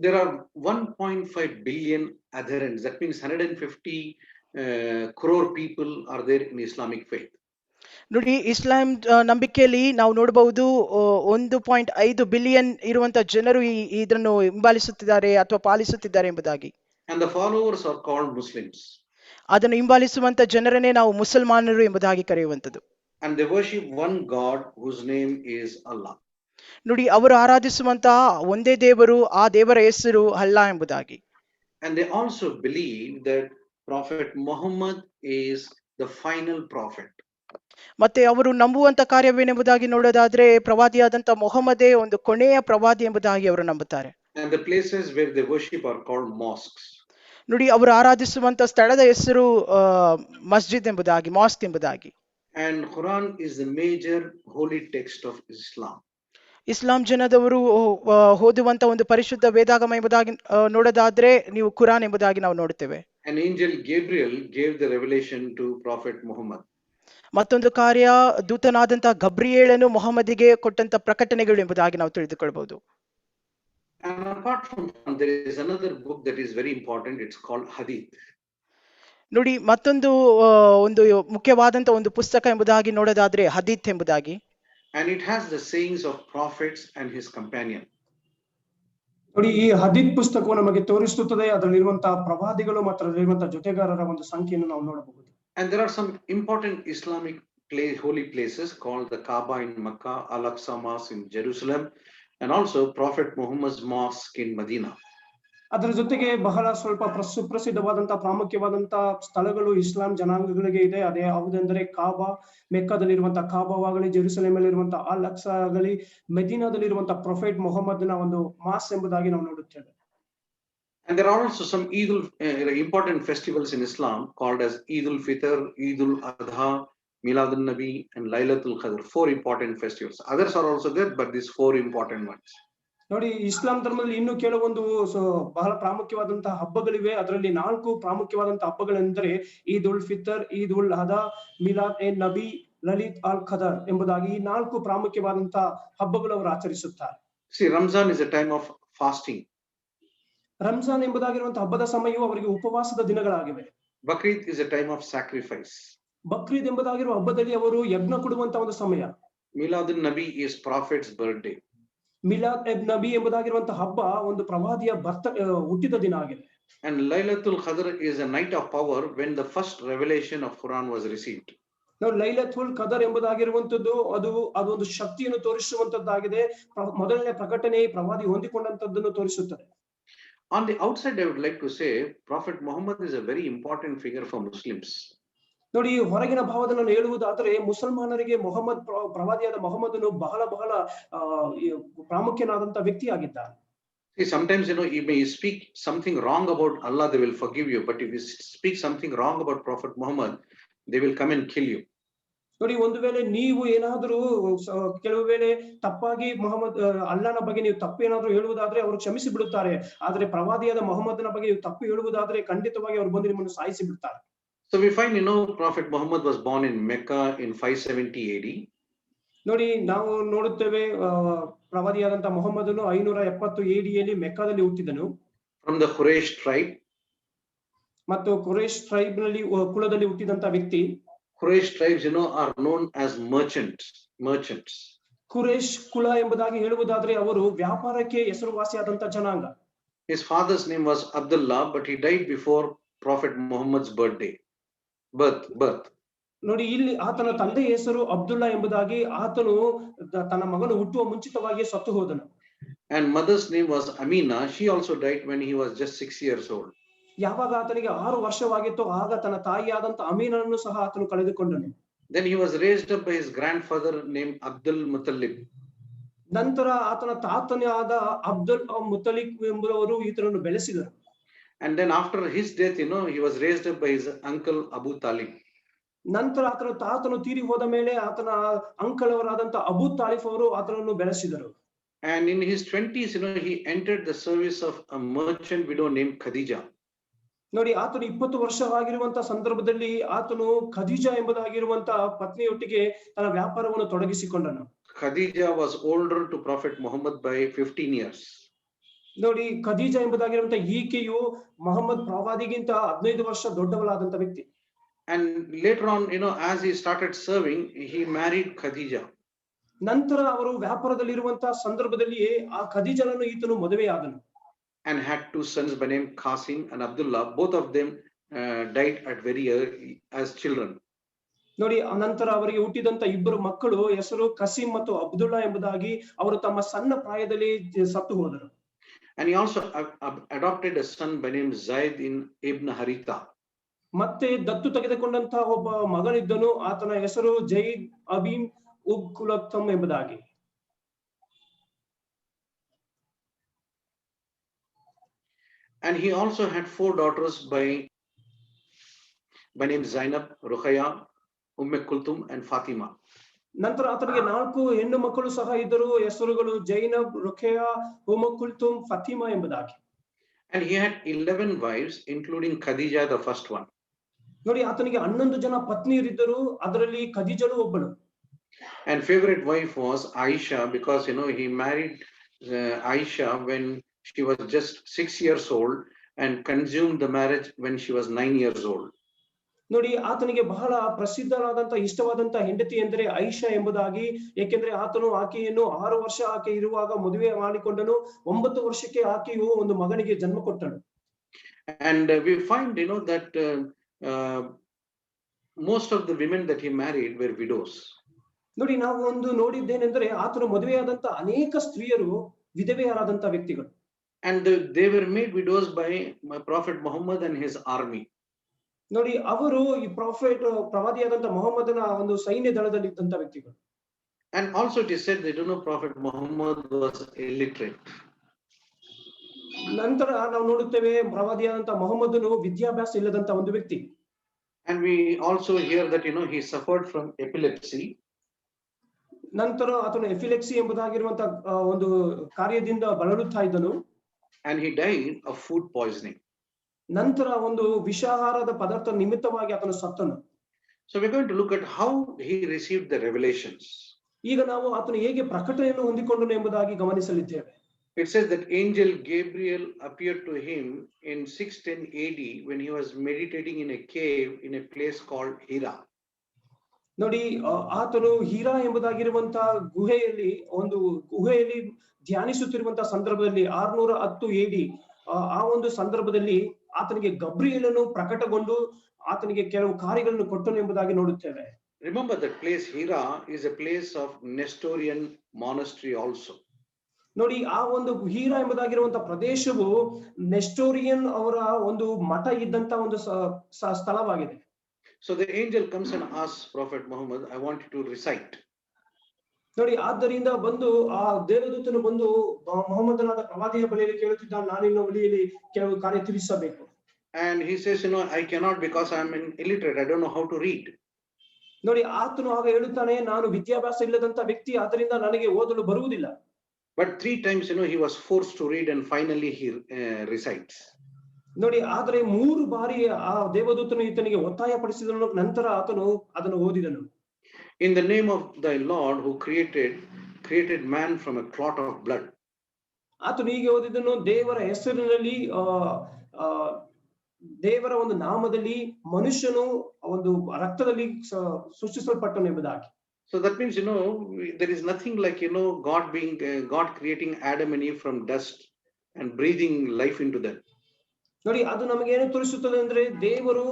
There are 1.5 billion adherents. That means 150 crore people are there in Islamic faith. ನೋಡಿ, ಇಸ್ಲಾಂ ನಂಬಿಕೆಯಲ್ಲಿ ನಾವು ನೋಡಬಹುದು 1.5 ಬಿಲಿಯನ್ ಇರುವಂತಹ ಜನರು ಇದನ್ನು ಹಿಂಬಾಲಿಸುತ್ತಿದ್ದಾರೆ ಅಥವಾ ಪಾಲಿಸುತ್ತಿದ್ದಾರೆ ಎಂಬುದಾಗಿ. And the followers are called Muslims. ಅದನ್ನು ಹಿಂಬಾಲಿಸುವಂತ ಜನರನ್ನೇ ನಾವು ಮುಸಲ್ಮಾನರು ಎಂಬುದಾಗಿ ಕರೆಯುವಂತದ್ದು. And they worship one God whose name is Allah. ನೋಡಿ, ಅವರು ಆರಾಧಿಸುವಂತಹ ಒಂದೇ ದೇವರು, ಆ ದೇವರ ಹೆಸರು ಅಲ್ಲಾ ಎಂಬುದಾಗಿ. And they also believe that Prophet Muhammad is the final prophet. ಮತ್ತೆ ಅವರು ನಂಬುವಂತ ಕಾರ್ಯವೇನೆಂಬುದಾಗಿ ನೋಡೋದಾದ್ರೆ ಪ್ರವಾದಿಯಾದಂತ ಮೊಹಮ್ಮದೇ ಒಂದು ಕೊನೆಯ ಪ್ರವಾದಿ ಎಂಬುದಾಗಿ ಅವರು ನಂಬುತ್ತಾರೆ. And the places where they worship are called mosques. ನೋಡಿ, ಅವರು ಆರಾಧಿಸುವಂತ ಸ್ಥಳದ ಹೆಸರು ಮಸ್ಜಿದ್ ಎಂಬುದಾಗಿ, ಮಾಸ್ಕ್ ಎಂಬುದಾಗಿ. And Quran is the major holy text of Islam. ಇಸ್ಲಾಂ ಜನದವರು ಓದುವಂತ ಒಂದು ಪರಿಶುದ್ಧ ವೇದಾಗಮ ಎಂಬುದಾಗಿ ನೋಡೋದಾದ್ರೆ ನೀವು ಕುರಾನ್ ಎಂಬುದಾಗಿ ನಾವು ನೋಡುತ್ತೇವೆ. An angel Gabriel gave the revelation to Prophet Muhammad. ಮತ್ತೊಂದು ಕಾರ್ಯ, ದೂತನಾದಂತಹ ಗಬ್ರಿಯೇಲನು ಮೊಹಮ್ಮದಿಗೆ ಕೊಟ್ಟಂತ ಪ್ರಕಟಣೆಗಳು ಎಂಬುದಾಗಿ ನಾವು ತಿಳಿದುಕೊಳ್ಳಬಹುದು. And apart from that, there is another book that is very important. It's called Hadith. ನೋಡಿ, ಮತ್ತೊಂದು ಒಂದು ಮುಖ್ಯವಾದಂತ ಒಂದು ಪುಸ್ತಕ ಎಂಬುದಾಗಿ ನೋಡೋದಾದ್ರೆ ಹದೀತ್ ಎಂಬುದಾಗಿ. And it has the sayings of prophets and his companion. ನೋಡಿ, ಈ ಹದೀತ್ ಪುಸ್ತಕವು ನಮಗೆ ತೋರಿಸುತ್ತದೆ ಅದರಲ್ಲಿರುವಂತಹ ಪ್ರವಾದಿಗಳು ಮತ್ತು ಅದರಲ್ಲಿರುವಂತಹ ಜೊತೆಗಾರರ ಒಂದು ಸಂಖ್ಯೆಯನ್ನು ನಾವು ನೋಡಬಹುದು. And there are some important Islamic holy places called the Kaaba in Makkah, Al-Aqsa Mosque in Jerusalem, and also Prophet Muhammad's Mosque in Medina. ಅದರ ಜೊತೆಗೆ ಬಹಳ ಸ್ವಲ್ಪ ಸುಪ್ರಸಿದ್ಧವಾದಂತಹ ಪ್ರಾಮುಖ್ಯವಾದಂತಹ ಸ್ಥಳಗಳು ಇಸ್ಲಾಂ ಜನಾಂಗಗಳಿಗೆ ಇದೆ. ಅದೇ ಯಾವುದೆಂದರೆ ಕಾಬಾ, ಮೆಕ್ಕಾದಲ್ಲಿರುವಂತಹ ಕಾಬಾವಾಗಲಿ, ಜೆರುಸಲೇಮಲ್ಲಿರುವಂತಹ ಅಲ್ ಅಕ್ಸಾ ಆಗಲಿ, ಮೆದಿನಾದಲ್ಲಿರುವಂತಹ ಪ್ರೊಫೆಟ್ ಮೊಹಮ್ಮದ್ನ ಒಂದು ಮಾಸ್ ಎಂಬುದಾಗಿ ನಾವು ನೋಡುತ್ತೇವೆ. And there are also some important festivals in Islam called as Eid al-Fitr, Eid al-Adha, Milad al-Nabi, and Laylatul Qadr. 4 important festivals. Others are also there, but these 4 important ones. ನೋಡಿ, ಇಸ್ಲಾಂ ಧರ್ಮದಲ್ಲಿ ಇನ್ನೂ ಕೆಲವೊಂದು ಬಹಳ ಪ್ರಾಮುಖ್ಯವಾದಂತಹ ಹಬ್ಬಗಳಿವೆ. ಅದರಲ್ಲಿ 4 ಪ್ರಾಮುಖ್ಯವಾದಂತಹ ಹಬ್ಬಗಳೆಂದರೆ ಈದ್ ಉಲ್ ಫಿತರ್, ಈದ್ ಉಲ್ ಅದಾ, ಮಿಲಾದ್ ಎ ನಬಿ, ಲಲಿತ್ ಅಲ್ ಖದರ್ ಎಂಬುದಾಗಿ ಈ 4 ಪ್ರಾಮುಖ್ಯವಾದಂತಹ ಹಬ್ಬಗಳು ಅವರು ಆಚರಿಸುತ್ತಾರೆ. See, Ramzan is a time of fasting. Ramzan ಎಂಬುದಾಗಿರುವಂತಹ ಹಬ್ಬದ ಸಮಯವು ಅವರಿಗೆ ಉಪವಾಸದ ದಿನಗಳಾಗಿವೆ. Bakrid is a time of sacrifice. Bakrid ಎಂಬುದಾಗಿರುವ ಹಬ್ಬದಲ್ಲಿ ಅವರು ಯಜ್ಞ ಕೊಡುವಂತಹ ಒಂದು ಸಮಯ. Milad al-Nabi is Prophet's birthday. Milad ಎಬ್ Nabi ಎಂಬುದಾಗಿರುವಂತಹ ಹಬ್ಬ ಒಂದು ಪ್ರವಾದಿಯ ಹುಟ್ಟಿದ ದಿನ ಆಗಿದೆ. And Laylatul Qadr is a night of power when the first revelation of Quran was received. ನಾವು ಲೈಲತುಲ್ ಕದರ್ ಎಂಬುದಾಗಿರುವಂತದ್ದು ಅದೊಂದು ಶಕ್ತಿಯನ್ನು ತೋರಿಸುವಂತದ್ದಾಗಿದೆ. ಮೊದಲನೇ ಪ್ರಕಟಣೆ ಪ್ರವಾದಿ ಹೊಂದಿಕೊಂಡಂತದ್ದನ್ನು ತೋರಿಸುತ್ತದೆ. On the outside, I would like to say Prophet Muhammad is a very important figure for Muslims. ನೋಡಿ, ಹೊರಗಿನ ಭಾವವನ್ನು ನಾನು ಹೇಳುವುದಾದರೆ ಮುಸಲ್ಮಾನರಿಗೆ ಪ್ರವಾದಿಯಾದ ಮೊಹಮ್ಮದನು ಬಹಳ ಬಹಳ ಪ್ರಾಮುಖ್ಯನಾದಂತಹ ವ್ಯಕ್ತಿಯಾಗಿದ್ದಾನೆ. See, sometimes you may speak something wrong about Allah, they will forgive you, but if you speak something wrong about Prophet Muhammad, they will come and kill you. ನೋಡಿ, ಒಂದು ವೇಳೆ ನೀವು ಏನಾದರೂ ಕೆಲವು ವೇಳೆ ತಪ್ಪಾಗಿ ಅಲ್ಲನ ಬಗ್ಗೆ ನೀವು ತಪ್ಪೇನಾದ್ರೂ ಹೇಳುವುದಾದ್ರೆ ಅವರು ಕ್ಷಮಿಸಿ ಬಿಡುತ್ತಾರೆ. ಆದ್ರೆ ಪ್ರವಾದಿಯಾದ ಮೊಹಮ್ಮದನ ಬಗ್ಗೆ ನೀವು ತಪ್ಪು ಹೇಳುವುದಾದ್ರೆ ಖಂಡಿತವಾಗಿ ಅವರು ಬಂದು ನಿಮ್ಮನ್ನು ಸಾಯಿಸಿ ಬಿಡ್ತಾರೆ. So we find, Prophet Muhammad was born in Mecca in 570 AD. ನೋಡಿ, ನಾವು ನೋಡುತ್ತೇವೆ ಪ್ರವಾದಿಯಾದಂತಹ ಮೊಹಮ್ಮದನು 570 AD ಮೆಕ್ಕಾದಲ್ಲಿ ಹುಟ್ಟಿದನು. From the Quraysh tribe. ಮತ್ತು ಕುರೈಶ್ ಟ್ರೈಬ್ ನಲ್ಲಿ ಕುಲದಲ್ಲಿ ಹುಟ್ಟಿದಂತ ವ್ಯಕ್ತಿ. Quraysh tribes, are known as merchants. Quresh ಕುಲ ಎಂಬುದಾಗಿ ಹೇಳುವುದಾದ್ರೆ ಅವರು ವ್ಯಾಪಾರಕ್ಕೆ ಹೆಸರುವಾಸಿಯಾದಂತ ಜನಾಂಗ. His father's name was Abdullah, but he died before Prophet Muhammad's birth. ನೋಡಿ, ಇಲ್ಲಿ ಆತನ ತಂದೆಯ ಹೆಸರು ಅಬ್ದುಲ್ಲಾ ಎಂಬುದಾಗಿ, ಆತನು ತನ್ನ ಮಗನು ಹುಟ್ಟುವ ಮುಂಚಿತವಾಗಿ ಸತ್ತು ಹೋದನು. And mother's name was Amina. She also died when he was just 6 years old. ಯಾವಾಗ ಆತನಿಗೆ 6 ವರ್ಷವಾಗಿತ್ತು ಆಗ ತನ್ನ ತಾಯಿಯಾದಂತ ಅಮೀನನ್ನು ಸಹ ಆತನು ಕಳೆದುಕೊಂಡನು. Then he was raised up by his grandfather named Abdul Muttalib. ನಂತರ ಆತನ ತಾತನೇ ಆದ ಅಬ್ದುಲ್ ಮುತಲಿಕ್ ಎಂಬುವವರು ಈತನನ್ನು ಬೆಳೆಸಿದರು. And then after his death, he was raised up by his uncle Abu Talib. ನಂತರ ಆತನು ತೀರಿ ಹೋದ ಮೇಲೆ ಆತನ ಅಂಕಲ್ ಅವರಾದಂತ ಅಬೂ ತಾಲಿಫ್ ಅವರು ಆತನನ್ನು ಬೆಳೆಸಿದರು. And in his 20s, he entered the service of a merchant widow named Khadija. ನೋಡಿ, ಆತನು 20 ವರ್ಷವಾಗಿರುವಂತ ಸಂದರ್ಭದಲ್ಲಿ ಆತನು ಖದೀಜಾ ಎಂಬುದಾಗಿರುವಂತ ಪತ್ನಿಯೊಟ್ಟಿಗೆ ತನ್ನ ವ್ಯಾಪಾರವನ್ನು ತೊಡಗಿಸಿಕೊಂಡನು. Khadija was older to Prophet Muhammad by 15 years. ನೋಡಿ, ಖದೀಜಾ ಎಂಬುದಾಗಿರುವಂತ ಈಕೆಯು ಮೊಹಮ್ಮದ್ ಪ್ರವಾದಿಗಿಂತ 15 ವರ್ಷ ದೊಡ್ಡವಳಾದಂತ ವ್ಯಕ್ತಿ. And later on, as he started serving, he married Khadija. ನಂತರ ಅವರು ವ್ಯಾಪಾರದಲ್ಲಿರುವಂತಹ ಸಂದರ್ಭದಲ್ಲಿಯೇ ಆ ಖದೀಜನನ್ನು ಈತನು ಮದುವೆಯಾದನು. And had 2 sons by name Qasim and Abdullah. Both of them died at very early as children. ನೋಡಿ, ನಂತರ ಅವರಿಗೆ ಹುಟ್ಟಿದಂತ 2 ಮಕ್ಕಳು ಹೆಸರು ಕಸೀಂ ಮತ್ತು ಅಬ್ದುಲ್ಲಾ ಎಂಬುದಾಗಿ ಅವರು ತಮ್ಮ ಸಣ್ಣ ಪ್ರಾಯದಲ್ಲಿ ಸತ್ತು ಹೋದರು. And he also adopted a son by name Zaid ibn Haritha. ಮತ್ತೆ ದತ್ತು ತೆಗೆದುಕೊಂಡಂತಹ ಒಬ್ಬ ಮಗನಿದ್ದನು, ಆತನ ಹೆಸರು ಜೈದ್ ಅಬೀಮ್ ಉಬ್ ಕುಲತ್ತಮ್ ಎಂಬುದಾಗಿ. And he also had 4 daughters by name Zainab, Ruqayya, Kulthum and Fatima. ನಂತರ ಆತನಿಗೆ 4 ಹೆಣ್ಣು ಮಕ್ಕಳು ಸಹ ಇದ್ದರು, ಹೆಸರುಗಳು ಜೈನಬ್, ರುಖಯಾ, ಕುಲ್ಥುಮ್, ಫತಿಮಾ ಎಂಬುದಾಗಿ. And he had 11 wives including Khadija, the first one. ನೋಡಿ, ಆತನಿಗೆ 11 ಜನ ಪತ್ನಿಯರಿದ್ದರು, ಅದರಲ್ಲಿ ಖದೀಜಳು ಒಬ್ಬಳು. And favorite wife was Aisha, because he married Aisha when she was just 6 years old and consumed the marriage when she was 9 years old. ನೋಡಿ, ಆತನಿಗೆ ಬಹಳ ಪ್ರಸಿದ್ಧರಾದಂತ ಇಷ್ಟವಾದಂತ ಹೆಂಡತಿ ಎಂದರೆ ಐಷಾ ಎಂಬುದಾಗಿ. ಏಕೆಂದ್ರೆ ಆತನು ಆಕೆಯನ್ನು 6 ವರ್ಷ ಆಕೆ ಇರುವಾಗ ಮದುವೆ ಮಾಡಿಕೊಂಡನು. 9 ವರ್ಷಕ್ಕೆ ಆಕೆಯು ಒಂದು ಮಗನಿಗೆ ಜನ್ಮ ಕೊಟ್ಟಳು. And we find that most of the women that he married were widows. ನೋಡಿ, ನಾವು ಒಂದು ನೋಡಿದ್ದೇನೆಂದರೆ ಆತನು ಮದುವೆಯಾದಂತ ಅನೇಕ ಸ್ತ್ರೀಯರು ವಿಧವೆಯರಾದಂತ ವ್ಯಕ್ತಿಗಳು. And they were made widows by Prophet Muhammad and his army. ನೋಡಿ, ಅವರು ಈ ಪ್ರವಾದಿಯಾದಂತ ಮೊಹಮ್ಮದನ ಒಂದು ಸೈನ್ಯ ದಳದಲ್ಲಿ ಇದ್ದಂತ ವ್ಯಕ್ತಿಗಳು. And also it is said that Prophet Muhammad was illiterate. ನಂತರ ನಾವು ನೋಡುತ್ತೇವೆ ಪ್ರವಾದಿಯಾದಂತ ಮೊಹಮ್ಮದನು ವಿದ್ಯಾಭ್ಯಾಸ ಇಲ್ಲದಂತ ಒಂದು ವ್ಯಕ್ತಿ. And we also hear that he suffered from epilepsy. ನಂತರ ಆತನು ಎಪಿಲೆಕ್ಸಿ ಎಂಬುದಾಗಿರುವಂತ ಒಂದು ಕಾರ್ಯದಿಂದ ಬಳಲುತ್ತಾ ಇದ್ದನು. And he died of food poisoning. ನಂತರ ಒಂದು ವಿಷಾಹಾರದ ಪದಾರ್ಥ ನಿಮಿತ್ತವಾಗಿ ಆತನು ಸತ್ತನು. So we're going to look at how he received the revelations. ಈಗ ನಾವು ಆತನು ಹೇಗೆ ಪ್ರಕಟಣೆಯನ್ನು ಹೊಂದಿಕೊಂಡನು ಎಂಬುದಾಗಿ ಗಮನಿಸಲಿದ್ದೇವೆ. It says that angel Gabriel appeared to him in 610 AD when he was meditating in a cave in a place called Hira. ನೋಡಿ, ಆತನು ಹೀರಾ ಎಂಬುದಾಗಿರುವಂತಹ ಗುಹೆಯಲ್ಲಿ ಧ್ಯಾನಿಸುತ್ತಿರುವಂತಹ ಸಂದರ್ಭದಲ್ಲಿ 610 AD ಆ ಒಂದು ಸಂದರ್ಭದಲ್ಲಿ ಆತನಿಗೆ ಗಬ್ರಿಯೇಲನು ಪ್ರಕಟಗೊಂಡು ಆತನಿಗೆ ಕೆಲವು ಕಾರ್ಯಗಳನ್ನು ಕೊಟ್ಟನು ಎಂಬುದಾಗಿ ನೋಡುತ್ತೇವೆ. Remember that place Hira is a place of Nestorian monastery also. ನೋಡಿ, ಆ ಒಂದು ಹೀರಾ ಎಂಬುದಾಗಿರುವಂತಹ ಪ್ರದೇಶವು ನೆಸ್ಟೋರಿಯನ್ ಅವರ ಒಂದು ಮಠ ಇದ್ದಂತ ಒಂದು ಸ್ಥಳವಾಗಿದೆ. So the angel comes and asks Prophet Muhammad, I want you to recite. ನೋಡಿ, ಆದ್ದರಿಂದ ಬಂದು ಆ ದೇವದೂತನು ಬಂದು ಮೊಹಮ್ಮದನಾದ ಪ್ರವಾದಿಯ ಬಳಿಯಲ್ಲಿ ಕೇಳುತ್ತಿದ್ದಾನೆ, ನಾನು ನಿನ್ನ ಬಳಿಯಲ್ಲಿ ಕೆಲವು ಕಾರ್ಯ ತಿಳಿಸಬೇಕು. And he says, I cannot because I am illiterate. I don't know how to read. ನೋಡಿ, ಆತನು ಆಗ ಹೇಳುತ್ತಾನೆ, ನಾನು ವಿದ್ಯಾಭ್ಯಾಸ ಇಲ್ಲದಂತ ವ್ಯಕ್ತಿ, ಆದ್ದರಿಂದ ನನಗೆ ಓದಲು ಬರುವುದಿಲ್ಲ. But 3 times, he was forced to read and finally he recites. ನೋಡಿ, ಆದರೆ 3 ಬಾರಿ ಆ ದೇವದೂತನು ಈತನಿಗೆ ಒತ್ತಾಯ ಪಡಿಸಿದನು. ನಂತರ ಆತನು ಅದನ್ನು ಓದಿದನು. In the name of thy Lord who created man from a clot of blood. ಆತನು ಹೀಗೆ ಓದಿದನು, ದೇವರ ಹೆಸರಿನಲ್ಲಿ ದೇವರ ಒಂದು ನಾಮದಲ್ಲಿ ಮನುಷ್ಯನು ಒಂದು ರಕ್ತದಲ್ಲಿ ಸೃಷ್ಟಿಸಲ್ಪಟ್ಟನು ಎಂಬುದಾಗಿ. So that means, there is nothing like, God creating Adam and Eve from dust and breathing life into them. ನೋಡಿ, ಅದು ನಮಗೆ ಏನು ತೋರಿಸುತ್ತದೆ ಅಂದ್ರೆ ದೇವರು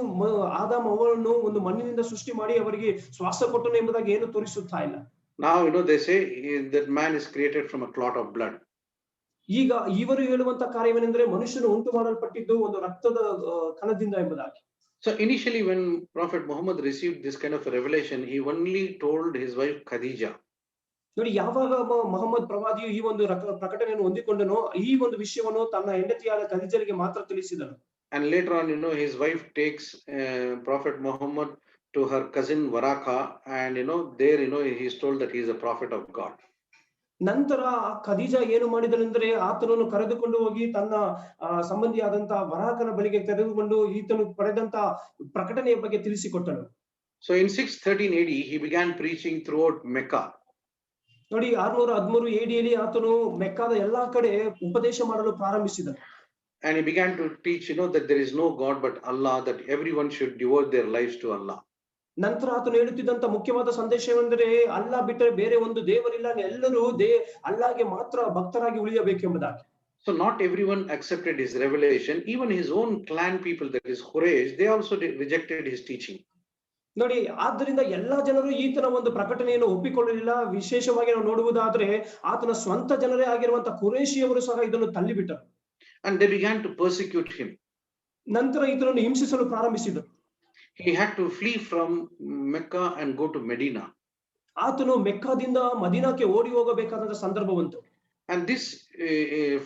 ಆದಾಮ ಅವರನ್ನು ಒಂದು ಮಣ್ಣಿನಿಂದ ಸೃಷ್ಟಿ ಮಾಡಿ ಅವರಿಗೆ ಶ್ವಾಸ ಕೊಟ್ಟನು ಎಂಬುದಾಗಿ ಏನು ತೋರಿಸುತ್ತಾ ಇಲ್ಲ. Now, they say that man is created from a clot of blood. ಈಗ ಇವರು ಹೇಳುವಂತ ಕಾರ್ಯವೇನೆಂದ್ರೆ ಮನುಷ್ಯನು ಉಂಟು ಮಾಡಲ್ಪಟ್ಟಿದ್ದು ಒಂದು ರಕ್ತದ ಕಣದಿಂದ ಎಂಬುದಾಗಿ. So initially when Prophet Muhammad received this kind of a revelation, he only told his wife Khadija. ನೋಡಿ, ಯಾವಾಗ ಮೊಹಮ್ಮದ್ ಪ್ರವಾದಿಯು ಈ ಒಂದು ಪ್ರಕಟಣೆಯನ್ನು ಹೊಂದಿಕೊಂಡನೋ ಈ ಒಂದು ವಿಷಯವನ್ನು ತನ್ನ ಹೆಂಡತಿಯಾದ ಖದೀಜರಿಗೆ ಮಾತ್ರ ತಿಳಿಸಿದನು. And later on, his wife takes Prophet Muhammad to her cousin Varaka, and there, he's told that he is a prophet of God. ನಂತರ ಖದೀಜಾ ಏನು ಮಾಡಿದಳೆಂದ್ರೆ ಆತನನ್ನು ಕರೆದುಕೊಂಡು ಹೋಗಿ ತನ್ನ ಸಂಬಂಧಿಯಾದಂತ ವರಾಕನ ಬಳಿಗೆ ಕರೆದುಕೊಂಡು ಈತನು ಪಡೆದಂತ ಪ್ರಕಟಣೆಯ ಬಗ್ಗೆ ತಿಳಿಸಿಕೊಟ್ಟಳು. So in 613 AD, he began preaching throughout Mecca. ನೋಡಿ 613 AD ಆತನು ಮೆಕ್ಕಾದ ಎಲ್ಲಾ ಕಡೆ ಉಪದೇಶ ಮಾಡಲು ಪ್ರಾರಂಭಿಸಿದನು. And he began to teach, that there is no God but Allah, that everyone should devote their lives to Allah. ನಂತರ ಆತನು ಹೇಳುತ್ತಿದ್ದಂತ ಮುಖ್ಯವಾದ ಸಂದೇಶವೆಂದರೆ ಅಲ್ಲಾ ಬಿಟ್ಟರೆ ಬೇರೆ ಒಂದು ದೇವರಿಲ್ಲ, ಎಲ್ಲರೂ ಅಲ್ಲಾಗೆ ಮಾತ್ರ ಭಕ್ತರಾಗಿ ಉಳಿಯಬೇಕೆಂಬುದಾಗಿ. So not everyone accepted his revelation. Even his own clan people, that is Quraysh, they also rejected his teaching. ನೋಡಿ, ಆದ್ದರಿಂದ ಎಲ್ಲಾ ಜನರು ಈತನ ಒಂದು ಪ್ರಕಟಣೆಯನ್ನು ಒಪ್ಪಿಕೊಳ್ಳಲಿಲ್ಲ. ವಿಶೇಷವಾಗಿ ನಾವು ನೋಡುವುದಾದ್ರೆ ಆತನ ಸ್ವಂತ ಜನರೇ ಆಗಿರುವಂತಹ ಕುರೇಶಿಯವರು ಸಹ ಇದನ್ನು ತಳ್ಳಿಬಿಟ್ಟರು. And they began to persecute him. ನಂತರ ಈತನನ್ನು ಹಿಂಸಿಸಲು ಪ್ರಾರಂಭಿಸಿದರು. He had to flee from Mecca and go to Medina. ಆತನು ಮೆಕ್ಕಾದಿಂದ ಮದೀನಾಕ್ಕೆ ಓಡಿ ಹೋಗಬೇಕಾದ ಸಂದರ್ಭ ಬಂತು. And this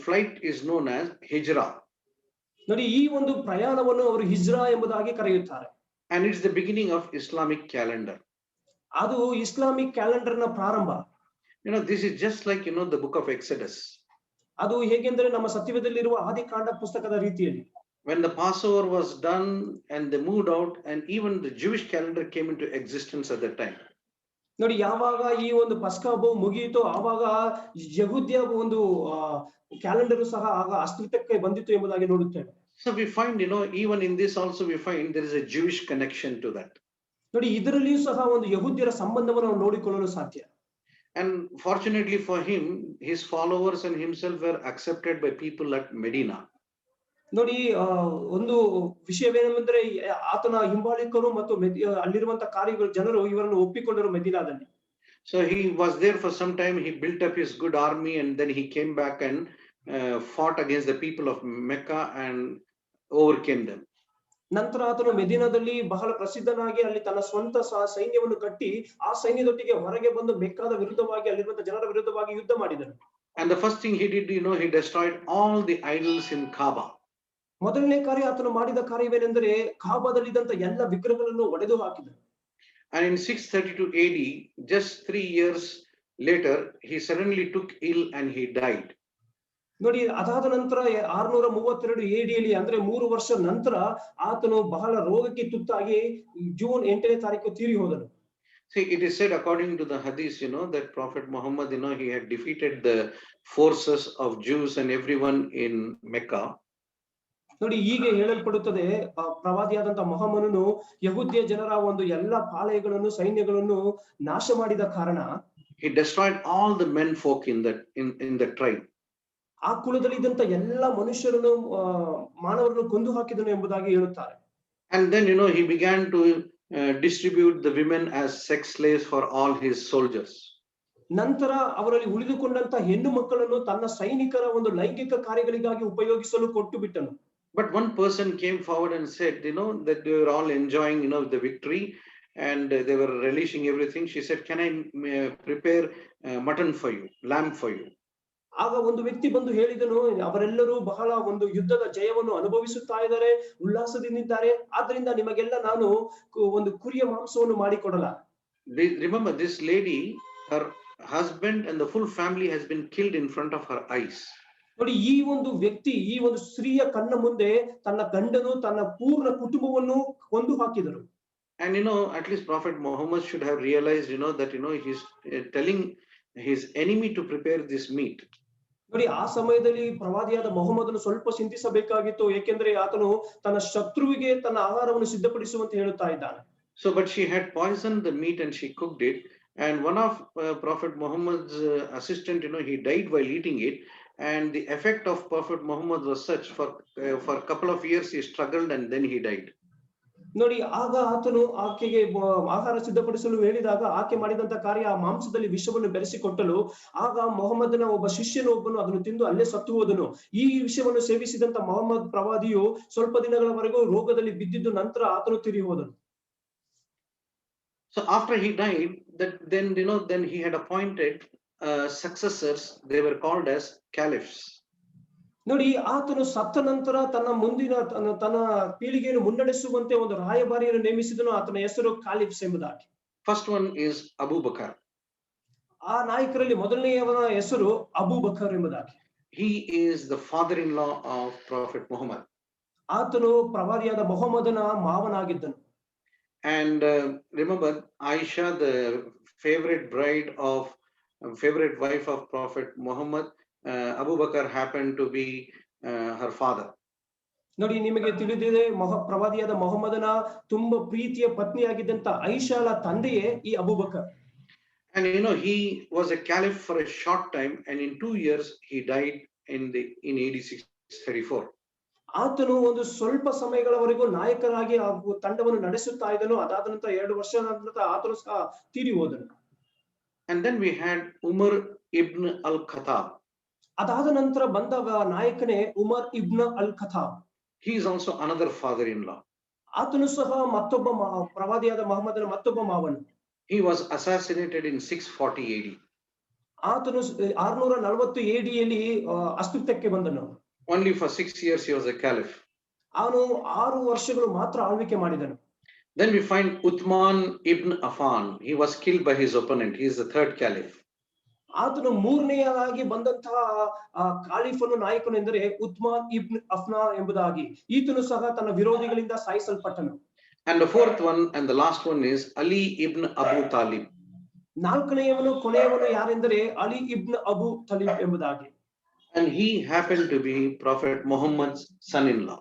flight is known as Hijrah. ನೋಡಿ, ಈ ಒಂದು ಪ್ರಯಾಣವನ್ನು ಅವರು ಹಿಜ್ರಾ ಎಂಬುದಾಗಿ ಕರೆಯುತ್ತಾರೆ. And it's the beginning of Islamic calendar. ಅದು ಇಸ್ಲಾಮಿಕ್ ಕ್ಯಾಲೆಂಡರ್ ನ ಪ್ರಾರಂಭ. This is just like, the book of Exodus. ಅದು ಹೇಗೆಂದರೆ ನಮ್ಮ ಸತ್ಯವೇದದಲ್ಲಿರುವ ಆದಿಕಾಂಡ ಪುಸ್ತಕದ ರೀತಿಯಲ್ಲಿ. When the Passover was done and they moved out, and even the Jewish calendar came into existence at that time. ನೋಡಿ, ಯಾವಾಗ ಈ ಒಂದು ಪಸ್ಕಾ ಹಬ್ಬ ಮುಗಿಯಿತು ಆವಾಗ ಯಹೂದ್ಯ ಒಂದು ಕ್ಯಾಲೆಂಡರ್ ಸಹ ಆಗ ಅಸ್ತಿತ್ವಕ್ಕೆ ಬಂದಿತ್ತು ಎಂಬುದಾಗಿ ನೋಡುತ್ತೇವೆ. So we find, even in this also we find there is a Jewish connection to that. ನೋಡಿ, ಇದರಲ್ಲಿಯೂ ಸಹ ಒಂದು ಯಹೂದ್ಯರ ಸಂಬಂಧವನ್ನು ನಾವು ನೋಡಿಕೊಳ್ಳಲು ಸಾಧ್ಯ. And fortunately for him, his followers and himself were accepted by people at Medina. ನೋಡಿ, ಒಂದು ವಿಷಯವೇನೆಂದರೆ ಆತನ ಹಿಂಬಾಲಿಕರು ಮತ್ತು ಅಲ್ಲಿರುವಂತಹ ಕಾರ್ಯಗಳು ಜನರು ಇವರನ್ನು ಒಪ್ಪಿಕೊಂಡರು ಮೆದಿನಾದಲ್ಲಿ. So he was there for some time. He built up his good army, and then he came back and fought against the people of Mecca and overcame them. ನಂತರ ಆತನು ಮೆದಿನಾದಲ್ಲಿ ಬಹಳ ಪ್ರಸಿದ್ಧನಾಗಿ ಅಲ್ಲಿ ತನ್ನ ಸ್ವಂತ ಸೈನ್ಯವನ್ನು ಕಟ್ಟಿ ಆ ಸೈನ್ಯದೊಟ್ಟಿಗೆ ಹೊರಗೆ ಬಂದು ಮೆಕ್ಕಾದ ವಿರುದ್ಧವಾಗಿ ಅಲ್ಲಿರುವಂತಹ ಜನರ ವಿರುದ್ಧವಾಗಿ ಯುದ್ಧ ಮಾಡಿದನು. And the first thing he did, he destroyed all the idols in Kaaba. ಮೊದಲನೇ ಕಾರ್ಯ ಆತನು ಮಾಡಿದ ಕಾರ್ಯವೇನೆಂದರೆ ಕಾಬಾದಲ್ಲಿದ್ದಂತ ಎಲ್ಲ ವಿಗ್ರಹಗಳನ್ನು ಒಡೆದು ಹಾಕಿದನು. And in 632 AD, just 3 years later, he suddenly took ill and he died. ನೋಡಿ, ಅದಾದ ನಂತರ 632 AD ಅಂದ್ರೆ 3 ವರ್ಷ ನಂತರ ಆತನು ಬಹಳ ರೋಗಕ್ಕೆ ತುತ್ತಾಗಿ ಜೂನ್ 8ನೇ ತಾರೀಕು ತೀರಿ ಹೋದನು. See, it is said according to the hadith, that Prophet Muhammad, he had defeated the forces of Jews and everyone in Mecca. ನೋಡಿ, ಹೀಗೆ ಹೇಳಲ್ಪಡುತ್ತದೆ, ಪ್ರವಾದಿಯಾದಂತಹ ಮೊಹಮ್ಮದನು ಯಹೂದ್ಯ ಜನರ ಒಂದು ಎಲ್ಲ ಪಾಳೆಯಗಳನ್ನು ಸೈನ್ಯಗಳನ್ನು ನಾಶ ಮಾಡಿದ ಕಾರಣ he destroyed all the men folk in the tribe. ಆ ಕುಲದಲ್ಲಿ ಇದ್ದಂತ ಎಲ್ಲ ಮನುಷ್ಯರನ್ನು ಮಾನವರನ್ನು ಕೊಂದು ಹಾಕಿದನು ಎಂಬುದಾಗಿ ಹೇಳುತ್ತಾರೆ. And then he began to distribute the women as sex slaves for all his soldiers. ನಂತರ ಅವರಲ್ಲಿ ಉಳಿದುಕೊಂಡಂತ ಹೆಣ್ಣು ಮಕ್ಕಳನ್ನು ತನ್ನ ಸೈನಿಕರ ಒಂದು ಲೈಂಗಿಕ ಕಾರ್ಯಗಳಿಗಾಗಿ ಉಪಯೋಗಿಸಲು ಕೊಟ್ಟು ಬಿಟ್ಟನು. But one person came forward and said, that they were all enjoying, the victory, and they were relishing everything. She said, can I prepare mutton for you, lamb for you? ಆಗ ಒಂದು ವ್ಯಕ್ತಿ ಬಂದು ಹೇಳಿದನು, ಅವರೆಲ್ಲರೂ ಬಹಳ ಒಂದು ಯುದ್ಧದ ಜಯವನ್ನು ಅನುಭವಿಸುತ್ತಾ ಇದ್ದಾರೆ, ಉಲ್ಲಾಸದಿಂದಿದ್ದಾರೆ, ಆದ್ರಿಂದ ನಿಮಗೆಲ್ಲ ನಾನು ಒಂದು ಕುರಿಯ ಮಾಂಸವನ್ನು ಮಾಡಿಕೊಡಲ. Remember, this lady, her husband and the full family has been killed in front of her eyes. ನೋಡಿ, ಈ ಒಂದು ವ್ಯಕ್ತಿ ಈ ಒಂದು ಸ್ತ್ರೀಯ ಕಣ್ಣ ಮುಂದೆ ತನ್ನ ಗಂಡನು ತನ್ನ ಪೂರ್ಣ ಕುಟುಂಬವನ್ನು ಕೊಂದು ಹಾಕಿದರು. And at least Prophet Muhammad should have realized, that he's telling his enemy to prepare this meat. ನೋಡಿ, ಆ ಸಮಯದಲ್ಲಿ ಪ್ರವಾದಿಯಾದ ಮೊಹಮ್ಮದನು ಸ್ವಲ್ಪ ಚಿಂತಿಸಬೇಕಾಗಿತ್ತು, ಏಕೆಂದರೆ ಆತನು ತನ್ನ ಶತ್ರುವಿಗೆ ತನ್ನ ಆಹಾರವನ್ನು ಸಿದ್ಧಪಡಿಸುವಂತೆ ಹೇಳುತ್ತಾ ಇದ್ದಾನೆ. So, but she had poisoned the meat and she cooked it. And one of Prophet Muhammad's assistant, he died while eating it. And the effect of Prophet Muhammad was such, for a couple of years he struggled and then he died. ನೋಡಿ, ಆಗ ಆತನು ಆಕೆಗೆ ಆಹಾರ ಸಿದ್ಧಪಡಿಸಲು ಹೇಳಿದಾಗ ಆಕೆ ಮಾಡಿದಂತ ಕಾರ್ಯ ಆ ಮಾಂಸದಲ್ಲಿ ವಿಷವನ್ನು ಬೆರೆಸಿಕೊಟ್ಟಲು, ಆಗ ಮೊಹಮ್ಮದನ ಒಬ್ಬ ಶಿಷ್ಯನು ಒಬ್ಬನು ಅದನ್ನು ತಿಂದು ಅಲ್ಲೇ ಸತ್ತು ಹೋದನು. ಈ ವಿಷವನ್ನು ಸೇವಿಸಿದಂತ ಮೊಹಮ್ಮದ್ ಪ್ರವಾದಿಯು ಸ್ವಲ್ಪ ದಿನಗಳವರೆಗೂ ರೋಗದಲ್ಲಿ ಬಿದ್ದಿದ್ದು ನಂತರ ಆತನು ತಿರಿ ಹೋದನು. So after he died, then he had appointed successors. They were called as caliphs. ನೋಡಿ, ಆತನು ಸತ್ತ ನಂತರ ತನ್ನ ಮುಂದಿನ ತನ್ನ ಪೀಳಿಗೆಯನ್ನು ಮುನ್ನಡೆಸುವಂತೆ ಒಂದು ರಾಯಭಾರಿಯನ್ನು ನೇಮಿಸಿದನು. ಆತನ ಹೆಸರು ಕಾಲಿಫ್ಸ್ ಎಂಬುದಾಗಿ. First one is Abu Bakr. ಆ ನಾಯಕರಲ್ಲಿ ಮೊದಲನೆಯವನ ಹೆಸರು ಅಬೂಬಕರ್ ಎಂಬುದಾಗಿ. He is the father-in-law of Prophet Muhammad. ಆತನು ಪ್ರವಾದಿಯಾದ ಮೊಹಮ್ಮದನ ಮಾವನಾಗಿದ್ದನು. And remember, Aisha, the favorite wife of Prophet Muhammad, Abu Bakr happened to be her father. ನೋಡಿ, ನಿಮಗೆ ತಿಳಿದಿದೆ, ಪ್ರವಾದಿಯಾದ ಮೊಹಮ್ಮದನ ತುಂಬಾ ಪ್ರೀತಿಯ ಪತ್ನಿಯಾಗಿದ್ದಂತ ಐಷಾಳ ತಂದೆಯೇ ಈ Abubakar. And he was a caliph for a short time, and in 2 years he died in AD 634. ಆತನು ಒಂದು ಸ್ವಲ್ಪ ಸಮಯಗಳವರೆಗೂ ನಾಯಕರಾಗಿ ಆ ತಂಡವನ್ನು ನಡೆಸುತ್ತಾ ಇದ್ದನು. ಅದಾದ ನಂತರ 2 ವರ್ಷದ ನಂತರ ಆತನು ಸಹ ತೀರಿ ಹೋದನು. And then we had Umar ibn al-Khattab. ಅದಾದ ನಂತರ ಬಂದ ನಾಯಕನೇ ಉಮರ್ ಇಬ್ನ್ ಅಲ್ ಖತಾಬ್. He is also another father-in-law. ಆತನು ಸಹ ಮತ್ತೊಬ್ಬ ಪ್ರವಾದಿಯಾದ ಮೊಹಮ್ಮದನ ಮತ್ತೊಬ್ಬ ಮಾವನು. He was assassinated in 640 AD. ಆತನು 640 AD ಅಸ್ತಿತ್ವಕ್ಕೆ ಬಂದನು. Only for 6 years he was a caliph. ಅವನು 6 ವರ್ಷಗಳು ಮಾತ್ರ ಆಳ್ವಿಕೆ ಮಾಡಿದನು. Then we find Uthman ibn Affan. He was killed by his opponent. He is the third caliph. ಆತನು ಮೂರನೆಯದಾಗಿ ಬಂದಂತಹ ಖಾಲಿಫನು ನಾಯಕನು ಎಂದರೆ ಉತ್ಮಾನ್ ಇಬ್ನ್ ಅಫ್ನಾ ಎಂಬುದಾಗಿ. ಈತನು ಸಹ ತನ್ನ ವಿರೋಧಿಗಳಿಂದ ಸಾಯಿಸಲ್ಪಟ್ಟನು. And the fourth one and the last one is Ali ibn Abu Talib. ನಾಲ್ಕನೆಯವನು ಕೊನೆಯವನು ಯಾರೆಂದರೆ ಅಲಿ ಇಬ್ನ್ ಅಬು ತಲೀಬ್ ಎಂಬುದಾಗಿ. And he happened to be Prophet Muhammad's son-in-law.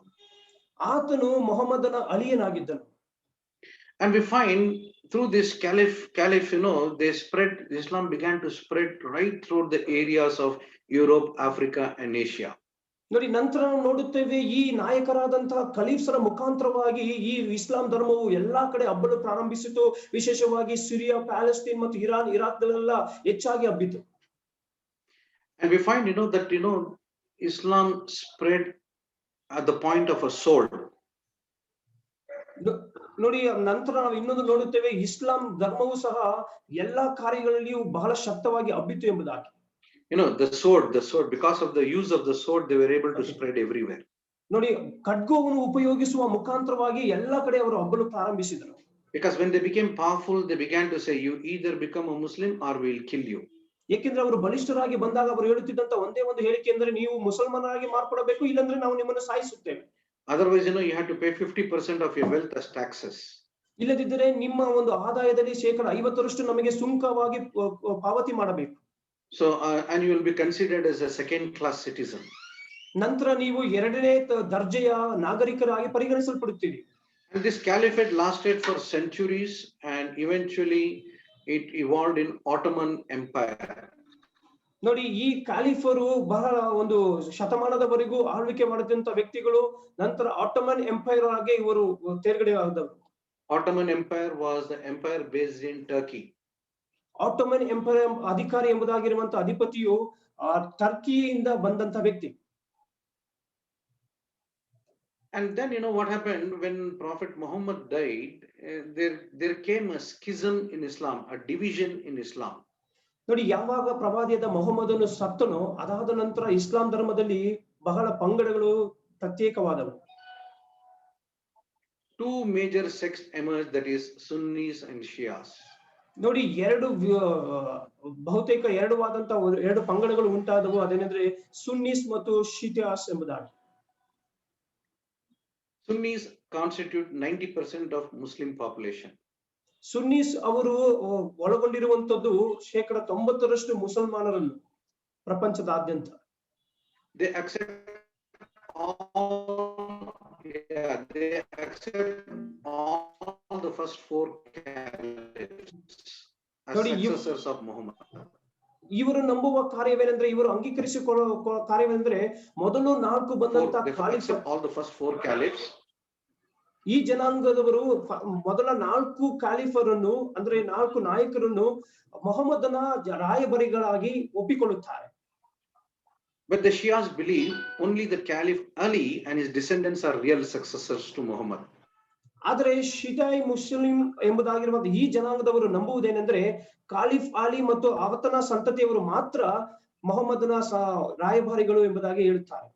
ಆತನು ಮೊಹಮ್ಮದನ ಅಳಿಯನಾಗಿದ್ದನು. And we find through this caliph, they spread, Islam began to spread right through the areas of Europe, Africa, and Asia. ನೋಡಿ, ನಂತರ ನಾವು ನೋಡುತ್ತೇವೆ ಈ ನಾಯಕರಾದಂತಹ ಖಲೀಫ್ಸರ ಮುಖಾಂತರವಾಗಿ ಈ ಇಸ್ಲಾಂ ಧರ್ಮವು ಎಲ್ಲಾ ಕಡೆ ಹಬ್ಬಲು ಪ್ರಾರಂಭಿಸಿತು. ವಿಶೇಷವಾಗಿ ಸಿರಿಯಾ, ಪ್ಯಾಲೆಸ್ಟೈನ್ ಮತ್ತು ಇರಾನ್, ಇರಾಕ್ಗಳೆಲ್ಲ ಹೆಚ್ಚಾಗಿ ಹಬ್ಬಿತು. And we find that Islam spread at the point of a sword. ನೋಡಿ, ನಂತರ ನಾವು ಇನ್ನೊಂದು ನೋಡುತ್ತೇವೆ, ಇಸ್ಲಾಂ ಧರ್ಮವು ಸಹ ಎಲ್ಲಾ ಕಾರ್ಯಗಳಲ್ಲಿಯೂ ಬಹಳ ಶಕ್ತವಾಗಿ ಹಬ್ಬಿತು ಎಂಬುದಾಗಿ. The sword, because of the use of the sword, they were able to spread everywhere. ನೋಡಿ, ಖಡ್ಗವನ್ನು ಉಪಯೋಗಿಸುವ ಮುಖಾಂತರವಾಗಿ ಎಲ್ಲಾ ಕಡೆ ಅವರು ಹಬ್ಬಲು ಪ್ರಾರಂಭಿಸಿದರು. Because when they became powerful, they began to say, you either become a Muslim or we'll kill you. ಏಕೆಂದ್ರೆ ಅವರು ಬಲಿಷ್ಠರಾಗಿ ಬಂದಾಗ ಅವರು ಹೇಳುತ್ತಿದ್ದಂತ ಒಂದೇ ಒಂದು ಹೇಳಿಕೆ ಅಂದರೆ, ನೀವು ಮುಸಲ್ಮಾನರಾಗಿ ಮಾರ್ಪಡಬೇಕು, ಇಲ್ಲಾಂದ್ರೆ ನಾವು ನಿಮ್ಮನ್ನು ಸಾಯಿಸುತ್ತೇವೆ. Otherwise, you have to pay 50% of your wealth as taxes. ಇಲ್ಲದಿದ್ದರೆ ನಿಮ್ಮ ಒಂದು ಆದಾಯದಲ್ಲಿ 50% ನಮಗೆ ಸುಂಕವಾಗಿ ಪಾವತಿ ಮಾಡಬೇಕು. So, and you will be considered as a second-class citizen. ನಂತರ ನೀವು ಎರಡನೇ ದರ್ಜೆಯ ನಾಗರಿಕರಾಗಿ ಪರಿಗಣಿಸಲ್ಪಡುತ್ತೀರಿ. And this caliphate lasted for centuries, and eventually it evolved in Ottoman Empire. ನೋಡಿ, ಈ ಕ್ಯಾಲಿಫರು ಬಹಳ ಒಂದು ಶತಮಾನದವರೆಗೂ ಆಳ್ವಿಕೆ ಮಾಡಿದಂತ ವ್ಯಕ್ತಿಗಳು ನಂತರ ಆಟೋಮನ್ ಎಂಪೈರ್ ಆಗಿ ಇವರು ತೇರ್ಗಡೆ ಆದವರು. Ottoman Empire was the empire based in Turkey. Ottoman empire ಅಧಿಕಾರಿ ಎಂಬುದಾಗಿರುವಂತಹ ಅಧಿಪತಿಯು ಟರ್ಕಿಯಿಂದ ಬಂದಂತ ವ್ಯಕ್ತಿ. And then what happened when Prophet Muhammad died? There came a schism in Islam, a division in Islam. ನೋಡಿ, ಯಾವಾಗ ಪ್ರವಾದಿಯಾದ ಮೊಹಮ್ಮದನು ಸತ್ತನೋ ಅದಾದ ನಂತರ ಇಸ್ಲಾಂ ಧರ್ಮದಲ್ಲಿ ಬಹಳ ಪಂಗಡಗಳು ಪ್ರತ್ಯೇಕವಾದವು. Two major sects emerged, that is Sunnis and Shias. ನೋಡಿ, ಬಹುತೇಕ ಎರಡು ಪಂಗಡಗಳು ಉಂಟಾದವು. ಅದೇನೆಂದ್ರೆ ಸುನ್ನೀಸ್ ಮತ್ತು ಶಿಯಾಸ್ ಎಂಬುದಾಗಿ. Sunnis constitute 90% of Muslim population. ಸುನ್ನೀಸ್ ಅವರು ಒಳಗೊಂಡಿರುವಂತದ್ದು 90% ಮುಸಲ್ಮಾನರನ್ನು ಪ್ರಪಂಚದಾದ್ಯಂತ. They accept all the first 4 caliphs as successors of Muhammad. ಇವರು ನಂಬುವ ಕಾರ್ಯವೇನೆಂದ್ರೆ, ಇವರು ಅಂಗೀಕರಿಸಿಕೊಳ್ಳುವ ಕಾರ್ಯವೆಂದ್ರೆ, ಮೊದಲು 4 ಬಂದಂತ all the first 4 caliphs. ಈ ಜನಾಂಗದವರು ಮೊದಲ 4 ಕ್ಯಾಲಿಫರನ್ನು ಅಂದ್ರೆ 4 ನಾಯಕರನ್ನು ಮೊಹಮ್ಮದನ ರಾಯಭಾರಿಗಳಾಗಿ ಒಪ್ಪಿಕೊಳ್ಳುತ್ತಾರೆ. But the Shias believe only the Caliph Ali and his descendants are real successors to Muhammad. ಆದರೆ ಶಿಯಾಯಿ ಮುಸ್ಲಿಂ ಎಂಬುದಾಗಿರುವಂತಹ ಈ ಜನಾಂಗದವರು ನಂಬುವುದೇನೆಂದ್ರೆ, ಕಾಲಿಫ್ ಅಲಿ ಮತ್ತು ಆತನ ಸಂತತಿಯವರು ಮಾತ್ರ ಮೊಹಮ್ಮದನ ರಾಯಭಾರಿಗಳು ಎಂಬುದಾಗಿ ಹೇಳುತ್ತಾರೆ.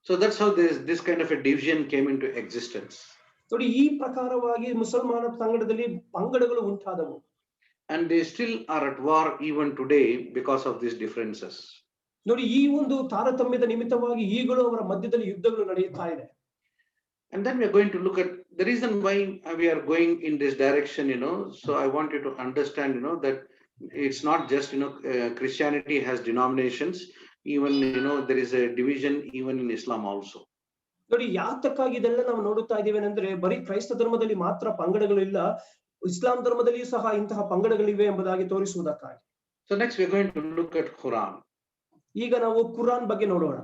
So that's how this kind of a division came into existence. ನೋಡಿ ಈ ಪ್ರಕಾರವಾಗಿ ಮುಸಲ್ಮಾನ ಸಂಘಟದಲ್ಲಿ ಪಂಗಡಗಳು ಉಂಟಾದವು. And they still are at war even today because of these differences. ನೋಡಿ ಈ ಒಂದು ತಾರತಮ್ಯದ ನಿಮಿತ್ತವಾಗಿ ಈಗಲೂ ಅವರ ಮಧ್ಯದಲ್ಲಿ ಯುದ್ಧಗಳು ನಡೆಯುತ್ತಾ ಇದೆ. And then we are going to look at the reason why we are going in this direction, so I want you to understand, that it's not just, Christianity has denominations, even, there is a division even in Islam also. ನೋಡಿ ಯಾತಕ್ಕಾಗಿ ಇದೆಲ್ಲ ನಾವು ನೋಡುತ್ತಾ ಇದ್ದೀವಿ ಅಂದ್ರೆ ಬರೀ ಕ್ರೈಸ್ತ ಧರ್ಮದಲ್ಲಿ ಮಾತ್ರ ಪಂಗಡಗಳು ಇಲ್ಲ, ಇಸ್ಲಾಂ ಧರ್ಮದಲ್ಲಿಯೂ ಸಹ ಇಂತಹ ಪಂಗಡಗಳಿವೆ ಎಂಬುದಾಗಿ ತೋರಿಸುವುದಕ್ಕಾಗಿ. So next we are going to look at Quran. ಈಗ ನಾವು ಕುರಾನ್ ಬಗ್ಗೆ ನೋಡೋಣ.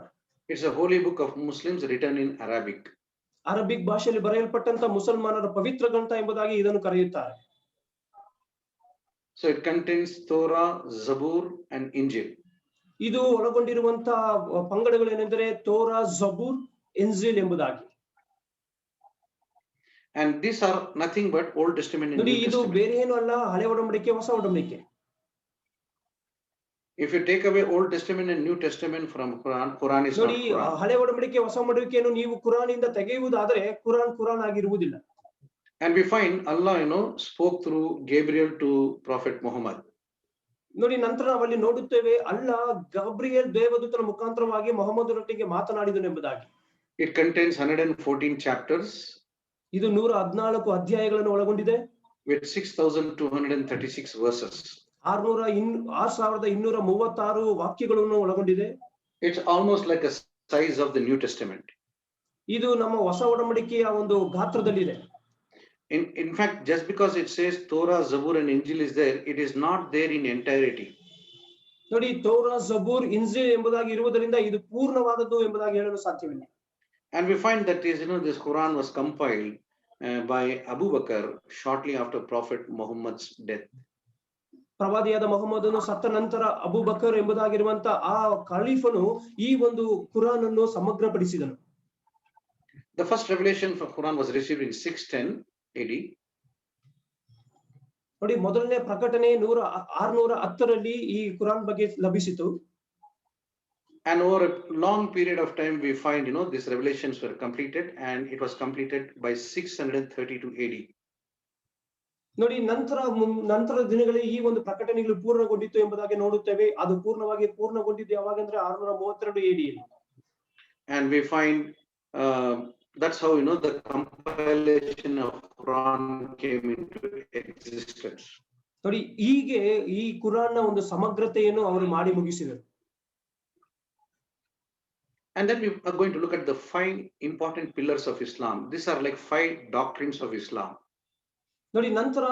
It's a holy book of Muslims written in Arabic. Arabic ಭಾಷೆಯಲ್ಲಿ ಬರೆಯಲ್ಪಟ್ಟಂತ ಮುಸಲ್ಮಾನರ ಪವಿತ್ರ ಗ್ರಂಥ ಎಂಬುದಾಗಿ ಇದನ್ನು ಕರೆಯುತ್ತಾರೆ. So it contains Torah, Zabur and Injil. ಇದು ಒಳಗೊಂಡಿರುವಂತ ಪಂಗಡಗಳು ಏನೆಂದರೆ ತೋರಾ, ಜಬೂರ್, ಇಂಜಿಲ್ ಎಂಬುದಾಗಿ. And these are nothing but Old Testament and ನೋಡಿ New ಇದು Testament. ಬೇರೆ ಏನು ಅಲ್ಲ, ಹಳೆ ಒಡಂಬಡಿಕೆ ಹೊಸ ಒಡಂಬಡಿಕೆ. If you take away Old Testament and New Testament from Quran, Quran is not ನೋಡಿ Quran. ಹಳೆ ಒಡಂಬಡಿಕೆ ಹೊಸ ಒಡಂಬಡಿಕೆಯನ್ನು ನೀವು ಕುರಾನ್ ಇಂದ ತೆಗೆಯುವುದಾದರೆ ಕುರಾನ್ ಆಗಿರುವುದಿಲ್ಲ. And we find Allah, spoke through Gabriel to Prophet Muhammad. ನೋಡಿ ನಂತರ ನಾವಲ್ಲಿ ನೋಡುತ್ತೇವೆ ಅಲ್ಲ ಗಬ್ರಿಯಲ್ ದೇವದೂತನ ಮುಖಾಂತರವಾಗಿ ಮೊಹಮ್ಮದನೊಟ್ಟಿಗೆ ಮಾತನಾಡಿದನು ಎಂಬುದಾಗಿ. It contains 114 chapters. ಇದು 114 ಅಧ್ಯಾಯಗಳನ್ನು ಒಳಗೊಂಡಿದೆ. With 6,236 verses. 6236 ವಾಕ್ಯಗಳನ್ನು ಒಳಗೊಂಡಿದೆ. It's almost like a size of the New Testament. ಇದು ನಮ್ಮ ಹೊಸ ಒಡಂಬಡಿಕೆಯ ಒಂದು ಗಾತ್ರದಲ್ಲಿದೆ. In fact, just because it says Torah, Zabur and Injil is there, it is not there in entirety. ನೋಡಿ ತೋರಾ, ಜಬೂರ್, ಇಂಜಿಲ್ ಎಂಬುದಾಗಿ ಇರುವುದರಿಂದ ಇದು ಪೂರ್ಣವಾದದ್ದು ಎಂಬುದಾಗಿ ಹೇಳಲು ಸಾಧ್ಯವಿಲ್ಲ. And we find that this Quran was compiled by Abu Bakr shortly after Prophet Muhammad's death. ಪ್ರವಾದಿಯಾದ ಮೊಹಮ್ಮದನು ಸತ್ತ ನಂತರ ಅಬು ಬಕರ್ ಎಂಬುದಾಗಿರುವಂತ ಆ ಖಲೀಫನು ಈ ಒಂದು ಕುರಾನ್ ಅನ್ನು ಸಮಗ್ರಪಡಿಸಿದನು. The first revelation for Quran was received in 610 AD. ನೋಡಿ ಮೊದಲನೇ ಪ್ರಕಟಣೆ 610 ಈ ಕುರಾನ್ ಬಗ್ಗೆ ಲಭಿಸಿತು. And over a long period of time, we find, these revelations were completed, and it was completed by 632 AD. ನೋಡಿ ನಂತರ ದಿನಗಳಲ್ಲಿ ಈ ಒಂದು ಪ್ರಕಟಣೆಗಳು ಪೂರ್ಣಗೊಂಡಿತ್ತು ಎಂಬುದಾಗಿ ನೋಡುತ್ತೇವೆ. ಅದು ಪೂರ್ಣಗೊಂಡಿದ್ದು ಯಾವಾಗಂದ್ರೆ 632 AD. And we find that's how the compilation of Quran came into existence. ನೋಡಿ ಹೀಗೆ ಈ ಕುರಾನ್ನ ಒಂದು ಸಮಗ್ರತೆಯನ್ನು ಅವರು ಮಾಡಿ ಮುಗಿಸಿದರು. And then we are going to look at the 5 important pillars of Islam. These are like 5 doctrines of Islam. ನೋಡಿ ನಂತರ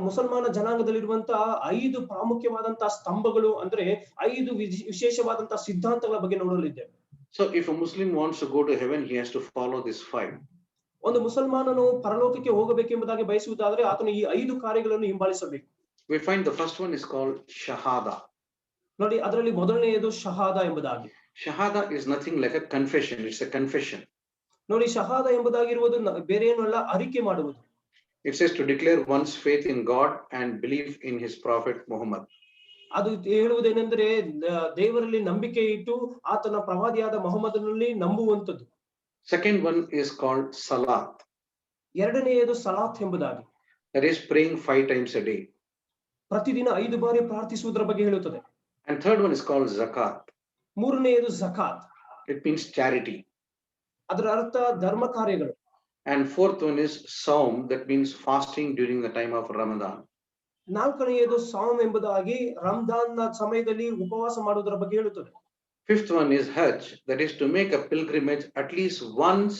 ಮುಸಲ್ಮಾನ ಜನಾಂಗದಲ್ಲಿರುವಂತಹ 5 ಪ್ರಾಮುಖ್ಯವಾದಂತಹ ಸ್ತಂಭಗಳು ಅಂದ್ರೆ 5 ವಿಶೇಷವಾದಂತಹ ಸಿದ್ಧಾಂತಗಳ ಬಗ್ಗೆ ನೋಡಲಿದ್ದೇವೆ. So if a Muslim wants to go to heaven, he has to follow these 5. ಒಂದು ಮುಸಲ್ಮಾನನು ಪರಲೋಕಕ್ಕೆ ಹೋಗಬೇಕೆಂಬುದಾಗಿ ಬಯಸುವುದಾದರೆ ಆತನು ಈ 5 ಕಾರ್ಯಗಳನ್ನು ಹಿಂಬಾಲಿಸಬೇಕು. We find the first one is called Shahada. ನೋಡಿ ಅದರಲ್ಲಿ ಮೊದಲನೆಯದು ಶಹಾದ ಎಂಬುದಾಗಿ. Shahada is nothing like a confession. It's a confession. ನೋಡಿ ಶಹಾದ ಎಂಬುದಾಗಿರುವುದು ಬೇರೆ ಏನೂ ಅಲ್ಲ, ಅರಿಕೆ ಮಾಡುವುದು. It says to declare one's faith in God and belief in his prophet Muhammad. ಅದು ಹೇಳುವುದೇನೆಂದರೆ ದೇವರಲ್ಲಿ ನಂಬಿಕೆ ಇಟ್ಟು ಆತನ ಪ್ರವಾದಿಯಾದ ಮೊಹಮ್ಮದನಲ್ಲಿ ನಂಬುವಂತದ್ದು. Second one is called Salat. ಎರಡನೆಯದು ಸಲಾತ್ ಎಂಬುದಾಗಿ. That is praying 5 times a day. ಪ್ರತಿದಿನ 5 ಬಾರಿ ಪ್ರಾರ್ಥಿಸುವುದರ ಬಗ್ಗೆ ಹೇಳುತ್ತದೆ. And third one is called Zakat. ಮೂರನೆಯದು ಜಕಾತ್. It means charity. ಅದರ ಅರ್ಥ ಧರ್ಮ ಕಾರ್ಯಗಳು. And fourth one is Saum. That means fasting during the time of Ramadan. ನಾಲ್ಕನೆಯದು ಸಾಮ್ ಎಂಬುದಾಗಿ ರಂಜಾನ್ ಸಮಯದಲ್ಲಿ ಉಪವಾಸ ಮಾಡುವುದರ ಬಗ್ಗೆ ಹೇಳುತ್ತದೆ. Fifth one is Hajj. That is to make a pilgrimage at least once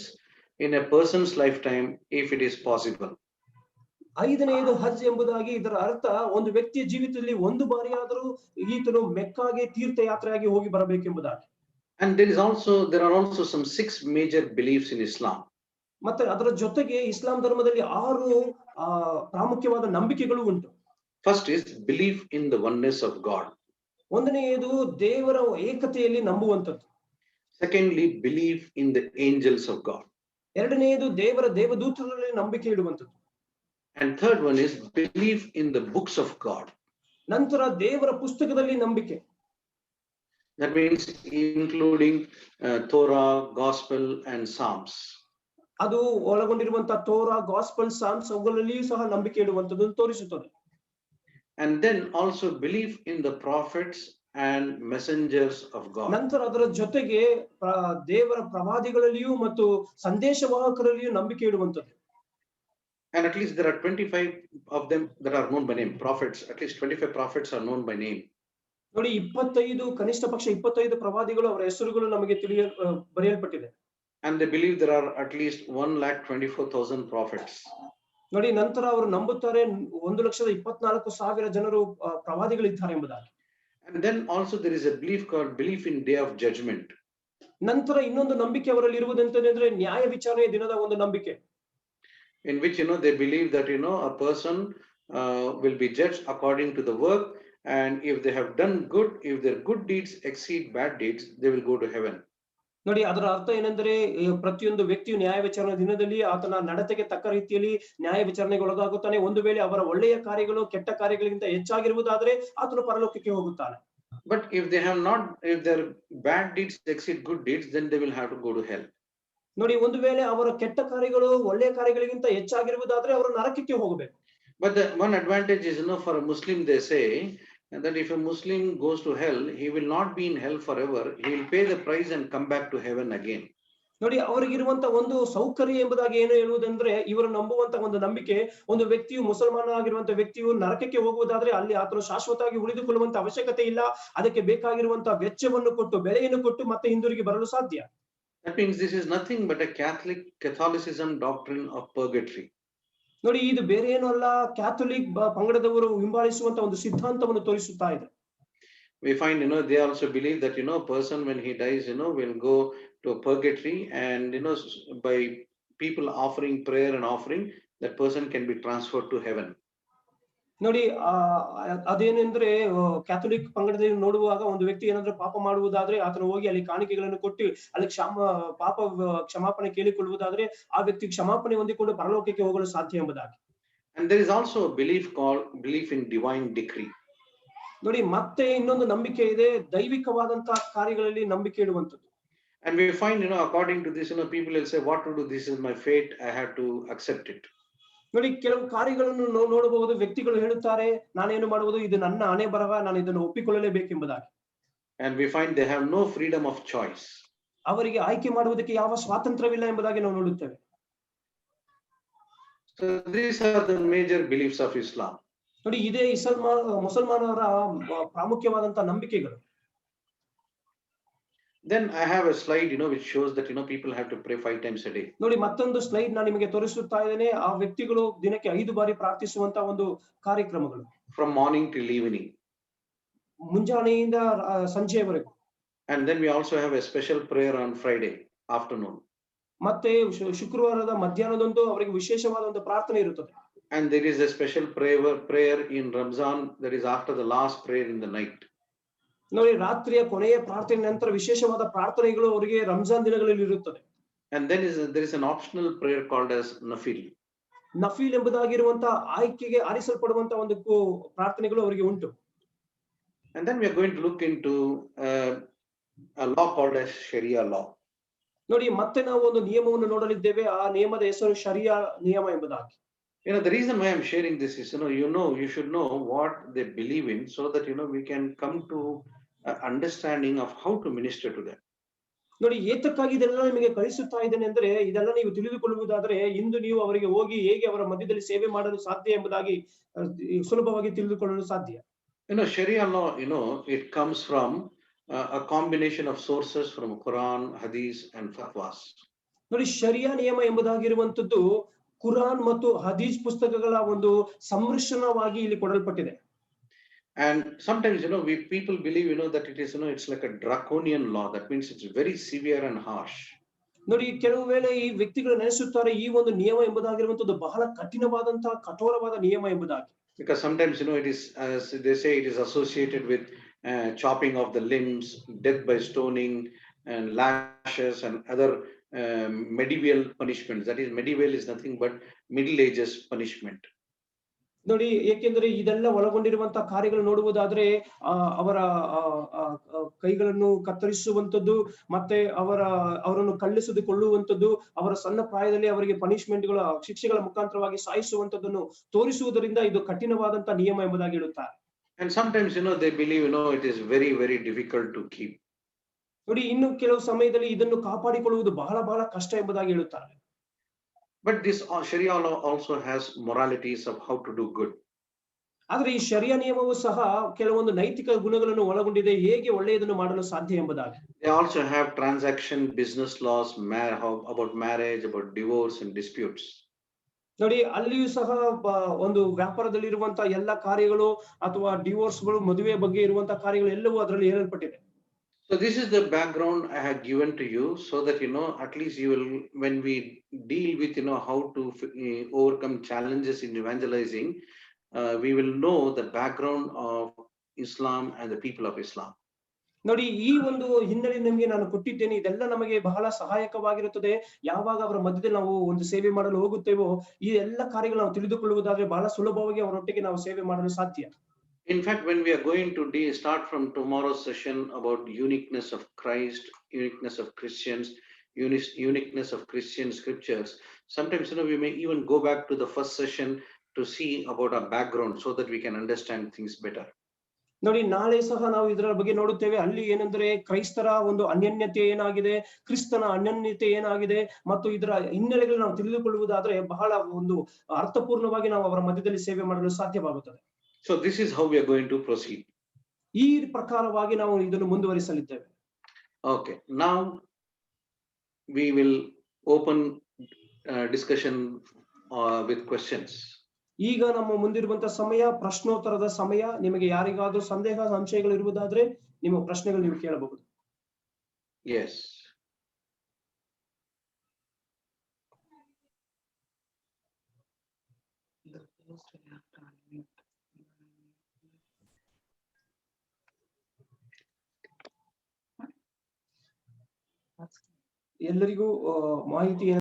in a person's lifetime if it is possible. ಐದನೆಯದು ಹಜ್ ಎಂಬುದಾಗಿ ಇದರ ಅರ್ಥ ಒಂದು ವ್ಯಕ್ತಿಯ ಜೀವಿತದಲ್ಲಿ ಒಂದು ಬಾರಿಯಾದರೂ ಈತನು ಮೆಕ್ಕಾಗೆ ತೀರ್ಥಯಾತ್ರೆಯಾಗಿ ಹೋಗಿ ಬರಬೇಕೆಂಬುದಾಗಿ. And there are also some 6 major beliefs in Islam. ಮತ್ತೆ ಅದರ ಜೊತೆಗೆ ಇಸ್ಲಾಂ ಧರ್ಮದಲ್ಲಿ 6 ಪ್ರಾಮುಖ್ಯವಾದ ನಂಬಿಕೆಗಳು ಉಂಟು. First is belief in the oneness of God. ಒಂದನೆಯದು ದೇವರ ಏಕತೆಯಲ್ಲಿ ನಂಬುವಂತದ್ದು. Secondly, belief in the angels of God. ಎರಡನೆಯದು ದೇವರ ದೇವದೂತರಲ್ಲಿ ನಂಬಿಕೆ ಇಡುವಂತದ್ದು. And third one is belief in the books of God. ನಂತರ ದೇವರ ಪುಸ್ತಕದಲ್ಲಿ ನಂಬಿಕೆ. That means including Torah, Gospel, and Psalms. ಅದು ಒಳಗೊಂಡಿರುವಂತಹ Tora, gospel, Psalms ಅವುಗಳಲ್ಲಿಯೂ ಸಹ ನಂಬಿಕೆ ಇಡುವಂತದ್ದು ತೋರಿಸುತ್ತದೆ. And then also belief in the prophets and messengers of God. ನಂತರ ಅದರ ಜೊತೆಗೆ ದೇವರ ಪ್ರವಾದಿಗಳಲ್ಲಿಯೂ ಮತ್ತು ಸಂದೇಶವಾಹಕರಲ್ಲಿಯೂ ನಂಬಿಕೆ ಇಡುವಂತದ್ದು. And at least there are 25 of them that are known by name. Prophets, at least 25 prophets are known by name. ನೋಡಿ 25, ಕನಿಷ್ಠ ಪಕ್ಷ 25 ಪ್ರವಾದಿಗಳು ಅವರ ಹೆಸರುಗಳು ನಮಗೆ ಬರೆಯಲ್ಪಟ್ಟಿದೆ. And they believe there are at least 1,24,000 prophets. ನೋಡಿ ನಂತರ ಅವರು ನಂಬುತ್ತಾರೆ 1,24,000 ಜನರು ಪ್ರವಾದಿಗಳಿದ್ದಾರೆ ಎಂಬುದಾಗಿ. And then also there is a belief called belief in day of judgment. ನಂತರ ಇನ್ನೊಂದು ನಂಬಿಕೆ ಅವರಲ್ಲಿ ಇರುವುದೆಂತಂದ್ರೆ ನ್ಯಾಯ ವಿಚಾರಣೆಯ ದಿನದ ಒಂದು ನಂಬಿಕೆ. In which they believe that a person will be judged according to the work, and if they have done good, if their good deeds exceed bad deeds, they will go to heaven. ನೋಡಿ ಅದರ ಅರ್ಥ ಏನೆಂದರೆ ಪ್ರತಿಯೊಂದು ವ್ಯಕ್ತಿಯು ನ್ಯಾಯ ವಿಚಾರಣೆ ದಿನದಲ್ಲಿ ಆತನ ನಡತೆಗೆ ತಕ್ಕ ರೀತಿಯಲ್ಲಿ ನ್ಯಾಯ ವಿಚಾರಣೆಗೆ ಒಳಗಾಗುತ್ತಾನೆ. ಒಂದು ವೇಳೆ ಅವರ ಒಳ್ಳೆಯ ಕಾರ್ಯಗಳು ಕೆಟ್ಟ ಕಾರ್ಯಗಳಿಗಿಂತ ಹೆಚ್ಚಾಗಿರುವುದಾದರೆ ಆತನು ಪರಲೋಕಕ್ಕೆ ಹೋಗುತ್ತಾನೆ. But if their bad deeds exceed good deeds, then they will have to go to hell. ನೋಡಿ ಒಂದು ವೇಳೆ ಅವರ ಕೆಟ್ಟ ಕಾರ್ಯಗಳು ಒಳ್ಳೆಯ ಕಾರ್ಯಗಳಿಗಿಂತ ಹೆಚ್ಚಾಗಿರುವುದಾದ್ರೆ ಅವರು ನರಕಕ್ಕೆ ಹೋಗಬೇಕು. But the one advantage is for a Muslim, they say that if a Muslim goes to hell, he will not be in hell forever. He will pay the price and come back to heaven again. ನೋಡಿ ಅವರಿಗಿರುವಂತ ಒಂದು ಸೌಕರ್ಯ ಎಂಬುದಾಗಿ ಏನು ಹೇಳುವುದಂದ್ರೆ ಇವರು ನಂಬುವಂತ ಒಂದು ನಂಬಿಕೆ, ಒಂದು ವ್ಯಕ್ತಿಯು ಮುಸಲ್ಮಾನ ಆಗಿರುವಂತ ವ್ಯಕ್ತಿಯು ನರಕಕ್ಕೆ ಹೋಗುವುದಾದ್ರೆ ಅಲ್ಲಿ ಆತನು ಶಾಶ್ವತವಾಗಿ ಉಳಿದುಕೊಳ್ಳುವಂತ ಅವಶ್ಯಕತೆ ಇಲ್ಲ. ಅದಕ್ಕೆ ಬೇಕಾಗಿರುವಂತ ವೆಚ್ಚವನ್ನು ಕೊಟ್ಟು ಬೆಲೆಯನ್ನು ಕೊಟ್ಟು ಮತ್ತೆ ಹಿಂದಿರುಗಿ ಬರಲು ಸಾಧ್ಯ. That means this is nothing but a Catholicism doctrine of purgatory. ನೋಡಿ ಇದು ಬೇರೆ ಏನೂ ಅಲ್ಲ, ಕ್ಯಾಥೋಲಿಕ್ ಪಂಗಡದವರು ಹಿಂಬಾಲಿಸುವಂತ ಒಂದು ಸಿದ್ಧಾಂತವನ್ನು ತೋರಿಸುತ್ತಾ ಇದೆ. We find they also believe that a person when he dies will go to purgatory, and by people offering prayer and offering, that person can be transferred to heaven. ನೋಡಿ ಅದೇನೆಂದ್ರೆ ಕ್ಯಾಥೋಲಿಕ್ ಪಂಗಡದಲ್ಲಿ ನೋಡುವಾಗ ಒಂದು ವ್ಯಕ್ತಿ ಏನಾದ್ರೂ ಪಾಪ ಮಾಡುವುದಾದ್ರೆ ಆತನು ಹೋಗಿ ಅಲ್ಲಿ ಕಾಣಿಕೆಗಳನ್ನು ಕೊಟ್ಟು ಅಲ್ಲಿ ಪಾಪ ಕ್ಷಮಾಪಣೆ ಕೇಳಿಕೊಳ್ಳುವುದಾದ್ರೆ ಆ ವ್ಯಕ್ತಿ ಕ್ಷಮಾಪಣೆ ಹೊಂದಿಕೊಂಡು ಪರಲೋಕಕ್ಕೆ ಹೋಗಲು ಸಾಧ್ಯ ಎಂಬುದಾಗಿ. And there is also a belief called belief in divine decree. ನೋಡಿ ಮತ್ತೆ ಇನ್ನೊಂದು ನಂಬಿಕೆ ಇದೆ, ದೈವಿಕವಾದಂತಹ ಕಾರ್ಯಗಳಲ್ಲಿ ನಂಬಿಕೆ ಇಡುವಂತದ್ದು. And we find according to this people will say, what to do, this is my fate, I have to accept it. ನೋಡಿ ಕೆಲವು ಕಾರ್ಯಗಳನ್ನು ನೋಡಬಹುದು, ವ್ಯಕ್ತಿಗಳು ಹೇಳುತ್ತಾರೆ ನಾನೇನು ಮಾಡುವುದು, ಇದು ನನ್ನ ಹಣೆ ಬರಹ, ನಾನು ಇದನ್ನು ಒಪ್ಪಿಕೊಳ್ಳಲೇಬೇಕೆಂಬುದಾಗಿ. And we find they have no freedom of choice. ಅವರಿಗೆ ಆಯ್ಕೆ ಮಾಡುವುದಕ್ಕೆ ಯಾವ ಸ್ವಾತಂತ್ರ್ಯವಿಲ್ಲ ಎಂಬುದಾಗಿ ನಾವು ನೋಡುತ್ತೇವೆ. So these are the major beliefs of Islam. ನೋಡಿ ಇದೇ ಮುಸಲ್ಮಾನರ ಪ್ರಾಮುಖ್ಯವಾದಂತಹ ನಂಬಿಕೆಗಳು. Then I have a slide which shows that people have to pray 5 times a day. ನೋಡಿ ಮತ್ತೊಂದು ಸ್ಲೈಡ್ ನಾನು ನಿಮಗೆ ತೋರಿಸುತ್ತಾ ಇದ್ದೇನೆ. ಆ ವ್ಯಕ್ತಿಗಳು ದಿನಕ್ಕೆ 5 ಬಾರಿ ಪ್ರಾರ್ಥಿಸುವಂತ ಒಂದು ಕಾರ್ಯಕ್ರಮಗಳು. From morning till evening. ಮುಂಜಾನೆಯಿಂದ ಸಂಜೆಯವರೆಗೂ. And then we also have a special prayer on Friday afternoon. ಮತ್ತೆ ಶುಕ್ರವಾರದ ಮಧ್ಯಾಹ್ನದಂದು ಅವರಿಗೆ ವಿಶೇಷವಾದ ಒಂದು ಪ್ರಾರ್ಥನೆ ಇರುತ್ತದೆ. And there is a special prayer in Ramzan, that is after the last prayer in the night. ನೋಡಿ ರಾತ್ರಿಯ ಕೊನೆಯ ಪ್ರಾರ್ಥನೆ ನಂತರ ವಿಶೇಷವಾದ ಪ್ರಾರ್ಥನೆಗಳು ಅವರಿಗೆ ರಂಜಾನ್ ದಿನಗಳಲ್ಲಿ ಇರುತ್ತದೆ. And then there is an optional prayer called as nafil. ನಫೀಲ್ ಎಂಬುದಾಗಿರುವಂತ ಆಯ್ಕೆಗೆ ಆರಿಸಲ್ಪಡುವಂತ ಒಂದು ಪ್ರಾರ್ಥನೆಗಳು ಅವರಿಗೆ ಉಂಟು. And then we are going to look into a law called as Sharia law. ನೋಡಿ ಮತ್ತೆ ನಾವು ಒಂದು ನಿಯಮವನ್ನು ನೋಡಲಿದ್ದೇವೆ. ಆ ನಿಯಮದ ಹೆಸರು ಶರಿಯಾ ನಿಯಮ ಎಂಬುದಾಗಿ. The reason why I'm sharing this is you should know what they believe in, so that we can come to understanding of how to minister to them. ನೋಡಿ ಏತಕ್ಕಾಗಿ ಇದೆಲ್ಲ ನಿಮಗೆ ಕಳಿಸುತ್ತಾ ಇದ್ದೇನೆ ಅಂದ್ರೆ ಇದೆಲ್ಲ ನೀವು ತಿಳಿದುಕೊಳ್ಳುವುದಾದ್ರೆ ಇಂದು ನೀವು ಅವರಿಗೆ ಹೋಗಿ ಹೇಗೆ ಅವರ ಮಧ್ಯದಲ್ಲಿ ಸೇವೆ ಮಾಡಲು ಸಾಧ್ಯ ಎಂಬುದಾಗಿ ಸುಲಭವಾಗಿ ತಿಳಿದುಕೊಳ್ಳಲು ಸಾಧ್ಯ. Sharia law, it comes from a combination of sources from Quran, Hadith, and fatwas. ನೋಡಿ ಶರಿಯಾ ನಿಯಮ ಎಂಬುದಾಗಿರುವಂತದ್ದು ಕುರಾನ್ ಮತ್ತು ಹದೀಸ್ ಪುಸ್ತಕಗಳ ಒಂದು ಸಮ್ಮಿಶ್ರಣವಾಗಿ ಇಲ್ಲಿ ಕೊಡಲ್ಪಟ್ಟಿದೆ. And sometimes people believe that it is it's like a draconian law. That means it's very severe and harsh. ನೋಡಿ ಕೆಲವು ವೇಳೆ ಈ ವ್ಯಕ್ತಿಗಳು ನೆನೆಸುತ್ತಾರೆ ಈ ಒಂದು ನಿಯಮ ಎಂಬುದಾಗಿರುವಂತದ್ದು ಬಹಳ ಕಠಿಣವಾದಂತಹ ಕಠೋರವಾದ ನಿಯಮ ಎಂಬುದಾಗಿ. Because sometimes it is, as they say, it is associated with chopping of the limbs, death by stoning, and lashes, and other medieval punishments. That is, medieval is nothing but Middle Ages punishment. ನೋಡಿ, ಏಕೆಂದ್ರೆ ಇದೆಲ್ಲ ಒಳಗೊಂಡಿರುವಂತಹ ಕಾರ್ಯಗಳು ನೋಡುವುದಾದ್ರೆ ಅವರ ಕೈಗಳನ್ನು ಕತ್ತರಿಸುವಂತದ್ದು, ಮತ್ತೆ ಅವರನ್ನು ಕಲ್ಲಿಸಿದುಕೊಳ್ಳುವಂತದ್ದು, ಅವರ ಸಣ್ಣ ಪ್ರಾಯದಲ್ಲಿ ಅವರಿಗೆ ಪನಿಷ್ಮೆಂಟ್ಗಳ ಶಿಕ್ಷೆಗಳ ಮುಖಾಂತರವಾಗಿ ಸಾಯಿಸುವಂತದ್ದನ್ನು ತೋರಿಸುವುದರಿಂದ ಇದು ಕಠಿಣವಾದಂತಹ ನಿಯಮ ಎಂಬುದಾಗಿ ಹೇಳುತ್ತಾರೆ. And sometimes, they believe, it is very, very difficult to keep. ನೋಡಿ, ಇನ್ನು ಕೆಲವು ಸಮಯದಲ್ಲಿ ಇದನ್ನು ಕಾಪಾಡಿಕೊಳ್ಳುವುದು ಬಹಳ ಬಹಳ ಕಷ್ಟ ಎಂಬುದಾಗಿ ಹೇಳುತ್ತಾರೆ. But this Sharia law also has moralities of how to do good. ಆದ್ರೆ ಈ ಶರಿಯಾ ನಿಯಮವು ಸಹ ಕೆಲವೊಂದು ನೈತಿಕ ಗುಣಗಳನ್ನು ಒಳಗೊಂಡಿದೆ, ಹೇಗೆ ಒಳ್ಳೆಯದನ್ನು ಮಾಡಲು ಸಾಧ್ಯ ಎಂಬುದಾಗಿ. They also have transaction business laws, about marriage, about divorce and disputes. ನೋಡಿ, ಅಲ್ಲಿಯೂ ಸಹ ಒಂದು ವ್ಯಾಪಾರದಲ್ಲಿ ಇರುವಂತಹ ಎಲ್ಲ ಕಾರ್ಯಗಳು ಅಥವಾ ಡಿವೋರ್ಸ್ಗಳು, ಮದುವೆ ಬಗ್ಗೆ ಇರುವಂತಹ ಕಾರ್ಯಗಳು ಎಲ್ಲವೂ ಅದರಲ್ಲಿ ಹೇಳಲ್ಪಟ್ಟಿದೆ. So this is the background I have given to you, so that at least you will, when we deal with how to overcome challenges in evangelizing, we will know the background of Islam and the people of Islam. ನೋಡಿ, ಈ ಒಂದು ಹಿನ್ನೆಲೆ ನಿಮಗೆ ನಾನು ಕೊಟ್ಟಿದ್ದೇನೆ. ಇದೆಲ್ಲ ನಮಗೆ ಬಹಳ ಸಹಾಯಕವಾಗಿರುತ್ತದೆ. ಯಾವಾಗ ಅವರ ಮಧ್ಯದಲ್ಲಿ ನಾವು ಒಂದು ಸೇವೆ ಮಾಡಲು ಹೋಗುತ್ತೇವೋ, ಈ ಎಲ್ಲ ಕಾರ್ಯಗಳು ನಾವು ತಿಳಿದುಕೊಳ್ಳುವುದಾದ್ರೆ ಬಹಳ ಸುಲಭವಾಗಿ ಅವರೊಟ್ಟಿಗೆ ನಾವು ಸೇವೆ ಮಾಡಲು ಸಾಧ್ಯ. In fact, when we are going to start from tomorrow's session about uniqueness of Christ, uniqueness of Christians, uniqueness of Christian scriptures, sometimes we may even go back to the first session to see about our background, so that we can understand things better. ನೋಡಿ, ನಾಳೆ ಸಹ ನಾವು ಇದರ ಬಗ್ಗೆ ನೋಡುತ್ತೇವೆ. ಅಲ್ಲಿ ಏನಂದ್ರೆ ಕ್ರೈಸ್ತರ ಒಂದು ಅನ್ಯೋನ್ಯತೆ ಏನಾಗಿದೆ, ಕ್ರಿಸ್ತನ ಅನ್ಯೋನ್ಯತೆ ಏನಾಗಿದೆ, ಮತ್ತು ಇದರ ಹಿನ್ನೆಲೆಗಳು ನಾವು ತಿಳಿದುಕೊಳ್ಳುವುದಾದ್ರೆ ಬಹಳ ಒಂದು ಅರ್ಥಪೂರ್ಣವಾಗಿ ನಾವು ಅವರ ಮಧ್ಯದಲ್ಲಿ ಸೇವೆ ಮಾಡಲು ಸಾಧ್ಯವಾಗುತ್ತದೆ. So this is how we are going to proceed. ಈ ಪ್ರಕಾರವಾಗಿ ನಾವು ಇದನ್ನು ಮುಂದುವರಿಸಲಿದ್ದೇವೆ. Okay, now we will open discussion with questions. ಈಗ ನಮ್ಮ ಮುಂದಿರುವಂತಹ ಸಮಯ ಪ್ರಶ್ನೋತ್ತರದ ಸಮಯ. ನಿಮಗೆ ಯಾರಿಗಾದ್ರೂ ಸಂದೇಹ ಸಂಶಯಗಳು ಇರುವುದಾದ್ರೆ ನಿಮ್ಮ ಪ್ರಶ್ನೆಗಳು ನೀವು ಕೇಳಬಹುದು. Yes. ಎಲ್ಲರಿಗೂ ಮಾಹಿತಿ